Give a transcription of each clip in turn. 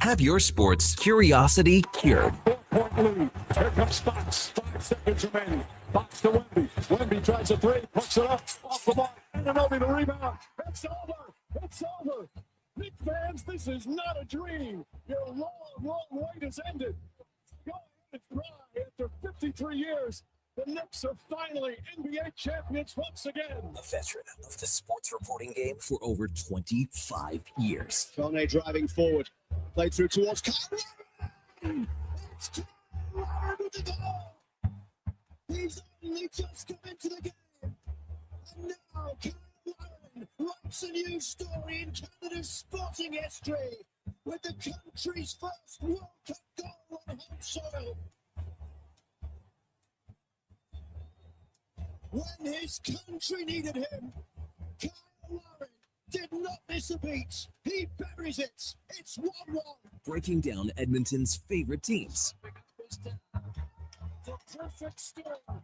Have your sports curiosity cured. 4-point lead. Here comes Fox. 5 seconds remaining. Fox to Wemby. Wemby tries a three. Puts it up. Off the mark. Anunoby the rebound. It's over. It's over. Knick fans, this is not a dream. Your long wait has ended. Go ahead and cry. After 53 years, the Knicks are finally NBA champions once again. A veteran of the sports reporting game for over 25 years. Kone driving forward. Play through towards Kyle. It's Kyle with the goal. He's only just come into the game. And now Kyle writes a new story in Canada's sporting history with the country's first World Cup goal on home soil. When his country needed him, Kyle Lowry did not miss a beat. He buries it. It's 1-1. Breaking down Edmonton's favorite teams. The perfect storm.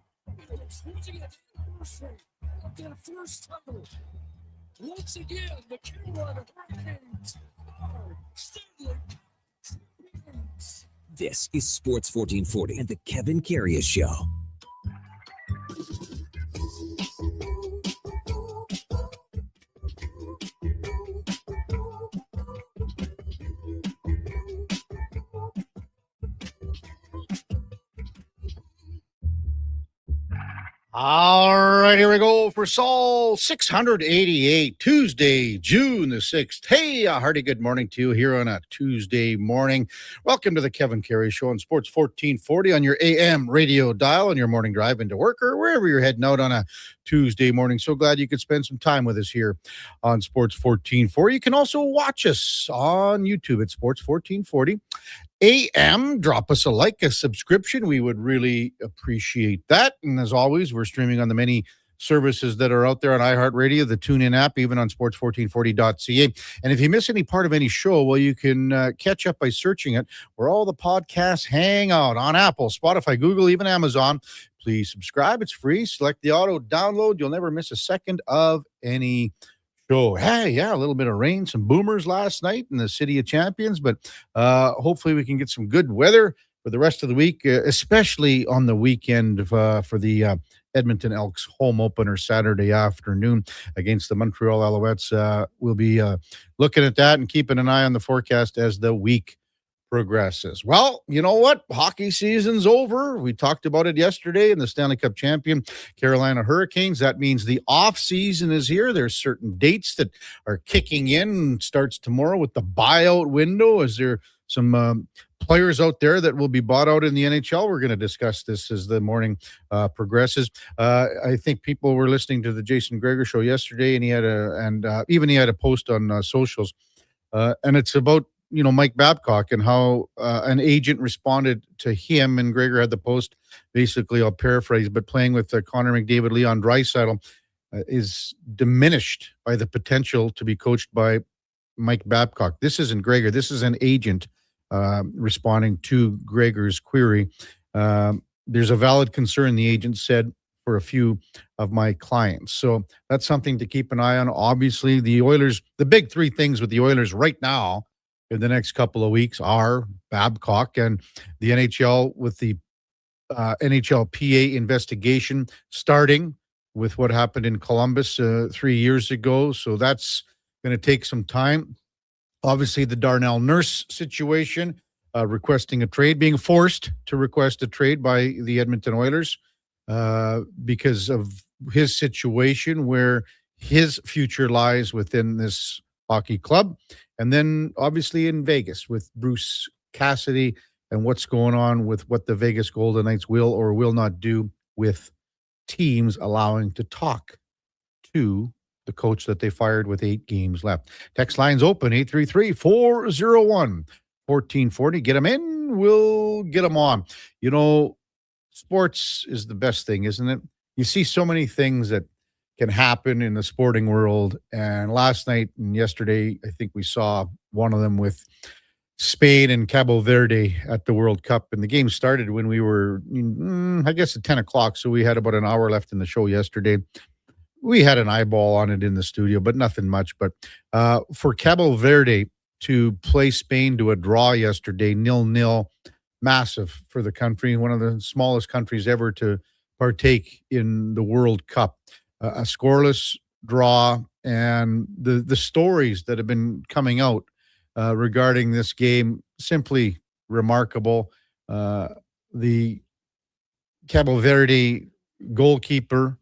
It's reaching its anniversary of their first title. Once again, the Carolina Hurricanes are Stanley champions. This is Sports 1440 and the Kevin Karius Show. All right, here we go for Sol 688, Tuesday, June the 6th. Hey, a hearty good morning to you here on a Tuesday morning. Welcome to the Kevin Karius Show on Sports 1440 on your AM radio dial on your morning drive into work or wherever you're heading out on a Tuesday morning. So glad you could spend some time with us here on Sports 1440. You can also watch us on YouTube at Sports 1440. AM, drop us a like, a subscription. We would really appreciate that. And as always, we're streaming on the many services that are out there on iHeartRadio, the TuneIn app, even on sports1440.ca. And if you miss any part of any show, well, you can catch up by searching it where all the podcasts hang out on Apple, Spotify, Google, even Amazon. Please subscribe. It's free. Select the auto download. You'll never miss a second of any show. Hey, yeah, a little bit of rain, some boomers last night in the City of Champions, but hopefully we can get some good weather for the rest of the week, especially on the weekend for the Edmonton Elks home opener Saturday afternoon against the Montreal Alouettes. We'll be looking at that and keeping an eye on the forecast as the week progresses. Well, you know what? Hockey season's over. We talked about it yesterday in the Stanley Cup champion Carolina Hurricanes. That means the off season is here. There's certain dates that are kicking in. Starts tomorrow with the buyout window. Is there some players out there that will be bought out in the NHL? We're going to discuss this as the morning progresses. I think people were listening to the Jason Gregor show yesterday, and he had a post on socials, and it's about Mike Babcock and how an agent responded to him, and Gregor had the post. Basically, I'll paraphrase, but playing with Connor McDavid, Leon Draisaitl is diminished by the potential to be coached by Mike Babcock. This isn't Gregor. This is an agent responding to Gregor's query. There's a valid concern, the agent said, for a few of my clients. So that's something to keep an eye on. Obviously, the Oilers, the big three things with the Oilers right now in the next couple of weeks are Babcock and the NHL with the NHLPA investigation starting with what happened in Columbus 3 years ago. So that's going to take some time. Obviously, the Darnell Nurse situation, requesting a trade, being forced to request a trade by the Edmonton Oilers because of his situation where his future lies within this hockey club. And then obviously in Vegas with Bruce Cassidy and what's going on with what the Vegas Golden Knights will or will not do with teams allowing to talk to the coach that they fired with 8 games left. Text lines open, 833-401-1440. Get them in, we'll get them on. Sports is the best thing, isn't it? You see so many things that can happen in the sporting world. And last night and yesterday, I think we saw one of them with Spain and Cabo Verde at the World Cup. And the game started when we were, I guess, at 10 o'clock. So we had about an hour left in the show yesterday. We had an eyeball on it in the studio, but nothing much. But for Cabo Verde to play Spain to a draw yesterday, 0-0. Massive for the country, one of the smallest countries ever to partake in the World Cup. A scoreless draw, and the stories that have been coming out regarding this game, simply remarkable. The Cabo Verde goalkeeper,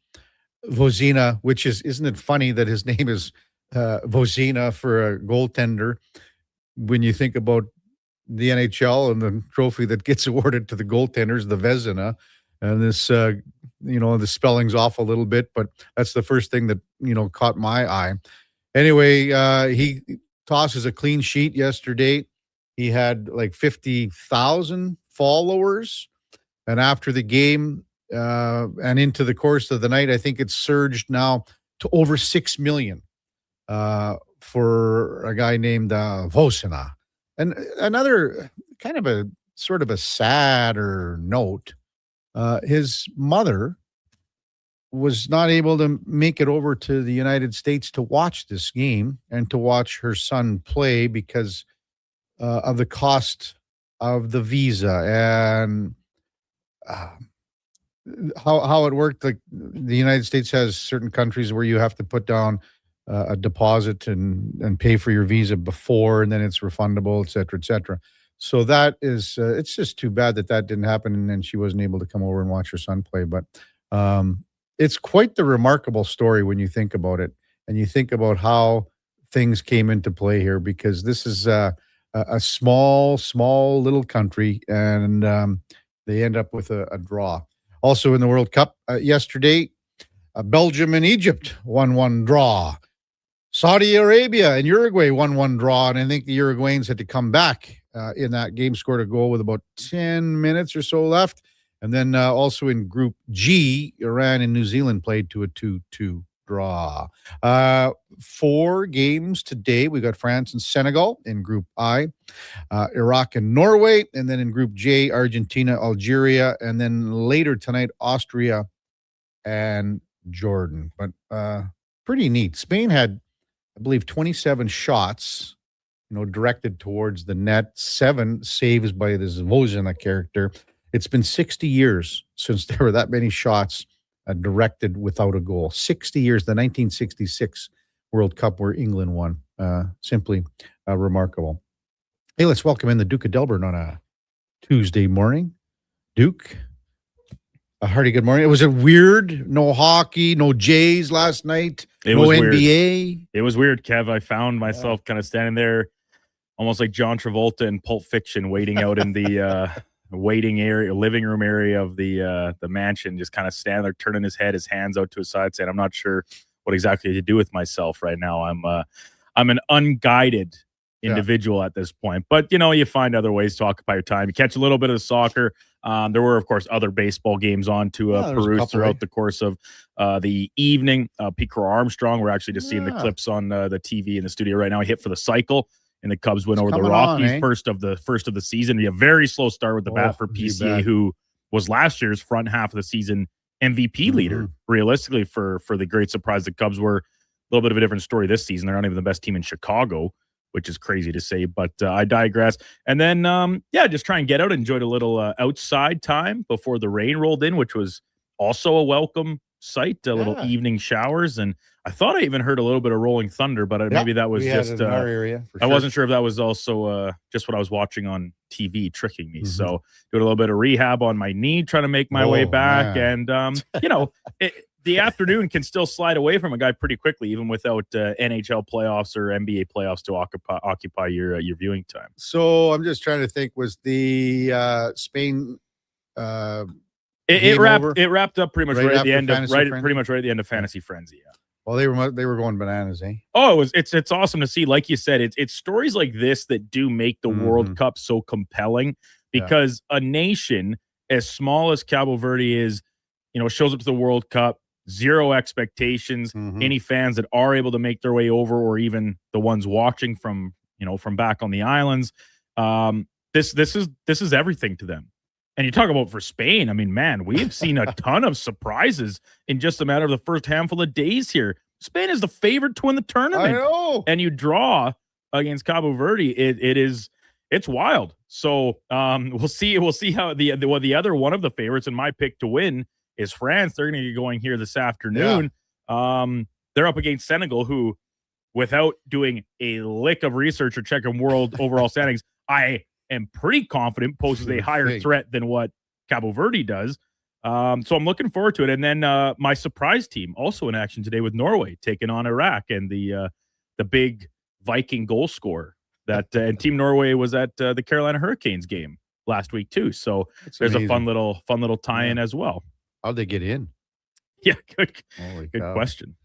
Vozina, which isn't it funny that his name is Vozina for a goaltender when you think about the NHL and the trophy that gets awarded to the goaltenders, the Vezina, and this, the spelling's off a little bit, but that's the first thing that, caught my eye. Anyway, he tosses a clean sheet yesterday. He had like 50,000 followers. And after the game and into the course of the night, I think it's surged now to over 6 million for a guy named Vosina. And another kind of a sort of a sadder note, his mother was not able to make it over to the United States to watch this game and to watch her son play because of the cost of the visa and how it worked. Like the United States has certain countries where you have to put down a deposit and pay for your visa before, and then it's refundable, et cetera, et cetera. So that is, it's just too bad that didn't happen, and then she wasn't able to come over and watch her son play. But it's quite the remarkable story when you think about it, and you think about how things came into play here, because this is a small little country, and they end up with a draw. Also in the World Cup yesterday, Belgium and Egypt 1-1 draw. Saudi Arabia and Uruguay 1-1 draw, and I think the Uruguayans had to come back in that game, scored a goal with about 10 minutes or so left. And then also in Group G, Iran and New Zealand played to a 2-2 draw. 4 games today. We got France and Senegal in Group I, Iraq and Norway, and then in Group J, Argentina, Algeria, and then later tonight, Austria and Jordan. But pretty neat. Spain had, I believe, 27 shots, directed towards the net, 7 saves by this Vozina character. It's been 60 years since there were that many shots directed without a goal. 60 years, the 1966 World Cup where England won. Simply remarkable. Hey, let's welcome in the Duke of Delburne on a Tuesday morning. Duke, a hearty good morning. It was a weird, no hockey, no Jays last night, no NBA. Weird. It was weird, Kev. I found myself kind of standing there almost like John Travolta in Pulp Fiction, waiting out in the waiting area, living room area of the mansion, just kind of standing there, turning his head, his hands out to his side, saying, I'm not sure what exactly to do with myself right now. I'm an unguided individual at this point. But, you find other ways to occupy your time. You catch a little bit of soccer. There were, of course, other baseball games on to peruse throughout the course of the evening. Pete Crow Armstrong, we're actually just seeing the clips on the TV in the studio right now. He hit for the cycle, and the Cubs win over the Rockies, first of the season. A very slow start with the bat for PCA, who was last year's front half of the season MVP leader. Realistically, for the great surprise, the Cubs were a little bit of a different story this season. They're not even the best team in Chicago, which is crazy to say, but I digress. And then, just try and get out. Enjoyed a little outside time before the rain rolled in, which was also a welcome sight. Little evening showers, and I thought I even heard a little bit of rolling thunder, but maybe that was just in our area. I wasn't sure if that was also just what I was watching on TV tricking me. So doing a little bit of rehab on my knee, trying to make my way back, and the afternoon can still slide away from a guy pretty quickly, even without NHL playoffs or NBA playoffs to occupy your viewing time. So I'm just trying to think, was the Spain it wrapped up pretty much right at the end of Fantasy Frenzy. Yeah. Well, they were going bananas, eh? Oh, it's awesome to see. Like you said, it's stories like this that do make the World Cup so compelling, because a nation as small as Cabo Verde is, shows up to the World Cup, zero expectations. Any fans that are able to make their way over, or even the ones watching from back on the islands, this is everything to them. And you talk about for Spain, I mean, man, we have seen a ton of surprises in just a matter of the first handful of days here. Spain is the favorite to win the tournament. I know. And you draw against Cabo Verde, it's wild. So we'll see how the other one of the favorites, and my pick to win is France. They're going to be going here this afternoon. They're up against Senegal, who, without doing a lick of research or checking world overall standings, I am pretty confident poses a higher threat than what Cabo Verde does. So I'm looking forward to it. And then my surprise team also in action today with Norway taking on Iraq, and the big Viking goal scorer that and Team Norway was at the Carolina Hurricanes game last week too. So there's a fun little tie-in as well. How'd they get in? Yeah, good question.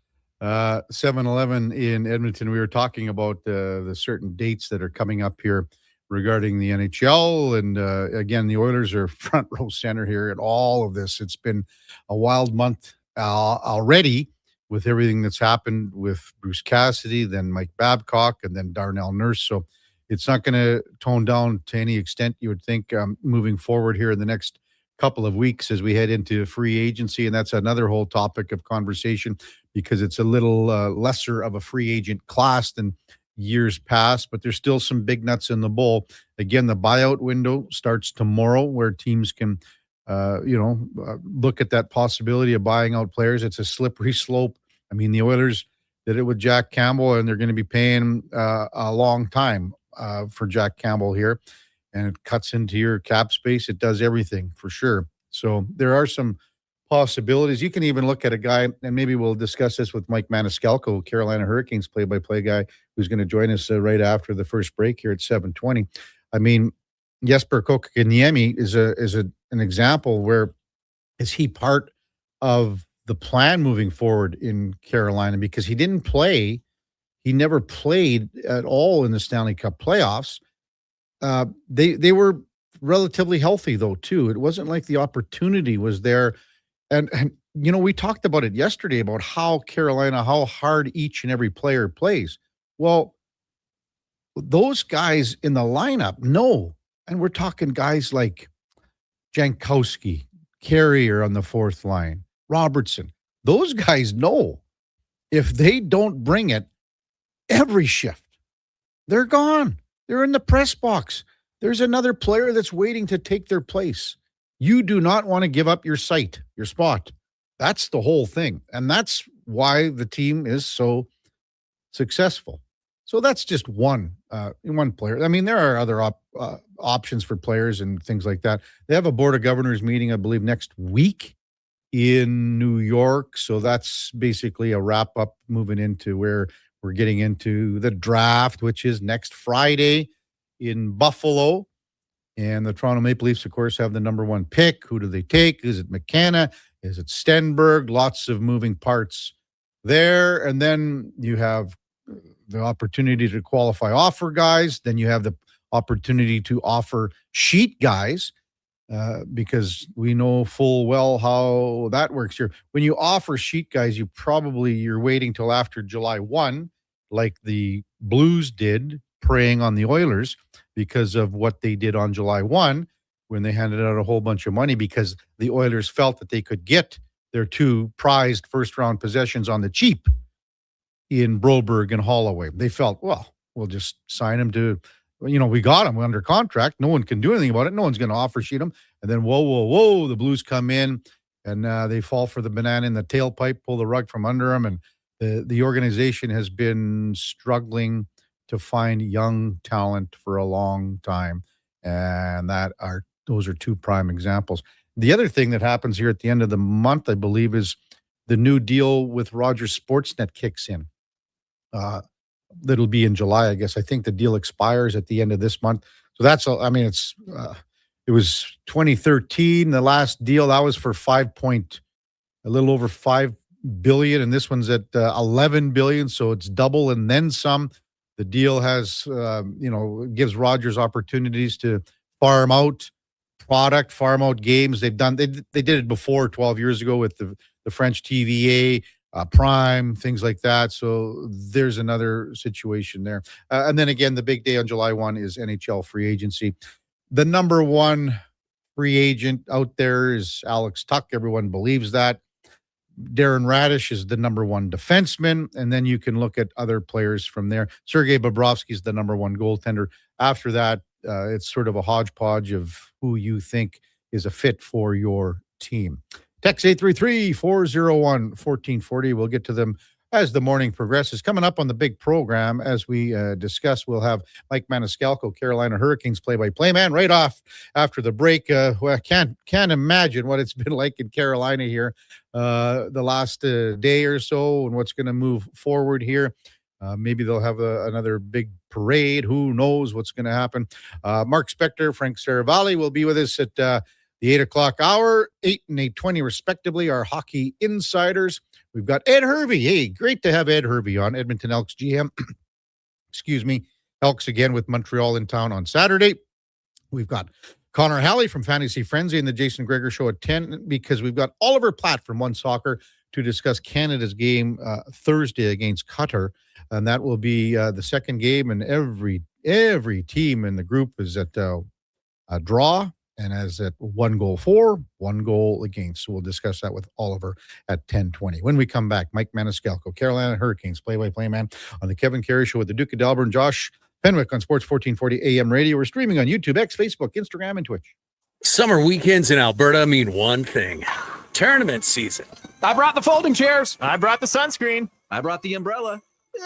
7-Eleven in Edmonton. We were talking about the certain dates that are coming up here regarding the NHL. And again, the Oilers are front row center here at all of this. It's been a wild month already with everything that's happened with Bruce Cassidy, then Mike Babcock, and then Darnell Nurse. So it's not going to tone down to any extent, you would think, moving forward here in the next couple of weeks as we head into free agency. And that's another whole topic of conversation because it's a little lesser of a free agent class than years past, but there's still some big nuts in the bowl. Again, the buyout window starts tomorrow where teams can, look at that possibility of buying out players. It's a slippery slope. I mean, the Oilers did it with Jack Campbell, and they're going to be paying a long time for Jack Campbell here. And it cuts into your cap space. It does everything for sure. So there are some possibilities. You can even look at a guy, and maybe we'll discuss this with Mike Maniscalco, Carolina Hurricanes play-by-play guy, who's going to join us right after the first break here at 7:20. I mean, Jesper Kotkaniemi is an example where is he part of the plan moving forward in Carolina, because he didn't play. He never played at all in the Stanley Cup playoffs. They were relatively healthy, though, too. It wasn't like the opportunity was there. And we talked about it yesterday about how hard each and every player plays. Well, those guys in the lineup know. And we're talking guys like Jankowski, Carrier on the fourth line, Robertson. Those guys know if they don't bring it every shift, they're gone. They're in the press box. There's another player that's waiting to take their place. You do not want to give up your site, your spot. That's the whole thing. And that's why the team is so successful. So that's just one player. I mean, there are other options for players and things like that. They have a Board of Governors meeting, I believe, next week in New York. So that's basically a wrap-up moving into where we're getting into the draft, which is next Friday in Buffalo. And the Toronto Maple Leafs, of course, have the number one pick. Who do they take? Is it McKenna? Is it Stenberg? Lots of moving parts there. And then you have the opportunity to qualify offer guys. Then you have the opportunity to offer sheet guys because we know full well how that works here. When you offer sheet guys, you're waiting till after July 1, like the Blues did, preying on the Oilers because of what they did on July 1 when they handed out a whole bunch of money because the Oilers felt that they could get their two prized first-round possessions on the cheap in Broberg and Holloway. They felt, well, we'll just sign him to, we got him under contract. No one can do anything about it. No one's going to offer sheet him. And then, whoa, the Blues come in and they fall for the banana in the tailpipe, pull the rug from under them. And the organization has been struggling to find young talent for a long time. And those are two prime examples. The other thing that happens here at the end of the month, I believe, is the new deal with Rogers Sportsnet kicks in. That'll be in July, I guess. I think the deal expires at the end of this month. So it was 2013, the last deal. That was for a little over $5 billion, and this one's at $11 billion. So it's double and then some. The deal has, gives Rogers opportunities to farm out product, farm out games. They did it before 12 years ago with the French TVA, Prime, things like that. So there's another situation there. And then again, the big day on July 1 is NHL free agency. The number one free agent out there is Alex Tuch. Everyone believes that. Darren Radish is the number one defenseman, and then you can look at other players from there. Sergei Bobrovsky is the number one goaltender. After that, it's sort of a hodgepodge of who you think is a fit for your team. Text 833-401-1440. We'll get to them as the morning progresses. Coming up on the big program, as we discuss, we'll have Mike Maniscalco, Carolina Hurricanes play-by-play man, right off after the break. Well, I can't imagine what it's been like in Carolina here the last day or so, and what's going to move forward here. Maybe they'll have another big parade. Who knows what's going to happen? Mark Spector, Frank Saravalli will be with us at the 8 o'clock hour, 8 and 8:20 respectively, our hockey insiders. We've got Ed Hervey. Hey, great to have Ed Hervey on, Edmonton Elks GM. Excuse me. Elks again with Montreal in town on Saturday. We've got Connor Halley from Fantasy Frenzy and the Jason Greger Show at 10, because we've got Oliver Platt from One Soccer to discuss Canada's game Thursday against Qatar. And that will be the second game, and every team in the group is at a draw, and as at 1 goal for, 1 goal against. So we'll discuss that with Oliver at 10:20. When we come back, Mike Maniscalco, Carolina Hurricanes play-by-play man on the Kevin Karius Show with the Duke of Delburne, Josh Fenwick on Sports 1440 AM radio. We're streaming on YouTube, X, Facebook, Instagram, and Twitch. Summer weekends in Alberta mean one thing: tournament season. I brought the folding chairs. I brought the sunscreen. I brought the umbrella,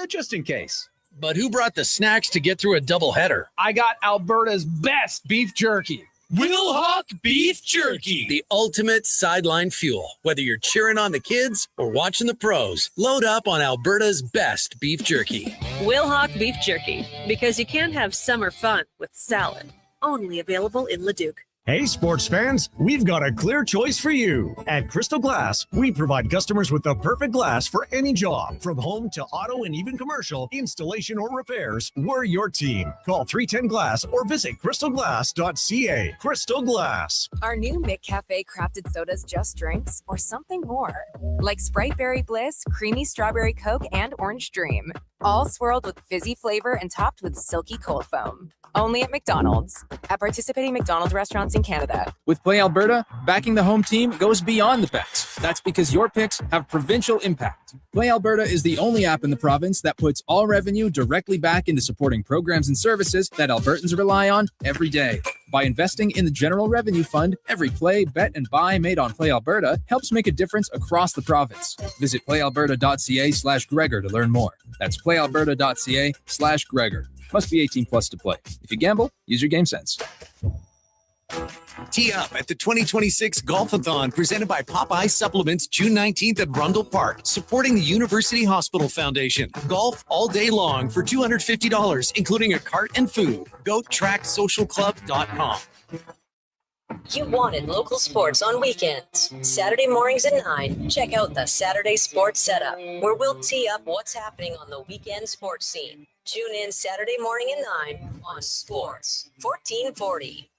just in case. But who brought the snacks to get through a doubleheader? I got Alberta's best beef jerky. Will Hawk Beef Jerky, the ultimate sideline fuel. Whether you're cheering on the kids or watching the pros, load up on Alberta's best beef jerky. Will Hawk Beef Jerky, because you can't have summer fun with salad. Only available in Leduc. Hey, sports fans, we've got a clear choice for you. At Crystal Glass, we provide customers with the perfect glass for any job. From home to auto and even commercial, installation or repairs, we're your team. Call 310-GLASS or visit crystalglass.ca. Crystal Glass. Our new McCafe crafted sodas just drinks or something more. Like Sprite Berry Bliss, Creamy Strawberry Coke, and Orange Dream. All swirled with fizzy flavor and topped with silky cold foam. Only at McDonald's. At participating McDonald's restaurants in Canada. With Play Alberta, backing the home team goes beyond the bets. That's because your picks have provincial impact. Play Alberta is the only app in the province that puts all revenue directly back into supporting programs and services that Albertans rely on every day. By investing in the General Revenue Fund, every play, bet, and buy made on Play Alberta helps make a difference across the province. Visit playalberta.ca/Gregor to learn more. That's playalberta.ca/Gregor. Must be 18 plus to play. If you gamble, use your game sense. Tee up at the 2026 Golf-a-thon presented by Popeye Supplements, June 19th at Rundle Park, supporting the University Hospital Foundation. Golf all day long for $250, including a cart and food. GoTrackSocialClub.com. You wanted local sports on weekends. Saturday mornings at 9, check out the Saturday Sports Setup, where we'll tee up what's happening on the weekend sports scene. Tune in Saturday morning at 9 on Sports 1440.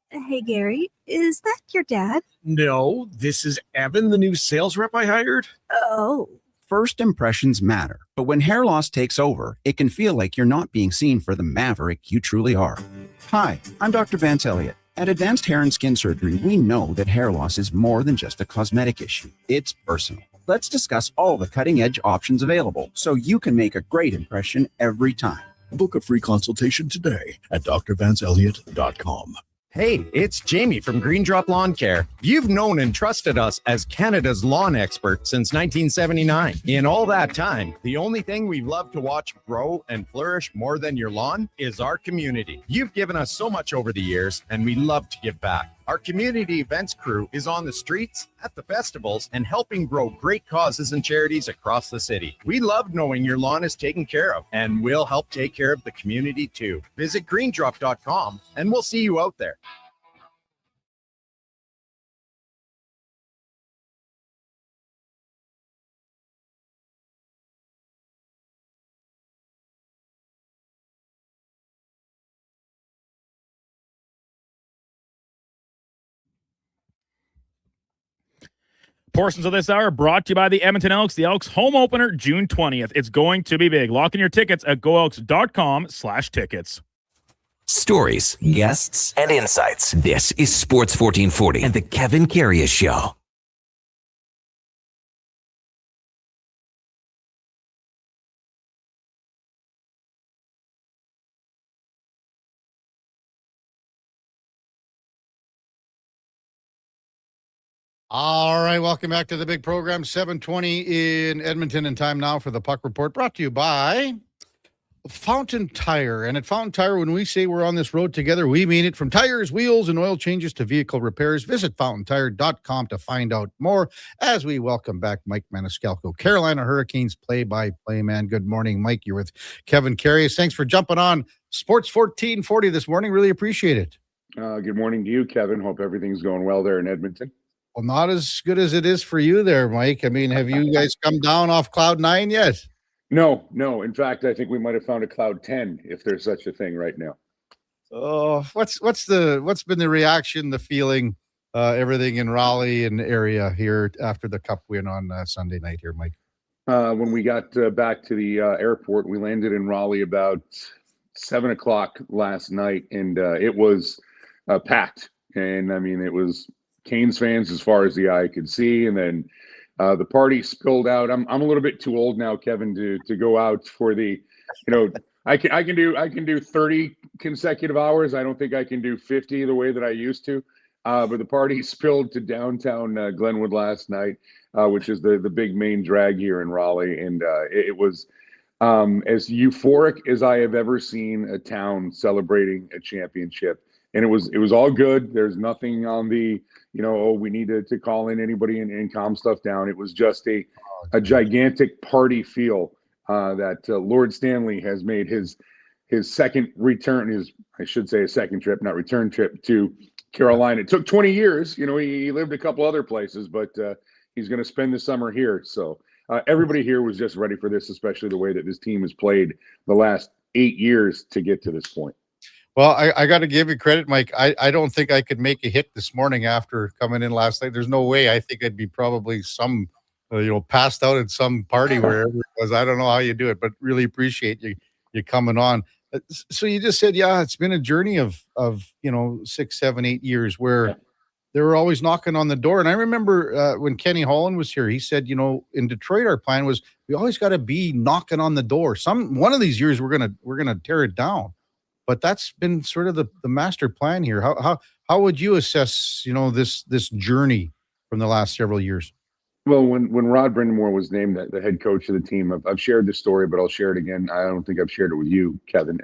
Hey, Gary, is that your dad? No, this is Evan, the new sales rep I hired. Oh. First impressions matter, but when hair loss takes over, it can feel like you're not being seen for the maverick you truly are. Hi, I'm Dr. Vance Elliott. At Advanced Hair and Skin Surgery, we know that hair loss is more than just a cosmetic issue. It's personal. Let's discuss all the cutting-edge options available so you can make a great impression every time. Book a free consultation today at drvanceelliott.com. Hey, it's Jamie from Green Drop Lawn Care. You've known and trusted us as Canada's lawn expert since 1979. In all that time, the only thing we've loved to watch grow and flourish more than your lawn is our community. You've given us so much over the years, and we love to give back. Our community events crew is on the streets, at the festivals, and helping grow great causes and charities across the city. We love knowing your lawn is taken care of, and we'll help take care of the community too. Visit greendrop.com, and we'll see you out there. Portions of this hour brought to you by the Edmonton Elks. The Elks home opener, June 20th. It's going to be big. Lock in your tickets at goelks.com/tickets. Stories, guests, and insights. This is Sports 1440 and the Kevin Karius Show. All right, welcome back to the big program, 7:20 in Edmonton, and time now for the Puck Report, brought to you by Fountain Tire. And at Fountain Tire, when we say we're on this road together, we mean it. From tires, wheels, and oil changes to vehicle repairs, visit fountaintire.com to find out more. As we welcome back Mike Maniscalco, Carolina Hurricanes play-by-play man. Good morning, Mike. You're with Kevin Karius. Thanks for jumping on Sports 1440 this morning. Really appreciate it. Good morning to you, Kevin. Hope everything's going well there in Edmonton. Well, not as good as it is for you there, Mike. I mean, have you guys come down off cloud 9 yet? No. In fact, I think we might have found a cloud 10, if there's such a thing right now. Oh, what's been the reaction, the feeling, everything in Raleigh and area here after the Cup win on Sunday night here, Mike? When we got back to the airport, we landed in Raleigh about 7:00 last night, and it was packed. And I mean, it was Canes fans as far as the eye could see, and then the party spilled out. I'm a little bit too old now, Kevin, to go out for the, I can do 30 consecutive hours. I don't think I can do 50 the way that I used to. But the party spilled to downtown Glenwood last night, which is the big main drag here in Raleigh, and it was as euphoric as I have ever seen a town celebrating a championship. And it was all good. There's nothing on the, we need to call in anybody and calm stuff down. It was just a gigantic party feel that Lord Stanley has made his second return, I should say a second trip, not return trip to Carolina. It took 20 years. He lived a couple other places, but he's going to spend the summer here. So everybody here was just ready for this, especially the way that this team has played the last 8 years to get to this point. Well, I got to give you credit, Mike. I don't think I could make a hit this morning after coming in last night. There's no way. I think I'd be probably some, passed out at some party wherever it was. I don't know how you do it, but really appreciate you coming on. So you just said, yeah, it's been a journey of 6, 7, 8 years where they were always knocking on the door. And I remember when Kenny Holland was here, he said, in Detroit, our plan was we always got to be knocking on the door. One of these years we're gonna tear it down. But that's been sort of the master plan here. How would you assess, this journey from the last several years? Well, when Rod Brindamore was named the head coach of the team, I've shared this story, but I'll share it again. I don't think I've shared it with you, Kevin.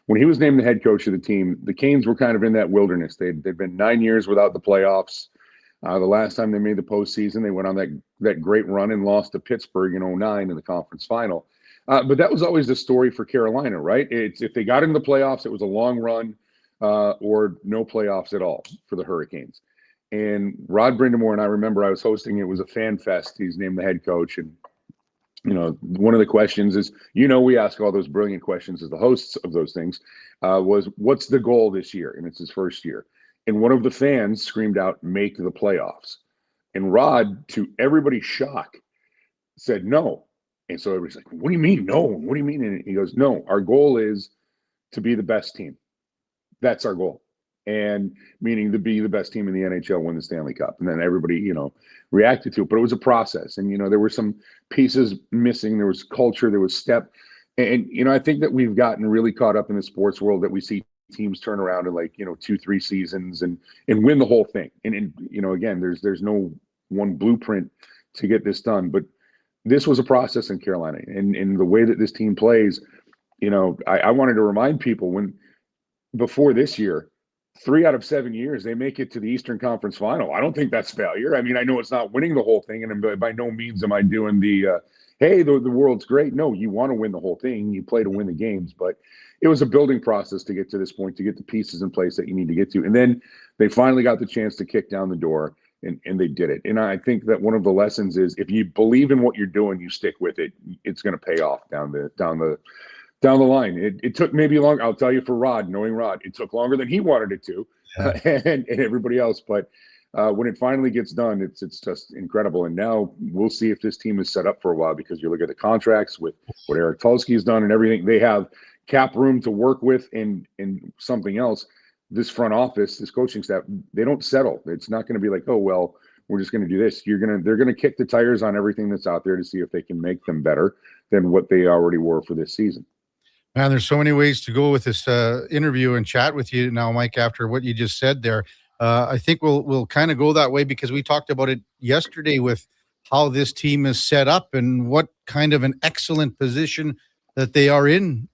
When he was named the head coach of the team, the Canes were kind of in that wilderness. They'd been 9 years without the playoffs. The last time they made the postseason, they went on that great run and lost to Pittsburgh in 2009 in the conference final. But that was always the story for Carolina, right? It's if they got into the playoffs, it was a long run or no playoffs at all for the Hurricanes. And Rod Brindamore, and I remember I was hosting, it was a fan fest. He's named the head coach. And, one of the questions is, we ask all those brilliant questions as the hosts of those things, was what's the goal this year? And it's his first year. And one of the fans screamed out, make the playoffs. And Rod, to everybody's shock, said no. And so everybody's like, what do you mean? No. What do you mean? And he goes, no, our goal is to be the best team. That's our goal. And meaning to be the best team in the NHL, win the Stanley Cup. And then everybody, reacted to it. But it was a process. And, there were some pieces missing. There was culture. There was step. And I think that we've gotten really caught up in the sports world that we see teams turn around in 2-3 seasons and win the whole thing. And again, there's no one blueprint to get this done. But this was a process in Carolina, and the way that this team plays, I wanted to remind people before this year, 3 out of 7 years, they make it to the Eastern Conference Final. I don't think that's failure. I mean, I know it's not winning the whole thing, and by no means am I doing the world's great. No, you want to win the whole thing. You play to win the games, but it was a building process to get to this point, to get the pieces in place that you need to get to. And then they finally got the chance to kick down the door. And they did it. And I think that one of the lessons is if you believe in what you're doing, you stick with it. It's going to pay off down the line. It took maybe long. I'll tell you, for Rod, knowing Rod, it took longer than he wanted it to, and everybody else. But when it finally gets done, it's just incredible. And now we'll see if this team is set up for a while, because you look at the contracts with what Eric Tulsky has done and everything. They have cap room to work with, and something else. This front office, this coaching staff, they don't settle. It's not going to be like, oh, well, we're just going to do this. They're going to kick the tires on everything that's out there to see if they can make them better than what they already were for this season. Man, there's so many ways to go with this interview and chat with you now, Mike, after what you just said there. I think we'll kind of go that way because we talked about it yesterday with how this team is set up and what kind of an excellent position that they are in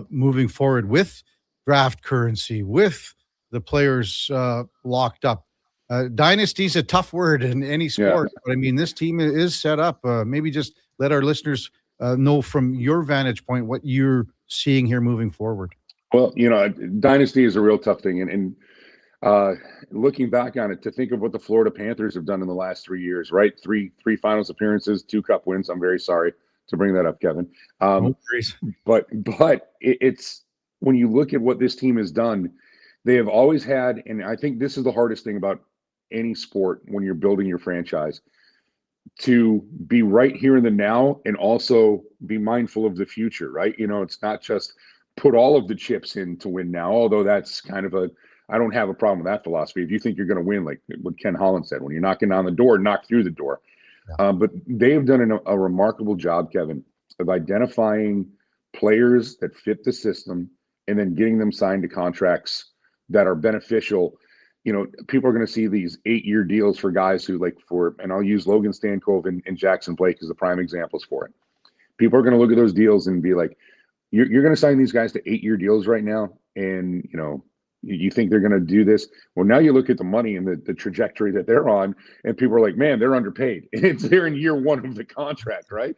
moving forward with draft currency, with the players locked up. Dynasty's a tough word in any sport, but I mean, this team is set up. Maybe just let our listeners know from your vantage point what you're seeing here moving forward. Well, dynasty is a real tough thing. And looking back on it, to think of what the Florida Panthers have done in the last 3 years, right? Three finals appearances, 2 cup wins. I'm very sorry to bring that up, Kevin. But it's when you look at what this team has done, they have always had, and I think this is the hardest thing about any sport when you're building your franchise, to be right here in the now and also be mindful of the future, right? It's not just put all of the chips in to win now, although that's kind of I don't have a problem with that philosophy. If you think you're going to win, like what Ken Holland said, when you're knocking on the door, knock through the door. But they have done a remarkable job, Kevin, of identifying players that fit the system and then getting them signed to contracts that are beneficial. People are going to see these 8-year deals for guys who and I'll use Logan Stankov and Jackson Blake as the prime examples for it. People are going to look at those deals and be like, you're going to sign these guys to 8-year deals right now. And, you think they're going to do this? Well, now you look at the money and the trajectory that they're on, and people are like, man, they're underpaid. They're in year 1 of the contract, right?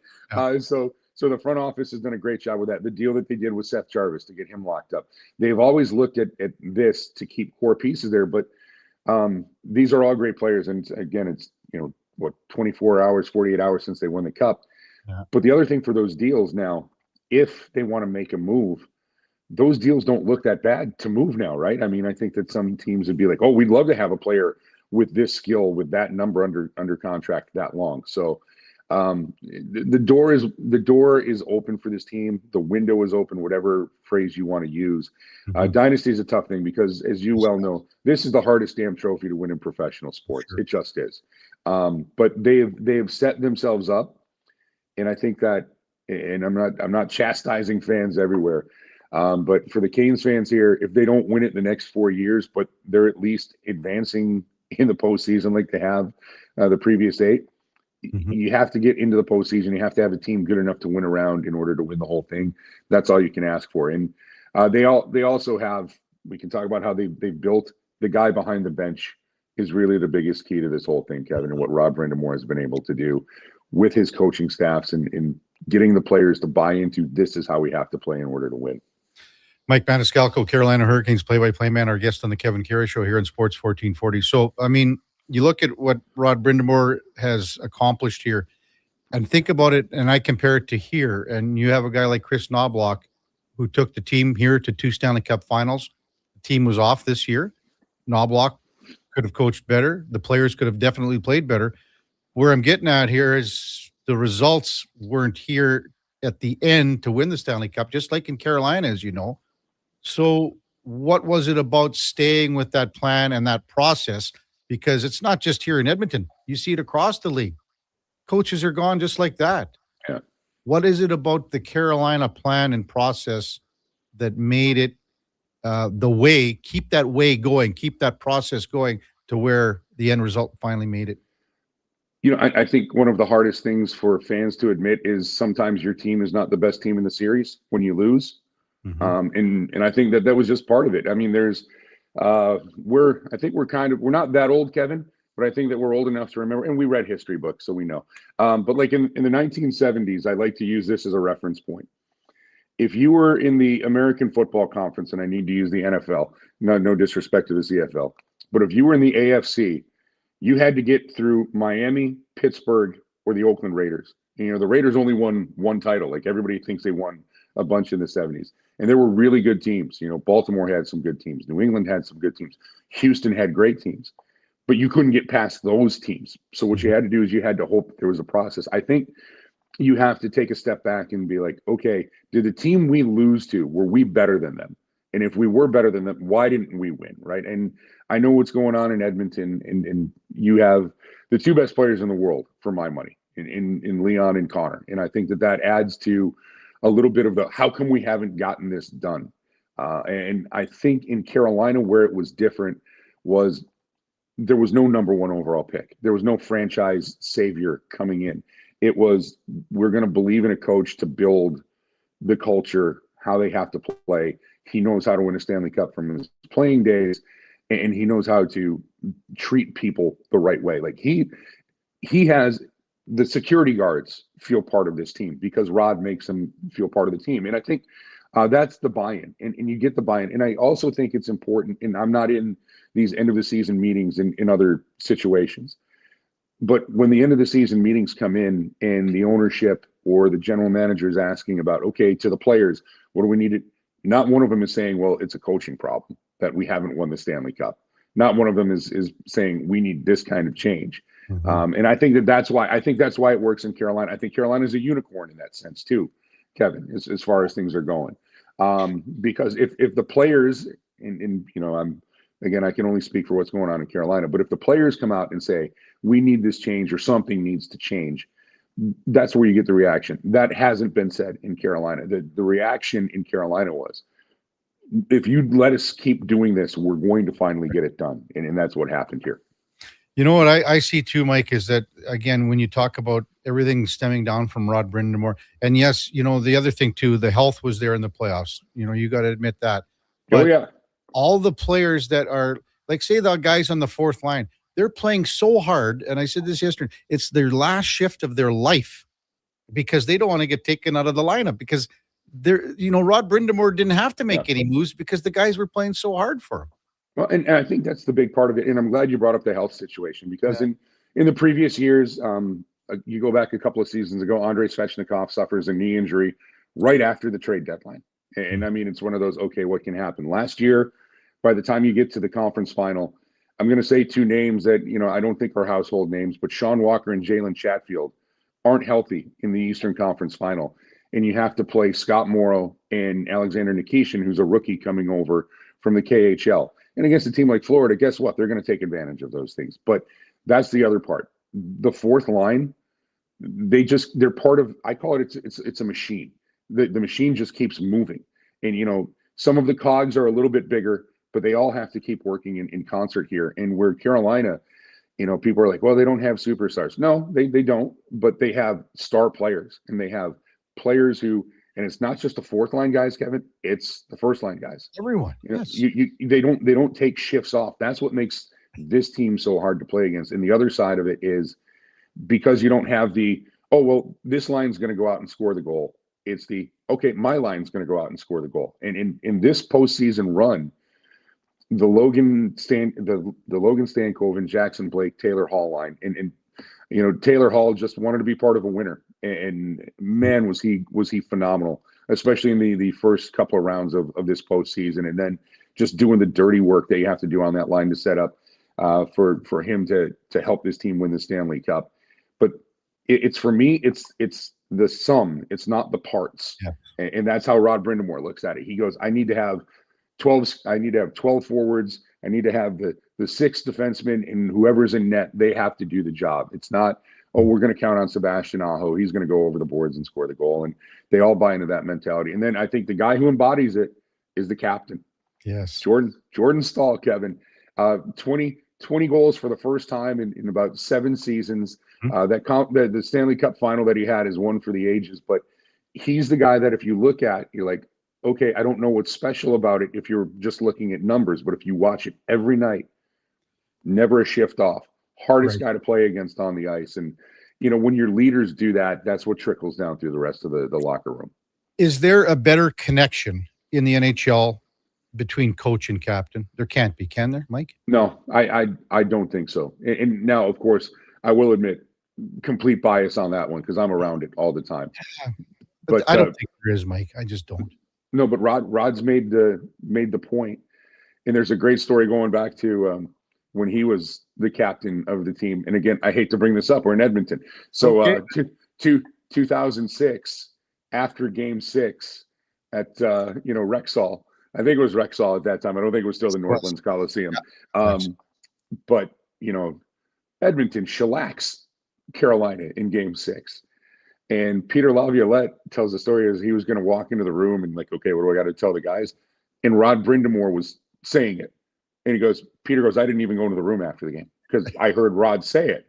So the front office has done a great job with that. The deal that they did with Seth Jarvis to get him locked up. They've always looked at this to keep core pieces there, but these are all great players. And again, it's, 24 hours, 48 hours since they won the cup. Yeah. But the other thing for those deals now, if they want to make a move, those deals don't look that bad to move now, right? I mean, I think that some teams would be like, oh, we'd love to have a player with this skill, with that number under contract that long. So the door is open for this team. The window is open, whatever phrase you want to use. Dynasty is a tough thing because, as you well know, this is the hardest damn trophy to win in professional sports. Sure. It just is. But they have set themselves up, and I think that, and I'm not chastising fans everywhere. But for the Canes fans here, if they don't win it the next 4 years, but they're at least advancing in the postseason like they have the previous 8, you have to get into the postseason. You have to have a team good enough to win around in order to win the whole thing. That's all you can ask for. And they also have, we can talk about how they built the guy behind the bench is really the biggest key to this whole thing, Kevin, and what Rod Brindamore has been able to do with his coaching staffs and getting the players to buy into this is how we have to play in order to win. Mike Maniscalco, Carolina Hurricanes play-by-play man, our guest on the Kevin Karius Show here in Sports 1440. So, I mean, you look at what Rod Brindamore has accomplished here and think about it, and I compare it to here, and you have a guy like Chris Knobloch who took the team here to 2 Stanley Cup finals. The team was off this year. Knobloch could have coached better. The players could have definitely played better. Where I'm getting at here is the results weren't here at the end to win the Stanley Cup, just like in Carolina, as you know. So what was it about staying with that plan and that process? Because it's not just here in Edmonton. You see it across the league. Coaches are gone just like that. Yeah. What is it about the Carolina plan and process that made it keep that way going, keep that process going to where the end result finally made it? I think one of the hardest things for fans to admit is sometimes your team is not the best team in the series when you lose. And I think that was just part of it. I mean, we're not that old, Kevin, but I think that we're old enough to remember, and we read history books, so we know. But like in the 1970s, I like to use this as a reference point. If you were in the American Football Conference, and I need to use the NFL, no disrespect to the CFL, but if you were in the AFC, you had to get through Miami, Pittsburgh, or the Oakland Raiders. The Raiders only won 1 title. Like everybody thinks they won a bunch in the 70s. And there were really good teams. Baltimore had some good teams. New England had some good teams. Houston had great teams. But you couldn't get past those teams. So what you had to do is you had to hope there was a process. I think you have to take a step back and be like, okay, did the team we lose to, were we better than them? And if we were better than them, why didn't we win, right? And I know what's going on in Edmonton, and you have the 2 best players in the world, for my money, in Leon and Connor. And I think that adds to a little bit of the how come we haven't gotten this done. And I think in Carolina where it was different was there was no number one overall pick. There was no franchise savior coming in. It was, we're going to believe in a coach to build the culture, how they have to play. He knows how to win a Stanley Cup from his playing days, and he knows how to treat people the right way. Like he has the security guards feel part of this team because Rod makes them feel part of the team. And I think that's the buy-in, and you get the buy-in. And I also think it's important, and I'm not in these end of the season meetings in other situations, but when the end of the season meetings come in and the ownership or the general manager is asking about, okay, to the players, what do we need? Not one of them is saying, well, it's a coaching problem that we haven't won the Stanley Cup. Not one of them is saying we need this kind of change. And I think that's why it works in Carolina. I think Carolina is a unicorn in that sense too, Kevin, as far as things are going. Because if the players, and you know, I can only speak for what's going on in Carolina, but if the players come out and say, we need this change or something needs to change, that's where you get the reaction. That hasn't been said in Carolina. The reaction in Carolina was, if you let us keep doing this, we're going to finally get it done. And that's what happened here. You know what I see too, Mike, is that, again, when you talk about everything stemming down from Rod Brindamore, and yes, you know, the other thing too, the health was there in the playoffs. You know, you got to admit that. But all the players that are, like, say the guys on the fourth line, they're playing so hard. And I said this yesterday, it's their last shift of their life because they don't want to get taken out of the lineup because Rod Brindamore didn't have to make any moves because the guys were playing so hard for him. Well, and I think that's the big part of it. And I'm glad you brought up the health situation because in the previous years, you go back a couple of seasons ago, Andrei Svechnikov suffers a knee injury right after the trade deadline. And I mean, it's one of those, okay, what can happen? Last year, by the time you get to the conference final, I'm going to say two names that, you know, I don't think are household names, but Sean Walker and Jalen Chatfield aren't healthy in the Eastern Conference final. And you have to play Scott Morrow and Alexander Nikishin, who's a rookie coming over from the KHL. And against a team like Florida, guess what? They're going to take advantage of those things. But that's the other part. The fourth line, they're part of, I call it, it's a machine. The machine just keeps moving. And, you know, some of the cogs are a little bit bigger, but they all have to keep working in concert here. And where Carolina, you know, people are like, well, they don't have superstars. No, they don't, but they have star players and they have players who, and it's not just the fourth line guys, Kevin, it's the first line guys. Everyone. You know, they don't take shifts off. That's what makes this team so hard to play against. And the other side of it is because you don't have this line's going to go out and score the goal. It's okay, my line's going to go out and score the goal. And in this postseason run, the Logan Stankoven, Jackson Blake, Taylor Hall line, and you know, Taylor Hall just wanted to be part of a winner. And man, was he phenomenal, especially in the first couple of rounds of this postseason, and then just doing the dirty work that you have to do on that line to set up for him to help this team win the Stanley Cup. But it's for me, it's the sum, it's not the parts, and that's how Rod Brindamore looks at it. He goes, I need to have 12 forwards. I need to have the 6 defensemen, and whoever's in net, they have to do the job. It's not, oh, we're going to count on Sebastian Aho. He's going to go over the boards and score the goal. And they all buy into that mentality. And then I think the guy who embodies it is the captain. Yes. Jordan Stahl, Kevin. 20 goals for the first time in about 7 seasons. The Stanley Cup final that he had is one for the ages. But he's the guy that if you look at, you're like, okay, I don't know what's special about it if you're just looking at numbers. But if you watch it every night, never a shift off. Hardest guy to play against on the ice. And, you know, when your leaders do that, that's what trickles down through the rest of the locker room. Is there a better connection in the NHL between coach and captain? There can't be, can there, Mike? No, I don't think so. And now, of course, I will admit complete bias on that one because I'm around it all the time. But I don't think there is, Mike. I just don't. No, but Rod's made the point. And there's a great story going back to when he was the captain of the team. And again, I hate to bring this up. We're in Edmonton. So 2006, after Game 6 at Rexall. I think it was Rexall at that time. I don't think it was still the Northlands Coliseum. But you know, Edmonton shellacks Carolina in Game 6. And Peter Laviolette tells the story as he was going to walk into the room and like, okay, what do I got to tell the guys? And Rod Brindamore was saying it. And he goes, Peter goes, I didn't even go into the room after the game because I heard Rod say it.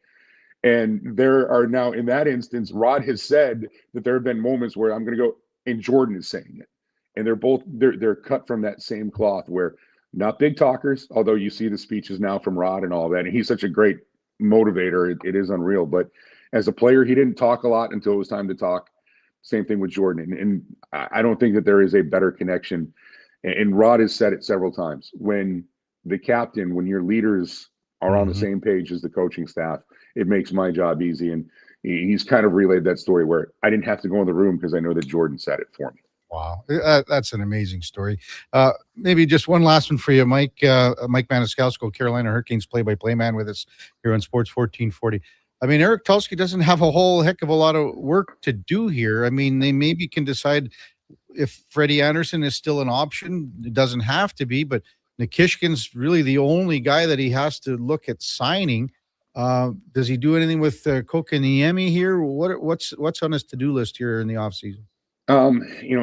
And there are now, in that instance, Rod has said that there have been moments where I'm going to go, and Jordan is saying it. And they're cut from that same cloth, where not big talkers, although you see the speeches now from Rod and all that. And he's such a great motivator. It is unreal. But as a player, he didn't talk a lot until it was time to talk. Same thing with Jordan. And I don't think that there is a better connection. And Rod has said it several times. When your leaders are on the same page as the coaching staff, it makes my job easy. And he's kind of relayed that story where I didn't have to go in the room because I know that Jordan said it for me. Wow. That's an amazing story. Maybe just one last one for you, Mike. Mike Maniscalco, Carolina Hurricanes play-by-play man with us here on Sports 1440. I mean, Eric Tulsky doesn't have a whole heck of a lot of work to do here. I mean, they maybe can decide if Freddie Anderson is still an option. It doesn't have to be, but Nikishkin's really the only guy that he has to look at signing. Does he do anything with Kokaniemi here? What's on his to-do list here in the offseason?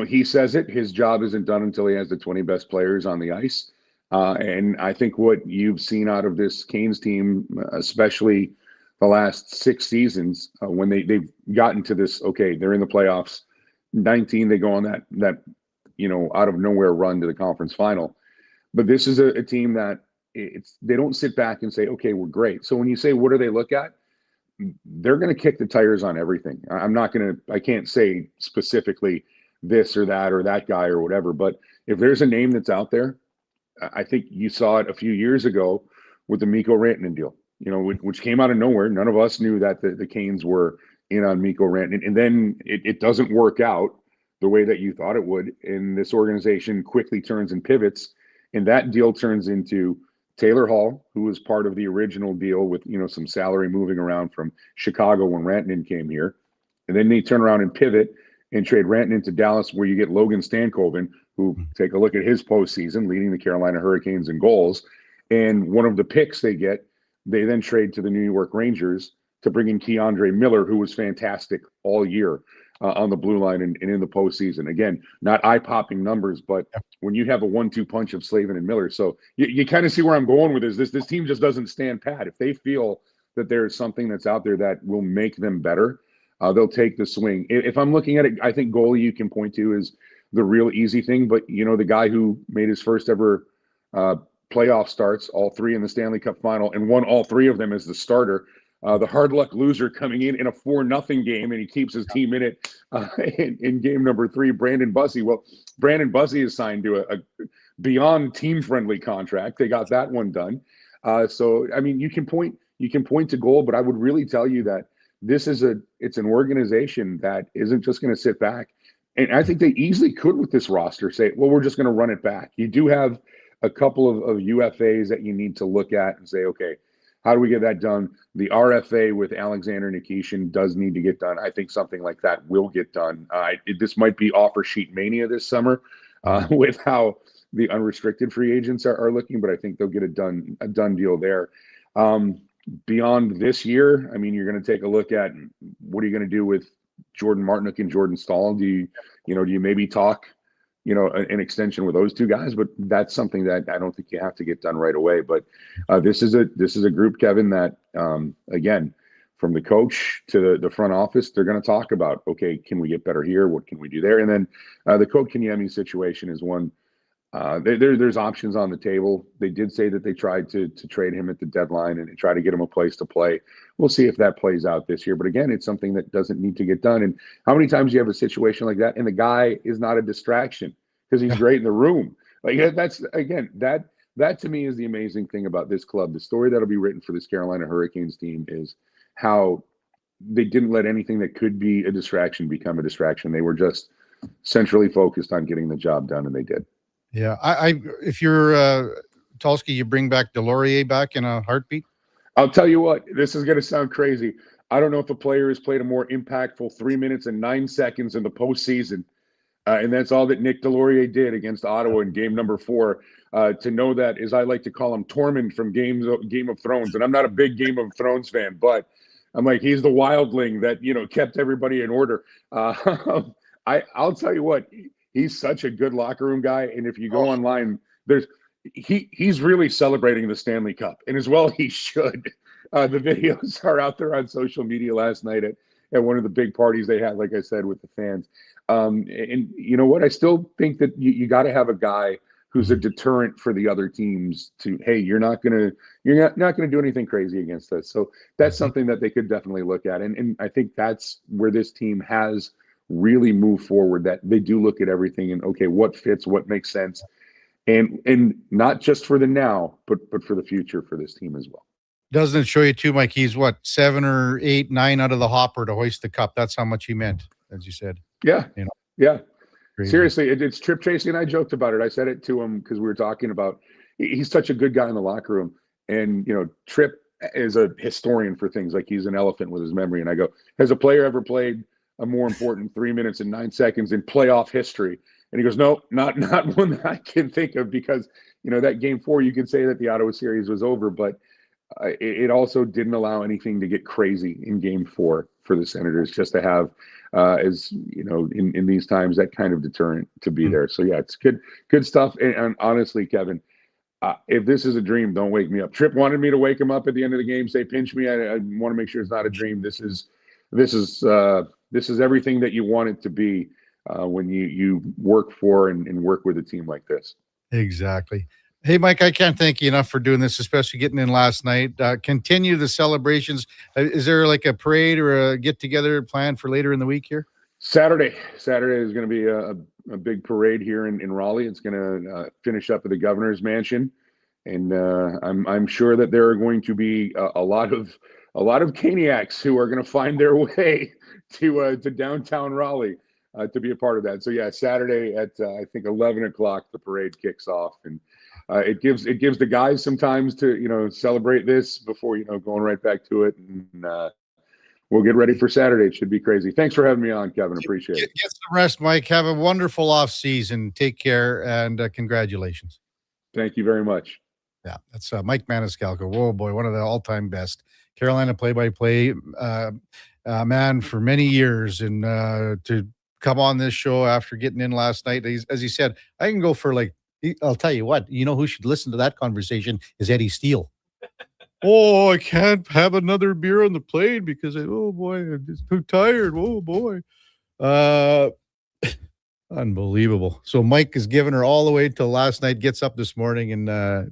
He says it. His job isn't done until he has the 20 best players on the ice. And I think what you've seen out of this Canes team, especially the last 6 seasons, when they've gotten to this, okay, they're in the playoffs. 19, they go on that out of nowhere run to the conference final. But this is a team that they don't sit back and say, okay, we're great. So when you say, what do they look at? They're going to kick the tires on everything. I can't say specifically this or that guy or whatever, but if there's a name that's out there, I think you saw it a few years ago with the Mikko Rantanen deal, which came out of nowhere. None of us knew that the Canes were in on Mikko Rantanen, and then it doesn't work out the way that you thought it would. And this organization quickly turns and pivots, and that deal turns into Taylor Hall, who was part of the original deal with, some salary moving around from Chicago when Rantanen came here. And then they turn around and pivot and trade Rantanen to Dallas, where you get Logan Stankoven, who, take a look at his postseason, leading the Carolina Hurricanes in goals. And one of the picks they then trade to the New York Rangers to bring in Keandre Miller, who was fantastic all year on the blue line and in the postseason. Again, not eye-popping numbers, but when you have a 1-2 punch of Slavin and Miller. So you kind of see where I'm going with this. This team just doesn't stand pat. If they feel that there's something that's out there that will make them better, they'll take the swing. If I'm looking at it, I think goalie you can point to is the real easy thing. But, the guy who made his first ever playoff starts, all 3 in the Stanley Cup final, and won all 3 of them as the starter, the hard luck loser coming in a 4-0 game, and he keeps his team in it in game number 3, Brandon Bussey. Well, Brandon Bussey is signed to a beyond team-friendly contract. They got that one done. So, I mean, you can point to goal, but I would really tell you that it's an organization that isn't just going to sit back. And I think they easily could, with this roster, say, well, we're just going to run it back. You do have a couple of UFAs that you need to look at and say, okay, how do we get that done? The RFA with Alexander Nikishin does need to get done. I think something like that will get done. This might be offer sheet mania this summer with how the unrestricted free agents are looking, but I think they'll get a done deal there. Beyond this year, I mean, you're going to take a look at what are you going to do with Jordan Martinook and Jordan Stahl? Do you maybe talk an extension with those 2 guys? But that's something that I don't think you have to get done right away. But this is a group, Kevin, that again, from the coach to the front office, they're going to talk about, okay, can we get better here? What can we do there? And then the Kokaniemi situation is one. There's options on the table. They did say that they tried to trade him at the deadline and try to get him a place to play. We'll see if that plays out this year. But again, it's something that doesn't need to get done. And how many times do you have a situation like that and the guy is not a distraction because he's great in the room? Like that to me is the amazing thing about this club. The story that'll be written for this Carolina Hurricanes team is how they didn't let anything that could be a distraction become a distraction. They were just centrally focused on getting the job done, and they did. Yeah, if you're Tulsky, you bring back Delorier back in a heartbeat. I'll tell you what, this is going to sound crazy. I don't know if a player has played a more impactful 3 minutes and 9 seconds in the postseason, and that's all that Nick Delorier did against Ottawa in game number 4. To know that, as I like to call him, Tormund from Game of Thrones, and I'm not a big Game of Thrones fan, but I'm like, he's the wildling that kept everybody in order. I'll tell you what. He's such a good locker room guy. And if you go online, he's really celebrating the Stanley Cup, and as well he should. The videos are out there on social media last night at one of the big parties they had, like I said, with the fans. And you know what? I still think that you got to have a guy who's a deterrent for the other teams to, hey, you're not gonna do anything crazy against us. So that's something that they could definitely look at. And I think that's where this team has really moved forward, that they do look at everything and, okay, what fits, what makes sense. And not just for the now, but for the future for this team as well. Doesn't it show you too, Mike? He's what, 7 or 8, 9 out of the hopper to hoist the cup. That's how much he meant, as you said. Yeah. Yeah. Crazy. Seriously, it's Trip Tracy and I joked about it. I said it to him because we were talking about, he's such a good guy in the locker room. And, Trip is a historian for things, like he's an elephant with his memory. And I go, has a player ever played a more important 3 minutes and 9 seconds in playoff history? And he goes, no, not one that I can think of, because, that game 4, you could say that the Ottawa series was over, but it also didn't allow anything to get crazy in game 4 for the Senators, just to have, in these times, that kind of deterrent to be there. So yeah, it's good stuff. And honestly, Kevin, if this is a dream, don't wake me up. Tripp wanted me to wake him up at the end of the game, say, pinch me. I want to make sure it's not a dream. This is everything that you want it to be when you work for and work with a team like this. Exactly. Hey, Mike, I can't thank you enough for doing this, especially getting in last night. Continue the celebrations. Is there like a parade or a get-together planned for later in the week here? Saturday is going to be a big parade here in Raleigh. It's going to finish up at the governor's mansion, and I'm sure that there are going to be a lot of Caniacs who are going to find their way to downtown Raleigh to be a part of that. So yeah, Saturday at I think 11 o'clock the parade kicks off, and it gives the guys some time to celebrate this before going right back to it, and we'll get ready for Saturday. It should be crazy. Thanks for having me on, Kevin. Appreciate it. Get some rest, Mike. Have a wonderful off season. Take care, and congratulations. Thank you very much. Yeah, that's Mike Maniscalco. Whoa, boy, one of the all-time best Carolina play-by-play man for many years, and to come on this show after getting in last night, as he said, I can go for I'll tell you what, who should listen to that conversation is Eddie Steele. Oh, I can't have another beer on the plane because oh boy, I'm just too tired. Oh boy. Unbelievable. So Mike is giving her all the way till last night, gets up this morning and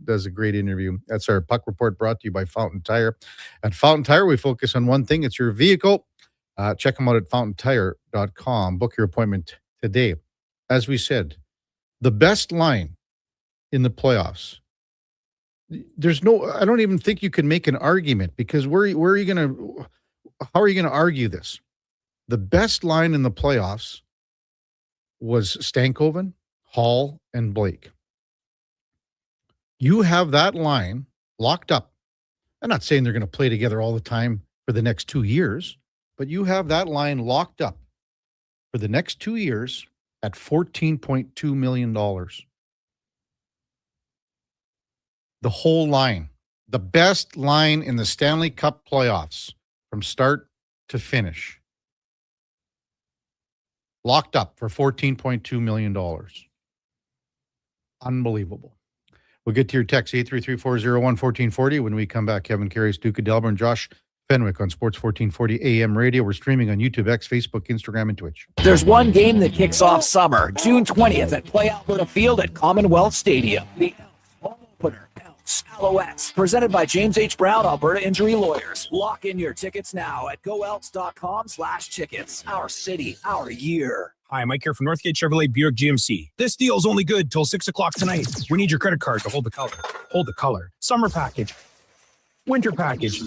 does a great interview. That's our Puck Report, brought to you by Fountain Tire. At Fountain Tire, we focus on one thing. It's your vehicle. Check them out at fountaintire.com. Book your appointment today. As we said, the best line in the playoffs. I don't even think you can make an argument, because how are you going to argue this? The best line in the playoffs was Stankoven, Hall, and Blake. You have that line locked up. I'm not saying they're going to play together all the time for the next 2 years, but you have that line locked up for the next 2 years at $14.2 million. The whole line. The best line in the Stanley Cup playoffs from start to finish. Locked up for $14.2 million. Unbelievable. We'll get to your text, 833-401-1440. When we come back, Kevin Karius, Duke of Delburne, Josh Fenwick on Sports 1440 AM radio. We're streaming on YouTube, X, Facebook, Instagram, and Twitch. There's one game that kicks off summer, June 20th at Play Alberta Field at Commonwealth Stadium. The Elks home opener, Elks Alouettes, presented by James H. Brown, Alberta Injury Lawyers. Lock in your tickets now at goelks.com/tickets. Our city, our year. Hi, Mike here from Northgate Chevrolet Buick GMC. This deal's only good till 6 o'clock tonight. We need your credit card to hold the color. Hold the color. Summer package. Winter package.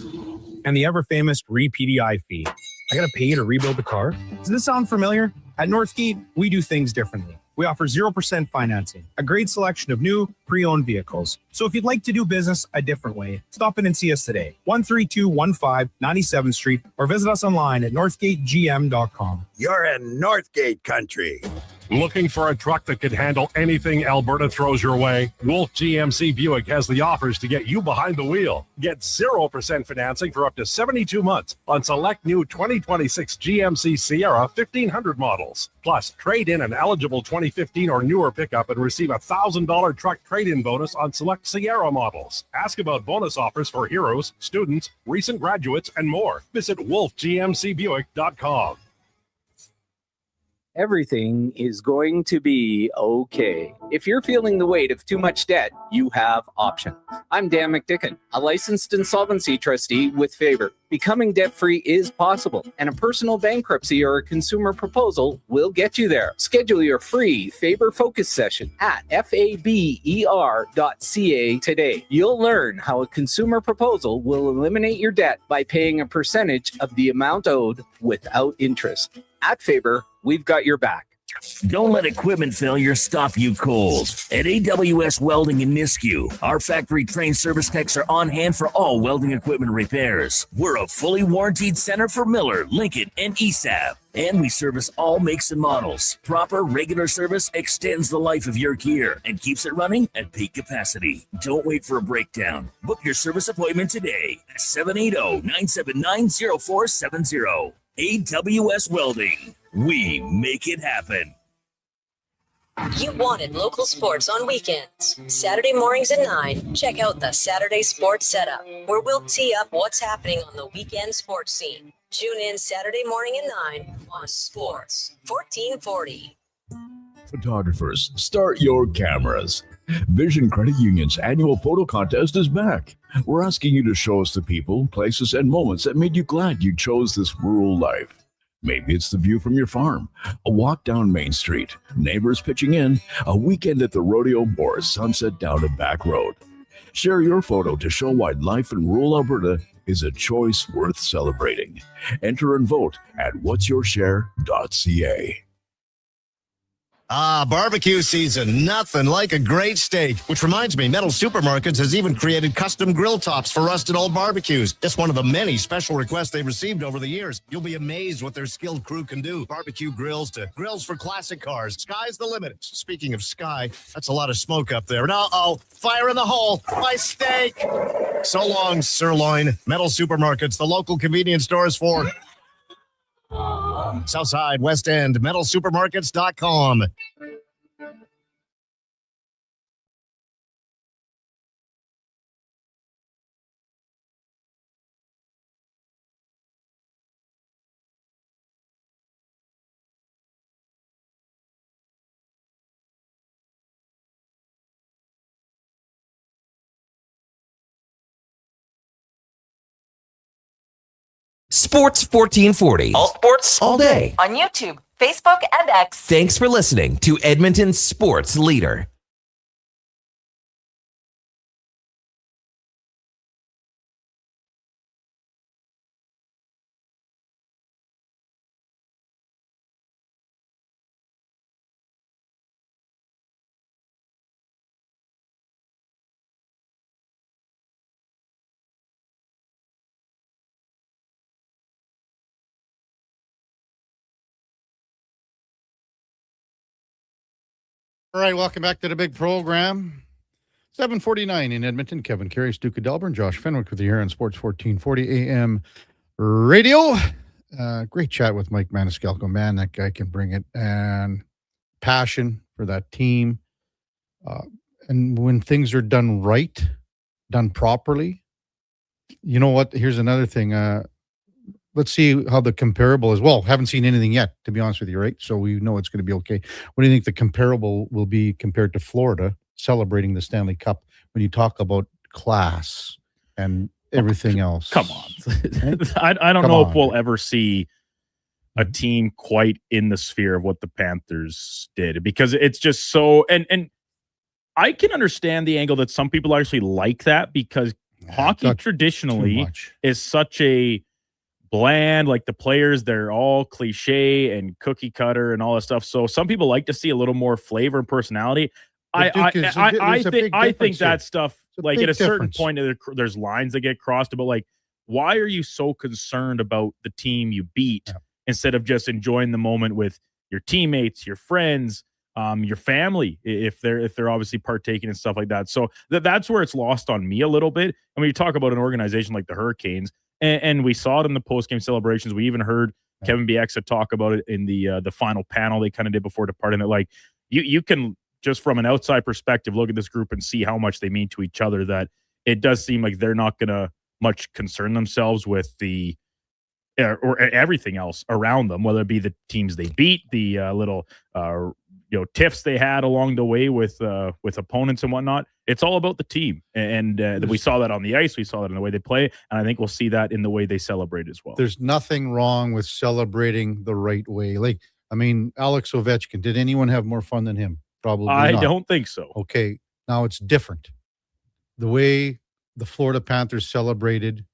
And the ever-famous re-PDI fee. I gotta pay to rebuild the car? Does this sound familiar? At Northgate, we do things differently. We offer 0% financing, a great selection of new, pre-owned vehicles. So if you'd like to do business a different way, stop in and see us today. 13215 97th Street, or visit us online at northgategm.com. You're in Northgate country. Looking for a truck that could handle anything Alberta throws your way? Wolf GMC Buick has the offers to get you behind the wheel. Get 0% financing for up to 72 months on select new 2026 GMC Sierra 1500 models. Plus, trade in an eligible 2015 or newer pickup and receive a $1,000 truck trade-in bonus on select Sierra models. Ask about bonus offers for heroes, students, recent graduates, and more. Visit wolfgmcbuick.com. Everything is going to be okay. If you're feeling the weight of too much debt, you have options. I'm Dan McDicken, a licensed insolvency trustee with Faber. Becoming debt-free is possible, and a personal bankruptcy or a consumer proposal will get you there. Schedule your free Faber Focus session at faber.ca today. You'll learn how a consumer proposal will eliminate your debt by paying a percentage of the amount owed without interest. At Faber, we've got your back. Don't let equipment failure stop you cold. At AWS Welding in Nisku, our factory-trained service techs are on hand for all welding equipment repairs. We're a fully warranted center for Miller, Lincoln, and ESAB. And we service all makes and models. Proper, regular service extends the life of your gear and keeps it running at peak capacity. Don't wait for a breakdown. Book your service appointment today at 780-979-0470. AWS Welding. We make it happen. You wanted local sports on weekends. Saturday mornings at 9, check out the Saturday Sports Setup, where we'll tee up what's happening on the weekend sports scene. Tune in Saturday morning at 9 on Sports 1440. Photographers, start your cameras. Vision Credit Union's annual photo contest is back. We're asking you to show us the people, places, and moments that made you glad you chose this rural life. Maybe it's the view from your farm, a walk down Main Street, neighbors pitching in, a weekend at the rodeo, or a sunset down a back road. Share your photo to show why life in rural Alberta is a choice worth celebrating. Enter and vote at whatsyourshare.ca. Barbecue season. Nothing like a great steak. Which reminds me, Metal Supermarkets has even created custom grill tops for rusted old barbecues. Just one of the many special requests they've received over the years. You'll be amazed what their skilled crew can do. Barbecue grills to grills for classic cars. Sky's the limit. Speaking of sky, that's a lot of smoke up there. And fire in the hole. My steak. So long, sirloin. Metal Supermarkets, the local convenience stores for Southside, West End, metalsupermarkets.com. Sports 1440. All sports, all day. On YouTube, Facebook, and X. Thanks for listening to Edmonton's sports leader. All right, welcome back to the big program. 7:49 in Edmonton. Kevin Karius, Duke of Delburne, Josh Fenwick with you here on Sports 1440 AM radio. Great chat with Mike Maniscalco. Man, that guy can bring it. And passion for that team. And when things are done right, done properly, you know what? Here's another thing. Let's see how the comparable is. Well, haven't seen anything yet, to be honest with you, right? So we know it's going to be okay. What do you think the comparable will be compared to Florida celebrating the Stanley Cup when you talk about class and everything else? Come on. I don't know if we'll ever see a team quite in the sphere of what the Panthers did, because it's just so, and I can understand the angle that some people actually like that, because hockey traditionally is such a bland, like the players, they're all cliche and cookie cutter and all that stuff. So some people like to see a little more flavor and personality. I think that stuff, like at a certain point, there's lines that get crossed about, like, why are you so concerned about the team you beat instead of just enjoying the moment with your teammates, your friends, your family, if they're obviously partaking and stuff like that. So that's where it's lost on me a little bit. And when you talk about an organization like the Hurricanes, and we saw it in the post-game celebrations, we even heard Kevin Bieksa talk about it in the final panel they kind of did before departing. That like you can just from an outside perspective look at this group and see how much they mean to each other. That it does seem like they're not going to much concern themselves with the or everything else around them, whether it be the teams they beat, the little tiffs they had along the way with opponents and whatnot. It's all about the team, and we saw that on the ice. We saw that in the way they play, and I think we'll see that in the way they celebrate as well. There's nothing wrong with celebrating the right way. Like, I mean, Alex Ovechkin, did anyone have more fun than him? Probably I not. don't think so. Okay, now it's different. The way the Florida Panthers celebrated,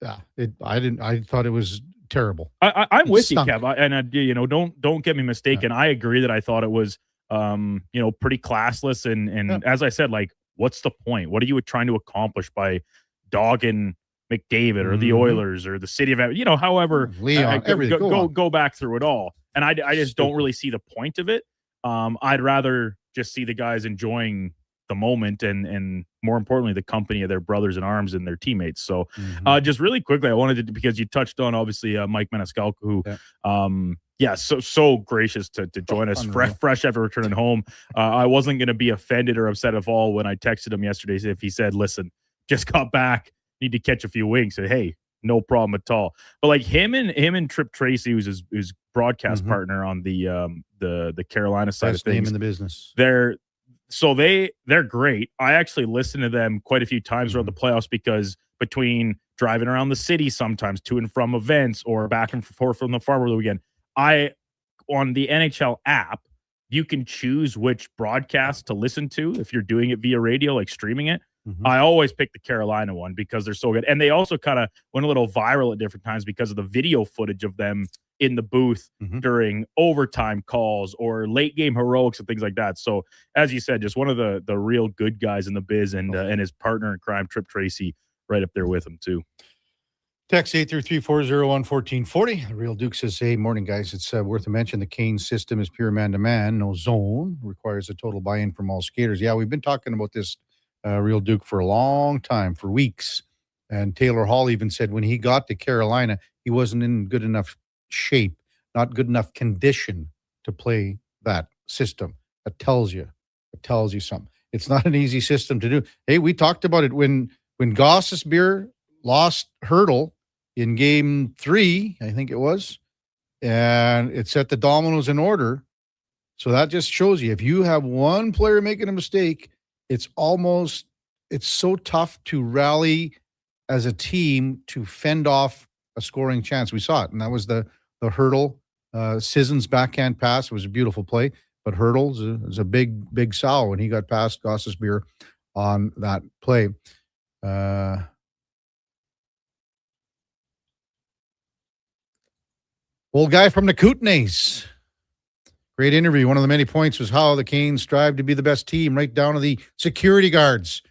I thought it was terrible. I'm with you, Kev. Don't get me mistaken. I agree that I thought it was, pretty classless. And as I said, like, what's the point? What are you trying to accomplish by dogging McDavid or the Oilers or the city of, however, Leon, everything. Go back through it all. And I just don't really see the point of it. I'd rather just see the guys enjoying the moment and more importantly, the company of their brothers in arms and their teammates. So just really quickly, I wanted to, because you touched on obviously Mike Maniscalco, who so gracious to join us fresh after returning home. I wasn't going to be offended or upset at all when I texted him yesterday if he said, listen, just got back, need to catch a few wings. Said, hey, no problem at all. But like him and Trip Tracy, who's his broadcast partner on the Carolina side Best of things, name in the business. They're great. I actually listen to them quite a few times throughout the playoffs because between driving around the city sometimes to and from events or back and forth from the farm over the weekend, on the NHL app, you can choose which broadcast to listen to if you're doing it via radio, like streaming it. I always pick the Carolina one because they're so good. And they also kind of went a little viral at different times because of the video footage of them in the booth during overtime calls or late game heroics and things like that. So as you said, just one of the real good guys in the biz, and his partner in crime, Trip Tracy, right up there with him too. Text 833-401-1440. The Real Duke says, hey, morning, guys. It's worth a mention. The Canes system is pure man-to-man, no zone, requires a total buy-in from all skaters. Yeah, we've been talking about this, Real Duke, for a long time, for weeks. And Taylor Hall even said when he got to Carolina, he wasn't in good enough shape, not good enough condition to play that system. It tells you something. It's not an easy system to do. Hey, we talked about it when Gossesbeer lost Hurdle in game 3, I think it was, and it set the dominoes in order. So that just shows you, if you have one player making a mistake, it's so tough to rally as a team to fend off a scoring chance. We saw it, and that was the Hurdle, Sisson's backhand pass. It was a beautiful play, but Hurdle is a big sow when he got past Gossesbeer on that play. Old guy from the Kootenays. Great interview. One of the many points was how the Canes strive to be the best team, right down to the security guards.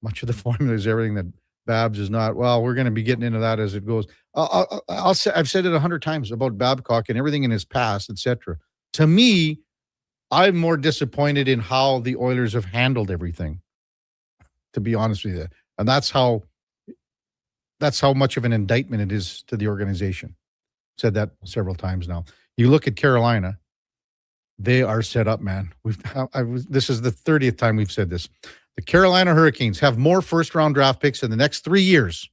Much of the formula is everything that Babs is not. Well, we're going to be getting into that as it goes. I've said it 100 times about Babcock and everything in his past, etc. To me, I'm more disappointed in how the Oilers have handled everything, to be honest with you. And that's how much of an indictment it is to the organization. Said that several times now. You look at Carolina, they are set up, man. This is the 30th time we've said this. The Carolina Hurricanes have more first-round draft picks in the next 3 years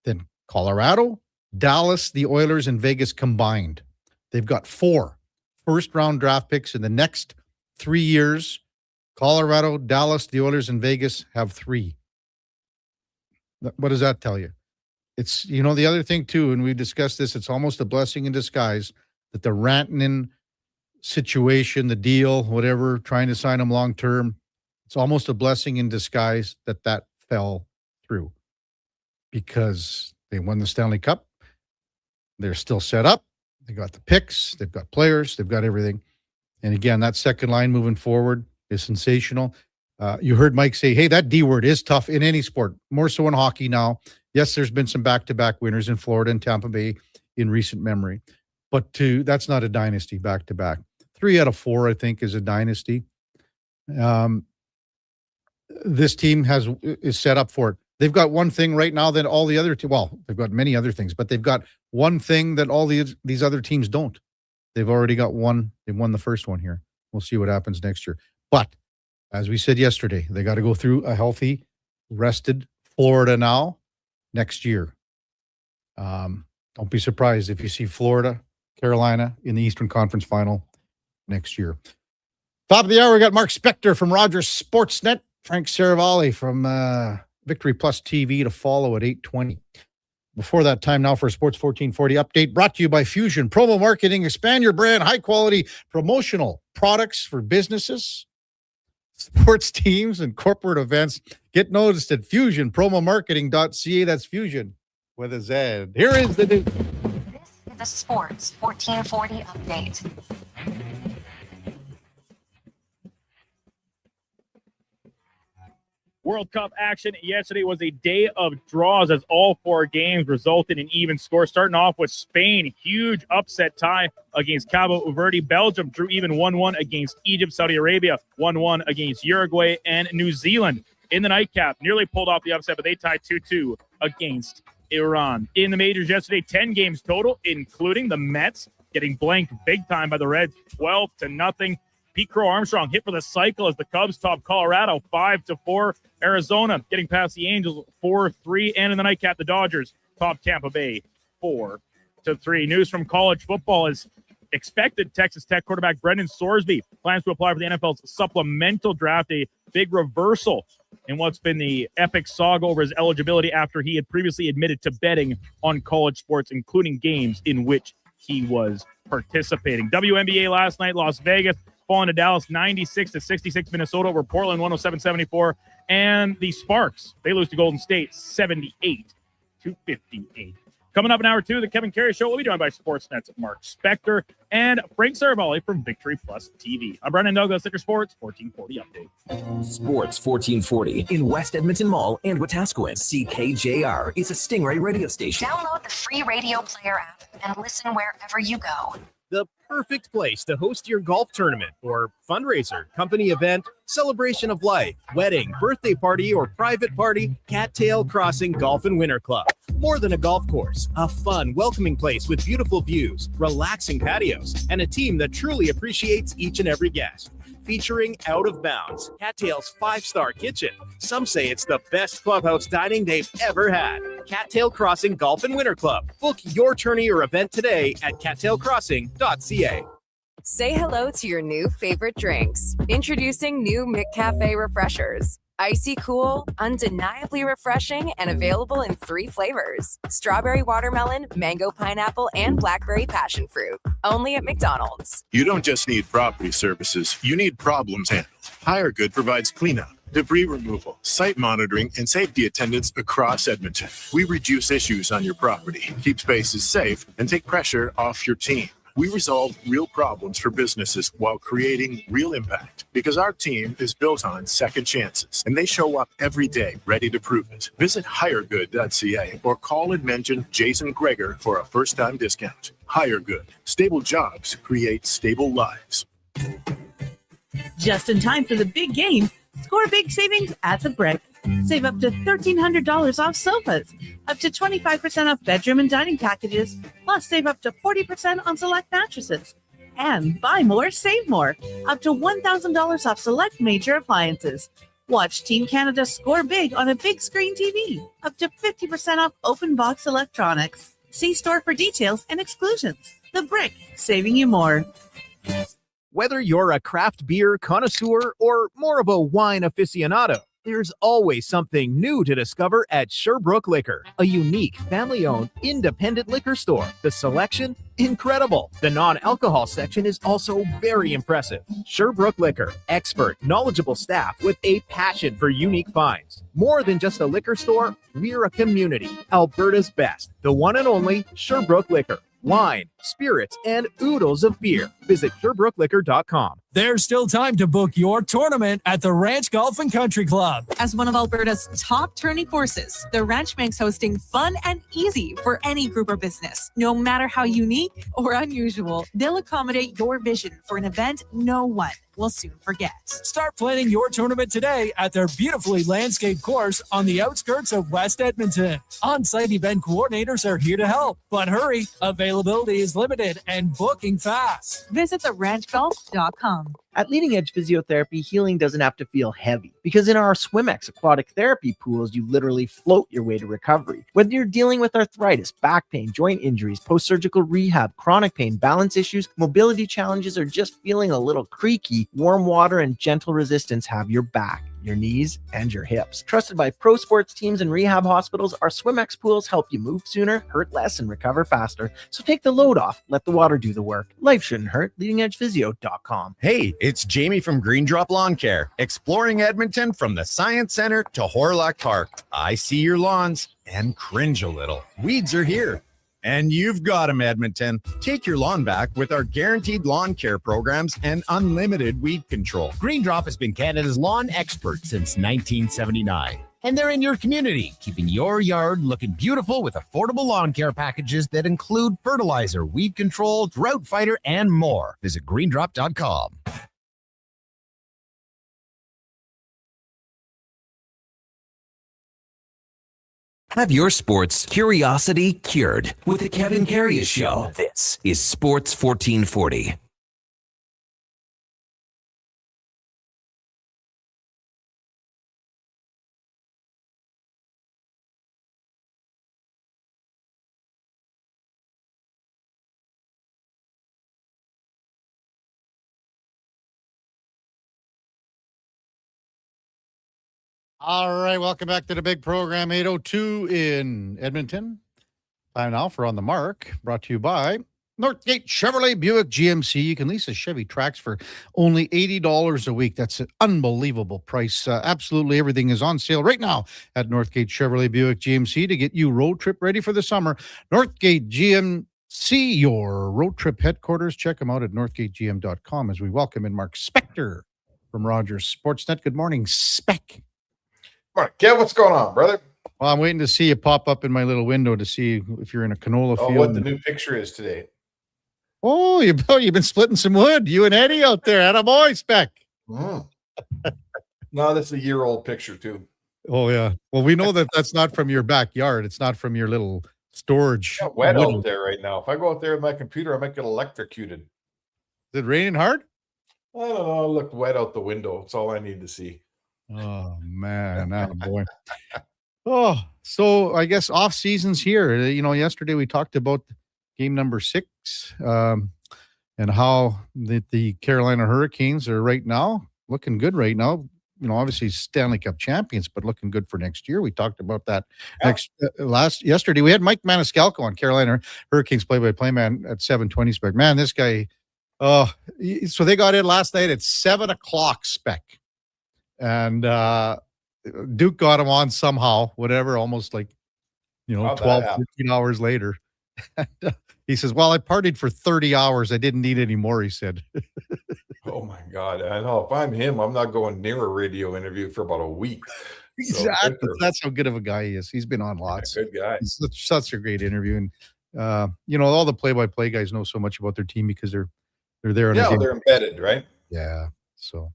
than Colorado, Dallas, the Oilers, and Vegas combined. They've got 4 first-round draft picks in the next 3 years. Colorado, Dallas, the Oilers, and Vegas have 3. What does that tell you? It's, the other thing too, and we discussed this, it's almost a blessing in disguise that the Rantanen situation, the deal, whatever, trying to sign him long-term, it's almost a blessing in disguise that fell through because they won the Stanley Cup. They're still set up. They got the picks. They've got players. They've got everything. And again, that second line moving forward is sensational. You heard Mike say, hey, that D word is tough in any sport, more so in hockey now. Yes, there's been some back-to-back winners in Florida and Tampa Bay in recent memory. but that's not a dynasty back to back. 3 out of 4, I think, is a dynasty. This team is set up for it. They've got one thing right now that all the other they've got many other things, but they've got one thing that all these other teams don't. They've already got one. They won the first one here. We'll see what happens next year. But as we said yesterday, they got to go through a healthy, rested Florida now next year. Don't be surprised if you see Florida, Carolina in the Eastern Conference Final next year. Top of the hour, we got Mark Spector from Rogers Sportsnet, Frank Saravalli from Victory Plus TV to follow at 8:20. Before that, time now for a Sports 1440 update brought to you by Fusion. Promo marketing, expand your brand, high-quality promotional products for businesses, sports teams, and corporate events. Get noticed at fusionpromomarketing.ca. That's Fusion with a Z. Here is the news. This is a Sports 1440 update. World Cup action yesterday was a day of draws as all 4 games resulted in even scores. Starting off with Spain, huge upset tie against Cabo Verde. Belgium drew even 1-1 against Egypt. Saudi Arabia 1-1 against Uruguay, and New Zealand in the nightcap nearly pulled off the upset, but they tied 2-2 against Iran. In the majors yesterday, 10 games total, including the Mets getting blanked big time by the Reds, 12-0. Pete Crow Armstrong hit for the cycle as the Cubs top Colorado 5-4. Arizona getting past the Angels 4-3. And in the nightcap, the Dodgers top Tampa Bay 4-3. News from college football is expected. Texas Tech quarterback Brendan Sorsby plans to apply for the NFL's supplemental draft, a big reversal in what's been the epic saga over his eligibility after he had previously admitted to betting on college sports, including games in which he was participating. WNBA last night, Las Vegas falling to Dallas 96-66. Minnesota over Portland 107-74. And the Sparks, they lose to Golden State 78-58. Coming up in hour 2, the Kevin Karius Show will be joined by Sportsnet's Mark Spector and Frank Saravalli from Victory Plus TV. I'm Brendan Douglas, Liquor Sports 1440 update. Sports 1440 in West Edmonton Mall and Wetaskiwin. CKJR is a Stingray radio station. Download the free radio player app and listen wherever you go. The perfect place to host your golf tournament or fundraiser, company event, celebration of life, wedding, birthday party, or private party. Cattail Crossing Golf and Winter Club. More than a golf course, a fun, welcoming place with beautiful views, relaxing patios, and a team that truly appreciates each and every guest. Featuring Out of Bounds, Cattail's 5-star kitchen. Some say it's the best clubhouse dining they've ever had. Cattail Crossing Golf and Winter Club. Book your tourney or event today at cattailcrossing.ca. Say hello to your new favorite drinks. Introducing new McCafe Refreshers. Icy cool, undeniably refreshing, and available in 3 flavors. Strawberry watermelon, mango pineapple, and blackberry passion fruit. Only at McDonald's. You don't just need property services, you need problems handled. HireGood provides cleanup, debris removal, site monitoring, and safety attendance across Edmonton. We reduce issues on your property, keep spaces safe, and take pressure off your team. We resolve real problems for businesses while creating real impact because our team is built on second chances and they show up every day ready to prove it. Visit hiregood.ca or call and mention Jason Gregor for a first-time discount. HireGood. Stable jobs create stable lives. Just in time for the big game, score big savings at the Brick. Save up to $1,300 off sofas, up to 25% off bedroom and dining packages, plus save up to 40% on select mattresses. And buy more, save more, up to $1,000 off select major appliances. Watch Team Canada score big on a big screen TV, up to 50% off open box electronics. See store for details and exclusions. The Brick, saving you more. Whether you're a craft beer connoisseur or more of a wine aficionado, there's always something new to discover at Sherbrooke Liquor, a unique family-owned independent liquor store. The selection, incredible. The non-alcohol section is also very impressive. Sherbrooke Liquor, expert, knowledgeable staff with a passion for unique finds. More than just a liquor store, we're a community. Alberta's best, the one and only Sherbrooke Liquor. Wine, spirits, and oodles of beer. Visit SherbrookeLiquor.com. There's still time to book your tournament at the Ranch Golf and Country Club. As one of Alberta's top tourney courses, the Ranch makes hosting fun and easy for any group or business. No matter how unique or unusual, they'll accommodate your vision for an event no one will soon forget. Start planning your tournament today at their beautifully landscaped course on the outskirts of West Edmonton. On-site event coordinators are here to help, but hurry, availability is limited and booking fast. Visit theranchgolf.com. At Leading Edge Physiotherapy, healing doesn't have to feel heavy, because in our SwimX aquatic therapy pools, you literally float your way to recovery. Whether you're dealing with arthritis, back pain, joint injuries, post-surgical rehab, chronic pain, balance issues, mobility challenges, or just feeling a little creaky, warm water and gentle resistance have your back, your knees, and your hips. Trusted by pro sports teams and rehab hospitals, our SwimX pools help you move sooner, hurt less, and recover faster. So take the load off. Let the water do the work. Life shouldn't hurt. LeadingEdgePhysio.com. Hey, it's Jamie from Green Drop Lawn Care, exploring Edmonton from the Science Center to Horlock Park. I see your lawns and cringe a little. Weeds are here. And you've got them, Edmonton. Take your lawn back with our guaranteed lawn care programs and unlimited weed control. Green Drop has been Canada's lawn expert since 1979. And they're in your community, keeping your yard looking beautiful with affordable lawn care packages that include fertilizer, weed control, drought fighter, and more. Visit greendrop.com. Have your sports curiosity cured with the Kevin Karius Show. This is Sports 1440. All right, welcome back to the big program, 8:02 in Edmonton. Time now for On the Mark, brought to you by Northgate Chevrolet Buick GMC. You can lease a Chevy Trax for only $80 a week. That's an unbelievable price. Absolutely everything is on sale right now at Northgate Chevrolet Buick GMC to get you road trip ready for the summer. Northgate GMC, your road trip headquarters. Check them out at northgategm.com as we welcome in Mark Spector from Rogers Sportsnet. Good morning, Spec. Mark, Kev, what's going on, brother? Well, I'm waiting to see you pop up in my little window to see if you're in a canola field. What the new picture is today. Oh, you've been splitting some wood. You and Eddie out there. Attaboy, Spec. No, that's a year-old picture, too. Oh, yeah. Well, we know that that's not from your backyard. It's not from your little storage. It's wet out there right now. If I go out there with my computer, I might get electrocuted. Is it raining hard? I don't know. I look wet out the window. That's all I need to see. Oh, man. Attaboy. Oh, so I guess off season's here. Yesterday we talked about game number 6 and how the Carolina Hurricanes are right now looking good right now. Obviously Stanley Cup champions, but looking good for next year. We talked about that yesterday. We had Mike Maniscalco on, Carolina Hurricanes play-by-play man at 7:20 Spec. Man, this guy. So they got in last night at 7:00 Spec, and Duke got him on somehow, whatever, almost like, 12, 13 hours later. He says, well, I partied for 30 hours. I didn't need any more, he said. Oh, my God. I know. If I'm him, I'm not going near a radio interview for about a week. Exactly. So that's how good of a guy he is. He's been on lots. Good guy. He's such a great interview. And, all the play-by-play guys know so much about their team because they're there. Yeah, they're embedded, right? Yeah. So.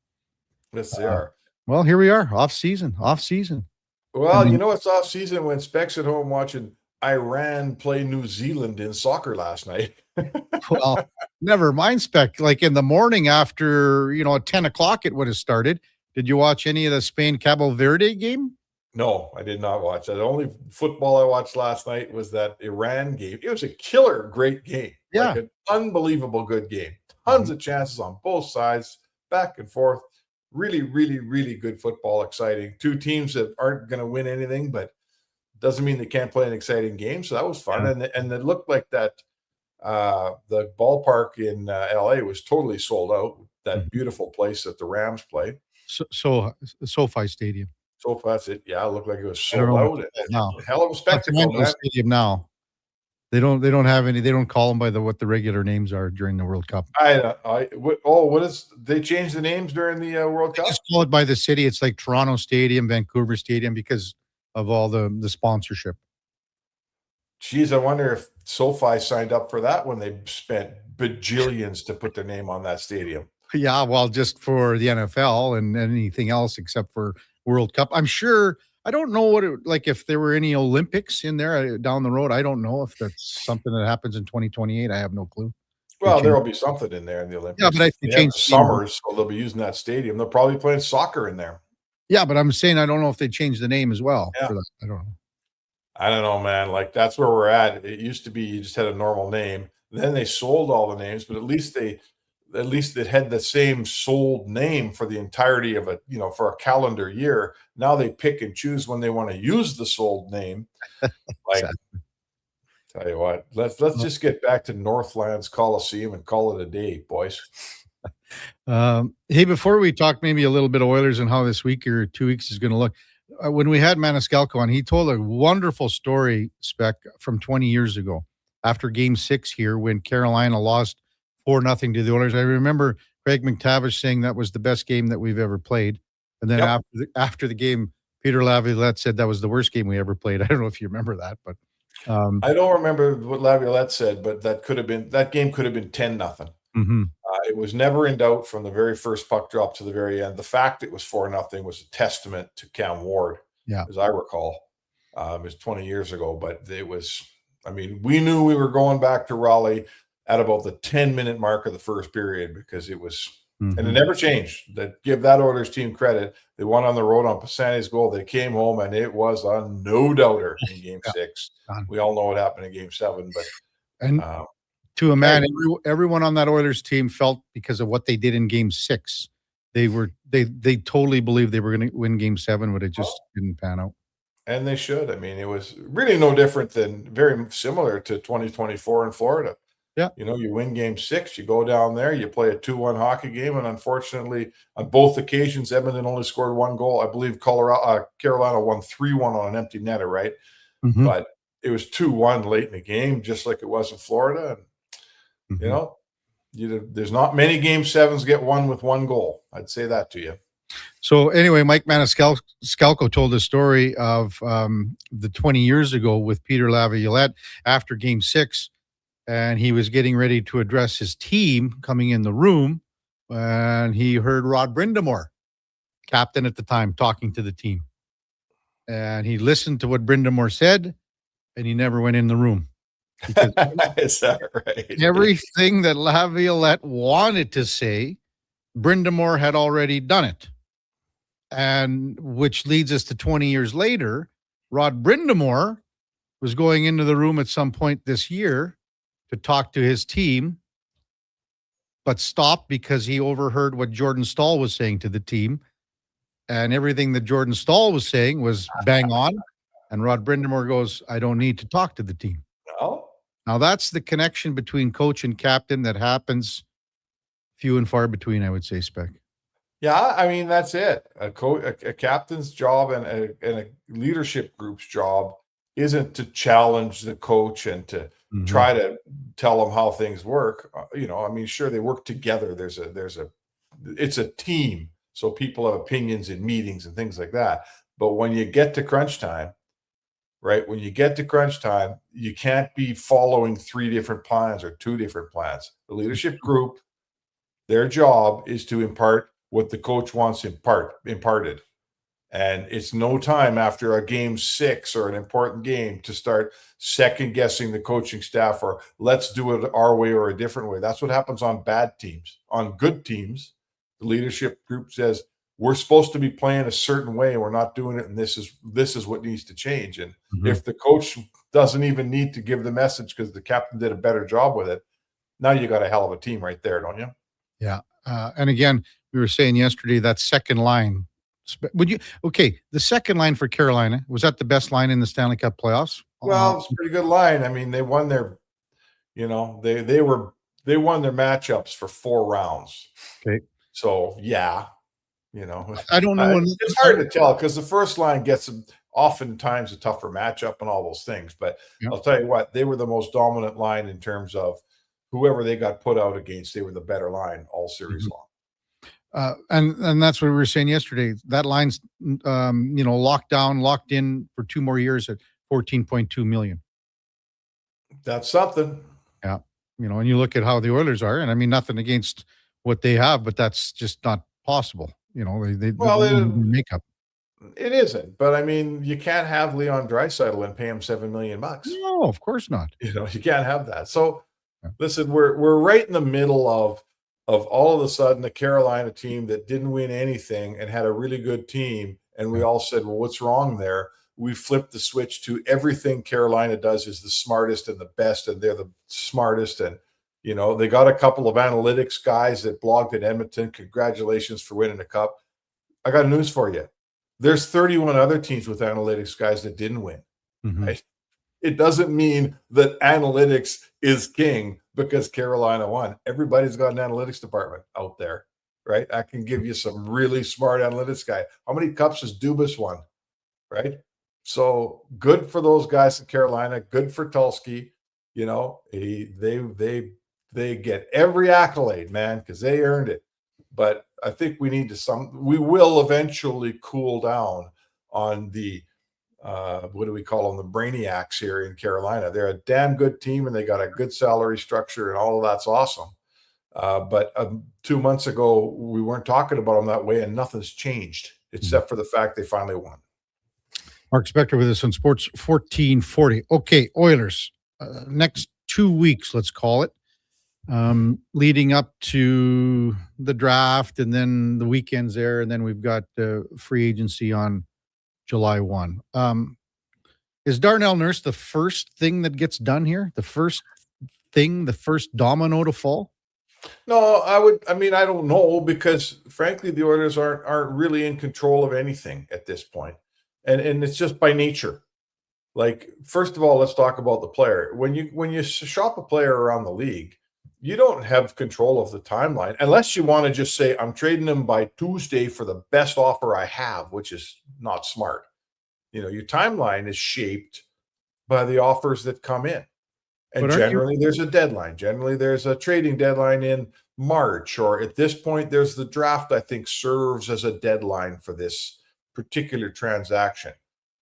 Yes, they are. Well, here we are, off season. Well, it's off season when Specs at home watching Iran play New Zealand in soccer last night. Well, never mind, Spec. Like in the morning after, at 10:00 it would have started. Did you watch any of the Spain-Cabo Verde game? No, I did not watch that. The only football I watched last night was that Iran game. It was a killer great game. Yeah. Like an unbelievable good game. Tons of chances on both sides, back and forth. Really, really, really good football, exciting. Two teams that aren't going to win anything, but doesn't mean they can't play an exciting game. So that was fun. Yeah. And it looked like that the ballpark in LA was totally sold out. That beautiful place that the Rams play. So SoFi Stadium. SoFi, it looked like it was sold out. No. Hell of a spectacle. Stadium now. They don't have any. They don't call them by what the regular names are during the World Cup. What is they changed the names during the World Cup? Just call it by the city. It's like Toronto Stadium, Vancouver Stadium, because of all the sponsorship. Geez, I wonder if SoFi signed up for that when they spent bajillions to put their name on that stadium. Yeah, well, just for the NFL and anything else except for World Cup. I'm sure. I don't know if there were any Olympics in there down the road. I don't know if that's something that happens in 2028. I have no clue. Well, there will be something in there in the Olympics. Yeah, but I they changed summers, so they'll be using that stadium. They'll probably be playing soccer in there. Yeah, but I'm saying I don't know if they changed the name as well. Yeah. For that. I don't know. I don't know, man. Like that's where we're at. It used to be you just had a normal name. Then they sold all the names, but at least it had the same sold name for the entirety of for a calendar year. Now they pick and choose when they want to use the sold name. Like, tell you what, let's just get back to Northlands Coliseum and call it a day, boys. Hey, before we talk maybe a little bit of Oilers and how this week or 2 weeks is going to look, when we had Maniscalco on, he told a wonderful story, Spec, from 20 years ago after Game 6 here when Carolina lost 4-0 to the Oilers. I remember Craig McTavish saying that was the best game that we've ever played. And then after the game, Peter Laviolette said that was the worst game we ever played. I don't know if you remember that, but I don't remember what Laviolette said, but that game could have been 10-0. Mm-hmm. It was never in doubt from the very first puck drop to the very end. The fact it was 4-0 was a testament to Cam Ward, as I recall. It was 20 years ago, but it was. I mean, we knew we were going back to Raleigh at about the 10-minute mark of the first period because it was, and it never changed. That give that Oilers team credit. They won on the road on Pisani's goal. They came home and it was a no-doubter in Game 6. We all know what happened in Game 7, but to a man, everyone on that Oilers team felt because of what they did in Game 6, they totally believed they were going to win Game 7, but it just didn't pan out. And they should. I mean, it was really no different than very similar to 2024 in Florida. Yeah. You win Game 6, you go down there, you play a 2-1 hockey game, and unfortunately, on both occasions, Edmonton only scored one goal. I believe Carolina won 3-1 on an empty netter, right? Mm-hmm. But it was 2-1 late in the game, just like it was in Florida. And, there's not many Game 7s get won with one goal. I'd say that to you. So anyway, Mike Maniscalco told the story of the 20 years ago with Peter Laviolette after Game 6, and he was getting ready to address his team coming in the room, and he heard Rod Brindamore, captain at the time, talking to the team. And he listened to what Brindamore said, and he never went in the room. Is that right? Everything that Laviolette wanted to say, Brindamore had already done it. And which leads us to 20 years later, Rod Brindamore was going into the room at some point this year to talk to his team, but stopped because he overheard what Jordan Stahl was saying to the team. And everything that Jordan Stahl was saying was bang on. And Rod Brindamore goes, I don't need to talk to the team. No. Now that's the connection between coach and captain that happens few and far between, I would say, Spec. Yeah, I mean, that's it. A captain's job and a leadership group's job isn't to challenge the coach and to try to tell them how things work. I mean, sure, they work together. It's a team. So people have opinions in meetings and things like that. But when you get to crunch time, right? When you get to crunch time, you can't be following 3 different plans or 2 different plans. The leadership group, their job is to impart what the coach wants imparted. And it's no time after a Game 6 or an important game to start second guessing the coaching staff or let's do it our way or a different way. That's what happens on bad teams. On good teams, the leadership group says, we're supposed to be playing a certain way. We're not doing it. And this is what needs to change. And if the coach doesn't even need to give the message because the captain did a better job with it, now you got a hell of a team right there, don't you? Yeah. And again, we were saying yesterday that second line. The second line for Carolina, was that the best line in the Stanley Cup playoffs? Well, it's a pretty good line. I mean, they won their, they won their matchups for 4 rounds. Okay. So yeah, I don't know. It's hard to tell because the first line gets them oftentimes a tougher matchup and all those things. But I'll tell you what, they were the most dominant line in terms of whoever they got put out against. They were the better line all series long. And that's what we were saying yesterday. That line's locked down, locked in for 2 more years at $14.2 million. That's something. Yeah. And you look at how the Oilers are, and I mean, nothing against what they have, but that's just not possible. They makeup. It isn't, but I mean, you can't have Leon Draisaitl and pay him $7 million. No, of course not. You can't have that. So listen, we're right in the middle of all of a sudden a Carolina team that didn't win anything and had a really good team. And we all said, well, what's wrong there? We flipped the switch to everything Carolina does is the smartest and the best, and they're the smartest. And, they got a couple of analytics guys that blogged at Edmonton. Congratulations for winning the cup. I got news for you. There's 31 other teams with analytics guys that didn't win. Right? It doesn't mean that analytics is king because Carolina won. Everybody's got an analytics department out there, right? I can give you some really smart analytics guy. How many cups has Dubas won, right? So good for those guys in Carolina. Good for Tulsky. They get every accolade, man, because they earned it. But I think we will eventually cool down on the what do we call them? The brainiacs here in Carolina. They're a damn good team and they got a good salary structure and all of that's awesome. But 2 months ago, we weren't talking about them that way and nothing's changed except for the fact they finally won. Mark Spector with us on Sports 1440. Okay, Oilers. Next 2 weeks, let's call it, leading up to the draft and then the weekends there. And then we've got free agency on July 1. Is Darnell Nurse the first thing that gets done here? The first domino to fall? No, I don't know, because frankly, the Oilers aren't really in control of anything at this point. And it's just by nature. Like, first of all, let's talk about the player. When you shop a player around the league, you don't have control of the timeline unless you want to just say, I'm trading him by Tuesday for the best offer I have, which is not smart. Your timeline is shaped by the offers that come in. And generally there's a deadline. Generally there's a trading deadline in March, or at this point there's the draft, I think, serves as a deadline for this particular transaction.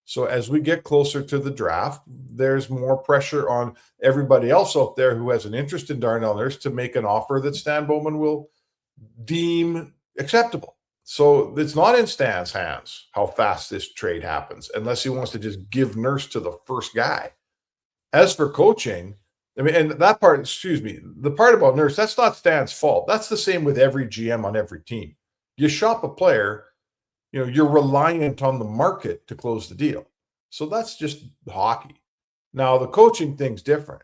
So as we get closer to the draft, there's more pressure on everybody else out there who has an interest in Darnell Nurse to make an offer that Stan Bowman will deem acceptable. So it's not in Stan's hands how fast this trade happens, unless he wants to just give Nurse to the first guy. As for coaching, and that part, the part about Nurse, that's not Stan's fault. That's the same with every GM on every team. You shop a player, you're reliant on the market to close the deal. So that's just hockey. Now, the coaching thing's different,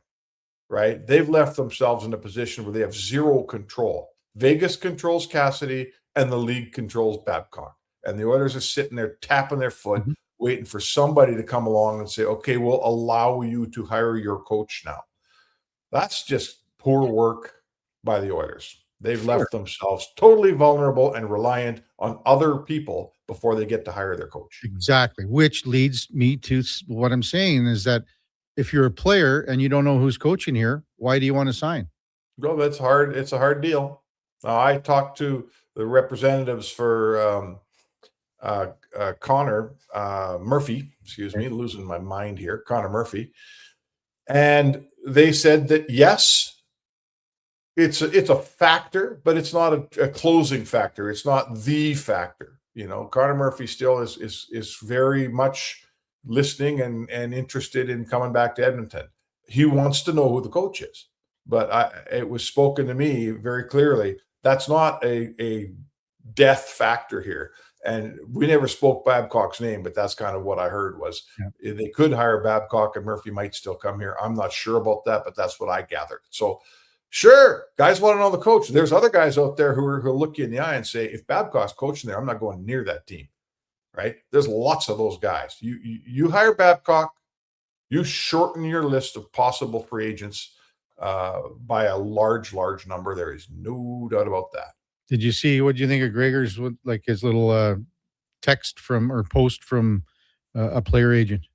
right? They've left themselves in a position where they have zero control. Vegas controls Cassidy and the league controls Babcock. And the Oilers are sitting there tapping their foot, waiting for somebody to come along and say, okay, we'll allow you to hire your coach now. That's just poor work by the Oilers. They've left themselves totally vulnerable and reliant on other people before they get to hire their coach. Exactly. Which leads me to what I'm saying is that if you're a player and you don't know who's coaching here, why do you want to sign? Well, that's hard. It's a hard deal. I talked to the representatives for Connor Murphy, losing my mind here, Connor Murphy. And they said that, yes, it's a factor, but it's not a closing factor. It's not the factor. Connor Murphy still is very much listening and interested in coming back to Edmonton. He wants to know who the coach is, but it was spoken to me very clearly. That's not a death factor here. And we never spoke Babcock's name, but that's kind of what I heard was they could hire Babcock and Murphy might still come here. I'm not sure about that, but that's what I gathered. So sure, guys want to know the coach. There's other guys out there who'll look you in the eye and say, if Babcock's coaching there, I'm not going near that team, right? There's lots of those guys. You hire Babcock, you shorten your list of possible free agents by a large number. There is no doubt about that. Did you see, what do you think of Gregor's, like his little text from or post from a player agent?